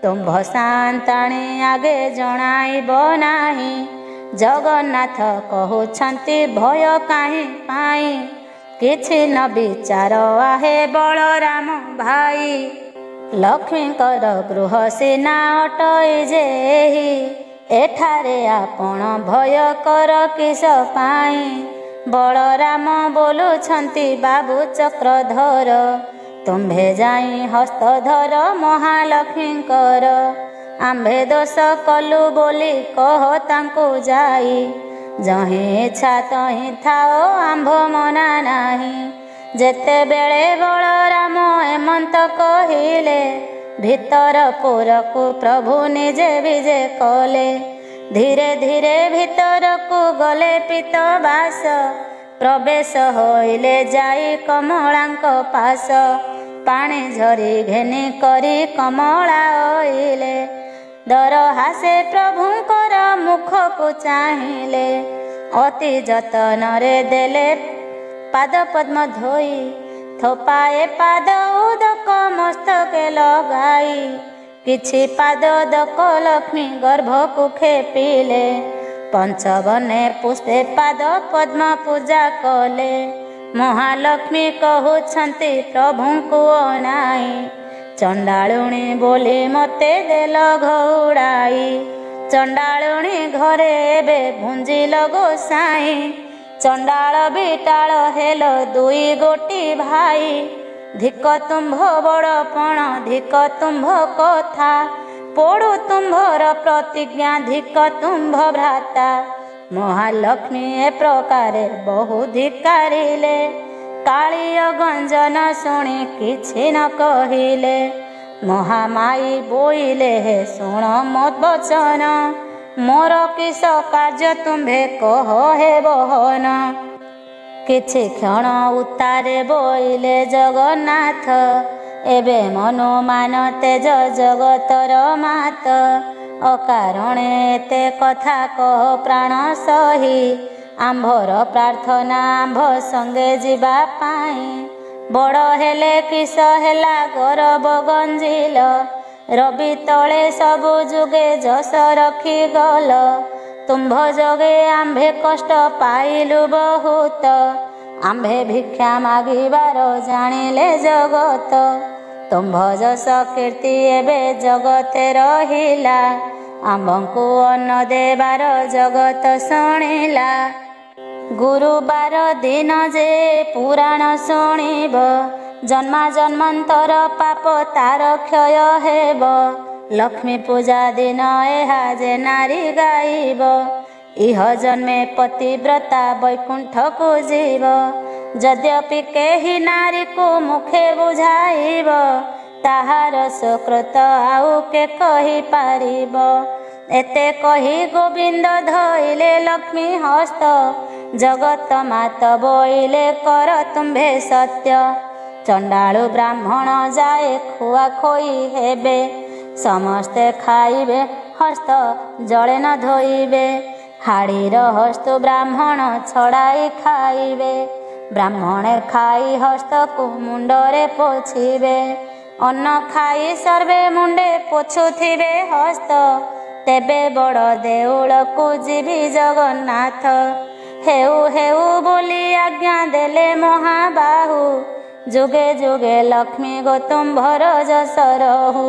ତୁମ୍ଭ ସାନ୍ତାଣୀ ଆଗେ ଜଣାଇବ ନାହିଁ, ଜଗନ୍ନାଥ କହୁଛନ୍ତି ଭୟ କାହିଁ ପାଇଁ। କିଛି ନ ବିଚାର ଆହେ ବଳରାମ ଭାଇ, ଲକ୍ଷ୍ମୀଙ୍କର ଗୃହ ସିନା ଅଟଇ ଯେ ଏହି। ଏଠାରେ ଆପଣ ଭୟ କର କିସ ପାଇଁ। ବଳରାମ ବୋଲୁଛନ୍ତି ବାବୁ ଚକ୍ରଧର, ତୁମ୍ଭେ ଯାଇ ହସ୍ତଧର ମହାଲକ୍ଷ୍ମୀଙ୍କର। ଆମ୍ଭେ ଦୋଷ କଲୁ ବୋଲି କହ ତାଙ୍କୁ ଯାଇ, ଯହିଁ ଇଚ୍ଛା ତହିଁ ଥାଅ ଆମ୍ଭ ମନା ନାହିଁ। ଯେତେବେଳେ ବଳରାମ ଏମନ୍ତ କହିଲେ, ଭିତର ପୁରକୁ ପ୍ରଭୁ ନିଜେ ବିଜେ କଲେ। ଧୀରେ ଧୀରେ ଭିତରକୁ ଗଲେ ପିତବାସ, ପ୍ରବେଶ ହୋଇଲେ ଯାଇ କମଳାଙ୍କ ପାଶ। ପାଣି ଝରି ଘେନି କରି କମଳା ଅଇଲେ, ଦରହାସେ ପ୍ରଭୁଙ୍କର ମୁଖକୁ ଚାହିଁଲେ। ଅତି ଯତନରେ ଦେଲେ ପାଦ ପଦ୍ମ ଧୋଇ, ଥୋପାଏ ପାଦ ଉଦକ ମସ୍ତକେ ଲଗାଇ। କିଛି ପାଦ ଦକ ଲକ୍ଷ୍ମୀ ଗର୍ଭକୁ ଖେପିଲେ, ପଞ୍ଚବନେ ପୁଷ୍ପେ ପାଦ ପଦ୍ମ ପୂଜା କଲେ। ମହାଲକ୍ଷ୍ମୀ କହୁଛନ୍ତି ପ୍ରଭୁଙ୍କୁ ଅନାଇ, ଚଣ୍ଡାଳୁଣୀ ବୋଲି ମୋତେ ଦେଲ ଘଉଡ଼ାଇ। ଚଣ୍ଡାଳୁଣୀ ଘରେ ଏବେ ଭୁଞ୍ଜିଲ ଗୋସାଇଁ, ଚଣ୍ଡାଳ ବିଟାଳ ହେଲ ଦୁଇ ଗୋଟି ଭାଇ। ଧିକ ତୁମ୍ଭ ବଡ଼ପଣ ଧିକ ତୁମ୍ଭ କଥା, ପଡ଼ୁ ତୁମ୍ଭର ପ୍ରତିଜ୍ଞା ଧିକ ତୁମ୍ଭ ଭ୍ରାତା। ମହାଲକ୍ଷ୍ମୀ ଏ ପ୍ରକାରେ ବହୁ ଧିକାରିଲେ, କାଳିୟ ଗଞ୍ଜନ ଶୁଣି କିଛି ନ କହିଲେ। ମହାମାଇ ବୋଇଲେ ହେ ଶୁଣ ମୋ ବଚନ, ମୋର କିସ କାର୍ଯ୍ୟ ତୁମ୍ଭେ କହ ହେ ବହନ। କିଛି କ୍ଷଣ ଉତ୍ତାରେ ବୋଇଲେ ଜଗନ୍ନାଥ, ଏବେ ମନୁମାନ ତେଜ ଜଗତର ମାତ। ଅକାରଣେ ଏତେ କଥା କହ ପ୍ରାଣ ସହି, ଆମ୍ଭର ପ୍ରାର୍ଥନା ଆମ୍ଭ ସଙ୍ଗେ ଯିବା ପାଇଁ। ବଡ଼ ହେଲେ କିସ ହେଲା ଗରବ ଗଞ୍ଜିଲ, ରବି ତଳେ ସବୁ ଯୁଗେ ଯଶ ରଖିଗଲ। ତୁମ୍ଭ ଯୋଗେ ଆମ୍ଭେ କଷ୍ଟ ପାଇଲୁ ବହୁତ, ଆମ୍ଭେ ଭିକ୍ଷା ମାଗିବାର ଜାଣିଲେ ଜଗତ। ତୁମ୍ଭ ଯଶ କୀର୍ତ୍ତି ଏବେ ଜଗତେ ରହିଲା। ଆମ୍ଭଙ୍କୁ ଅନ୍ନ ଦେବାର ଜଗତ ଶୁଣିଲା। ଗୁରୁବାର ଦିନ ଯେ ପୁରାଣ ଶୁଣିବ, ଜନ୍ମା ଜନ୍ମାନ୍ତର ପାପ ତାର କ୍ଷୟ ହେବ। ଲକ୍ଷ୍ମୀ ପୂଜା ଦିନ ଏହା ଯେ ନାରୀ ଗାଇବ, ଇହ ଜନ୍ମେ ପତିବ୍ରତା ବୈକୁଣ୍ଠକୁ ଯିବ। ଯଦ୍ୟପି କେହି ନାରୀକୁ ମୁଖେ ବୁଝାଇବ, ତାହାର ସୁକୃତ ଆଉ କେ କହିପାରିବ। ଏତେ କହି ଗୋବିନ୍ଦ ଧଇଲେ ଲକ୍ଷ୍ମୀ ହସ୍ତ, ଜଗତ ମାତ ବୋଇଲେ କର ତୁମ୍ଭେ ସତ୍ୟ। ଚଣ୍ଡାଳୁ ବ୍ରାହ୍ମଣ ଯାଏ ଖୁଆଖୋଇ ହେବେ, ସମସ୍ତେ ଖାଇବେ ହସ୍ତ ଜଳେ ନ ଧୋଇବେ। ହାଡ଼ିର ହସ୍ତୁ ବ୍ରାହ୍ମଣ ଛଡ଼ାଇ ଖାଇବେ, ବ୍ରାହ୍ମଣେ ଖାଇ ହସ୍ତକୁ ମୁଣ୍ଡରେ ପୋଛିବେ। ଅନ୍ନ ଖାଇ ସର୍ବେ ମୁଣ୍ଡେ ପୋଛୁଥିବେ ହସ୍ତ, ତେବେ ବଡ଼ ଦେଉଳକୁ ଯିବି ଜଗନ୍ନାଥ। ହେଉ ହେଉ ବୋଲି ଆଜ୍ଞା ଦେଲେ ମହାବାହୁ, ଯୁଗେ ଯୁଗେ ଲକ୍ଷ୍ମୀ ଗୋ ତୁମ୍ଭର ଯଶ ରହୁ।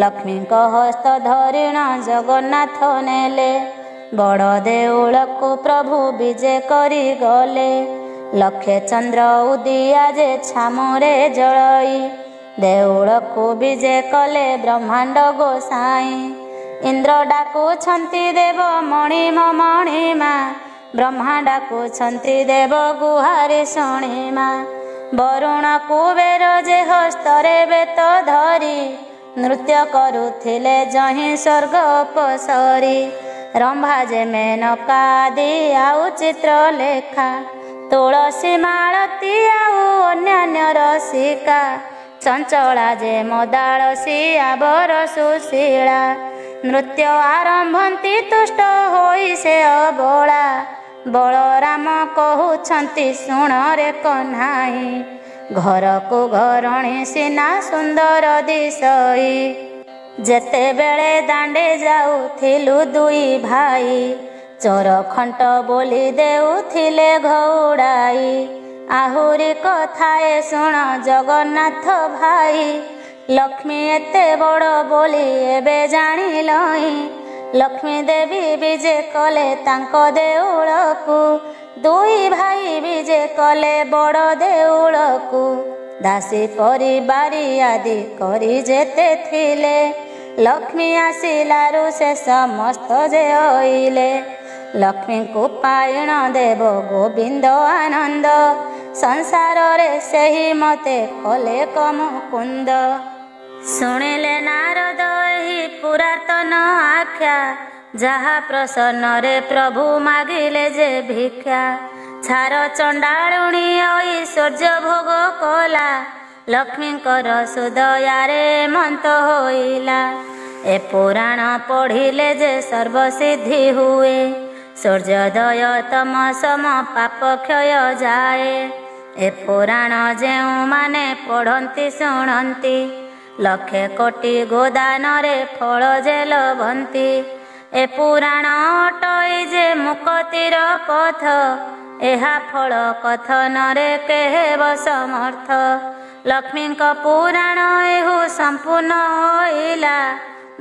ଲକ୍ଷ୍ମୀଙ୍କ ହସ୍ତ ଧରିଣ ଜଗନ୍ନାଥ ନେଲେ, ବଡ଼ ଦେଉଳକୁ ପ୍ରଭୁ ବିଜେ କରି ଗଲେ। ଲକ୍ଷେ ଚନ୍ଦ୍ର ଉଦିଆ ଯେ ଛାମୁରେ ଜଳଇ, ଦେଉଳକୁ ବିଜେ କଲେ ବ୍ରହ୍ମାଣ୍ଡ ଗୋସାଇଁ। ଇନ୍ଦ୍ର ଡାକୁଛନ୍ତି ଦେବ ମଣିମ ମଣିମା, ବ୍ରହ୍ମା ଡାକୁଛନ୍ତି ଦେବ ଗୁହାରି ଶୁଣିମା। ବରୁଣ କୁବେର ଯେ ହସ୍ତରେ ବେତ ଧରି, ନୃତ୍ୟ କରୁଥିଲେ ଯହିଁ ସ୍ୱର୍ଗ ଅପସରି। ରମ୍ଭା ଯେ ମେନକା ଆଦି ଆଉ ଚିତ୍ରଲେଖା, ତୁଳସୀ ମାଳତୀ ଆଉ ଅନ୍ୟାନ୍ୟ ରସିକା। ଚଞ୍ଚଳା ଯେ ମଦାଳସୀ ଆବର ସୁଶୀଳା, ନୃତ୍ୟ ଆରମ୍ଭନ୍ତି ତୁଷ୍ଟ ହୋଇ ସେ ଅବଳା। ବଳରାମ କହୁଛନ୍ତି ଶୁଣରେ କହ୍ନାଇ, ଘରକୁ ଘରଣୀ ସିନା ସୁନ୍ଦର ଦିଶଇ। ଯେତେବେଳେ ଦାଣ୍ଡେ ଯାଉଥିଲୁ ଦୁଇ ଭାଇ, ଚୋର ଖଣ୍ଟ ବୋଲି ଦେଉଥିଲେ ଘଉଡ଼ାଇ। ଆହୁରି କଥାଏ ଶୁଣ ଜଗନ୍ନାଥ ଭାଇ, ଲକ୍ଷ୍ମୀ ଏତେ ବଡ଼ ବୋଲି ଏବେ ଜାଣିଲଇଁ। ଲକ୍ଷ୍ମୀ ଦେବୀ ବିଜେ କଲେ ତାଙ୍କ ଦେଉଳକୁ, ଦୁଇ ଭାଇ ବିଜେ କଲେ ବଡ଼ ଦେଉଳକୁ। ଦାସୀ ପରିବାରୀ ଆଦି କରି ଯେତେ ଥିଲେ, ଲକ୍ଷ୍ମୀ ଆସିଲାରୁ ସେ ସମସ୍ତ ଯେ ଅଇଲେ। ଲକ୍ଷ୍ମୀଙ୍କୁ ପାଇଣ ଦେବ ଗୋବିନ୍ଦ ଆନନ୍ଦ, ସଂସାରରେ ସେହି ମତେ କଲେ କମୁକୁନ୍ଦ। ଶୁଣିଲେ ନାରଦ ଏହି ପୁରାତନ ଆଖ୍ୟା, ଯାହା ପ୍ରସନ୍ନରେ ପ୍ରଭୁ ମାଗିଲେ ଯେ ଭିକ୍ଷା। ଛାର ଚଣ୍ଡାଳୁଣୀ ଐଶ୍ୱର୍ଯ୍ୟ ଭୋଗ କଲା, ଲକ୍ଷ୍ମୀଙ୍କର ସୁଦୟାରେ ମନ୍ତ ହୋଇଲା। ଏ ପୁରାଣ ପଢ଼ିଲେ ଯେ ସର୍ବସିଦ୍ଧି ହୁଏ, ସୂର୍ଯ୍ୟୋଦୟ ତମ ସମ ପାପ କ୍ଷୟ ଯାଏ। ଏ ପୁରାଣ ଯେଉଁମାନେ ପଢ଼ନ୍ତି ଶୁଣନ୍ତି, ଲକ୍ଷେ କୋଟି ଗୋଦାନରେ ଫଳ ଯେ ଲଭନ୍ତି। ଏ ପୁରାଣ ଅଟଇ ଯେ ମୁକତିର ପଥ, ଏହା ଫଳ କଥନରେ କେହେବ ସମର୍ଥ। ଲକ୍ଷ୍ମୀଙ୍କ ପୁରାଣ ଏହୁ ସମ୍ପୂର୍ଣ୍ଣ ହୋଇଲା,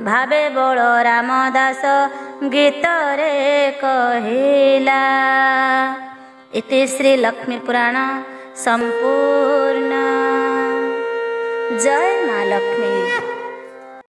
ଭାବେ ବଳରାମ ଦାସ ଗୀତରେ କହିଲା। ଇତି ଶ୍ରୀ ଲକ୍ଷ୍ମୀ ପୁରାଣ ସମ୍ପୂର୍ଣ୍ଣ। ଜୟ ମା ଲକ୍ଷ୍ମୀ।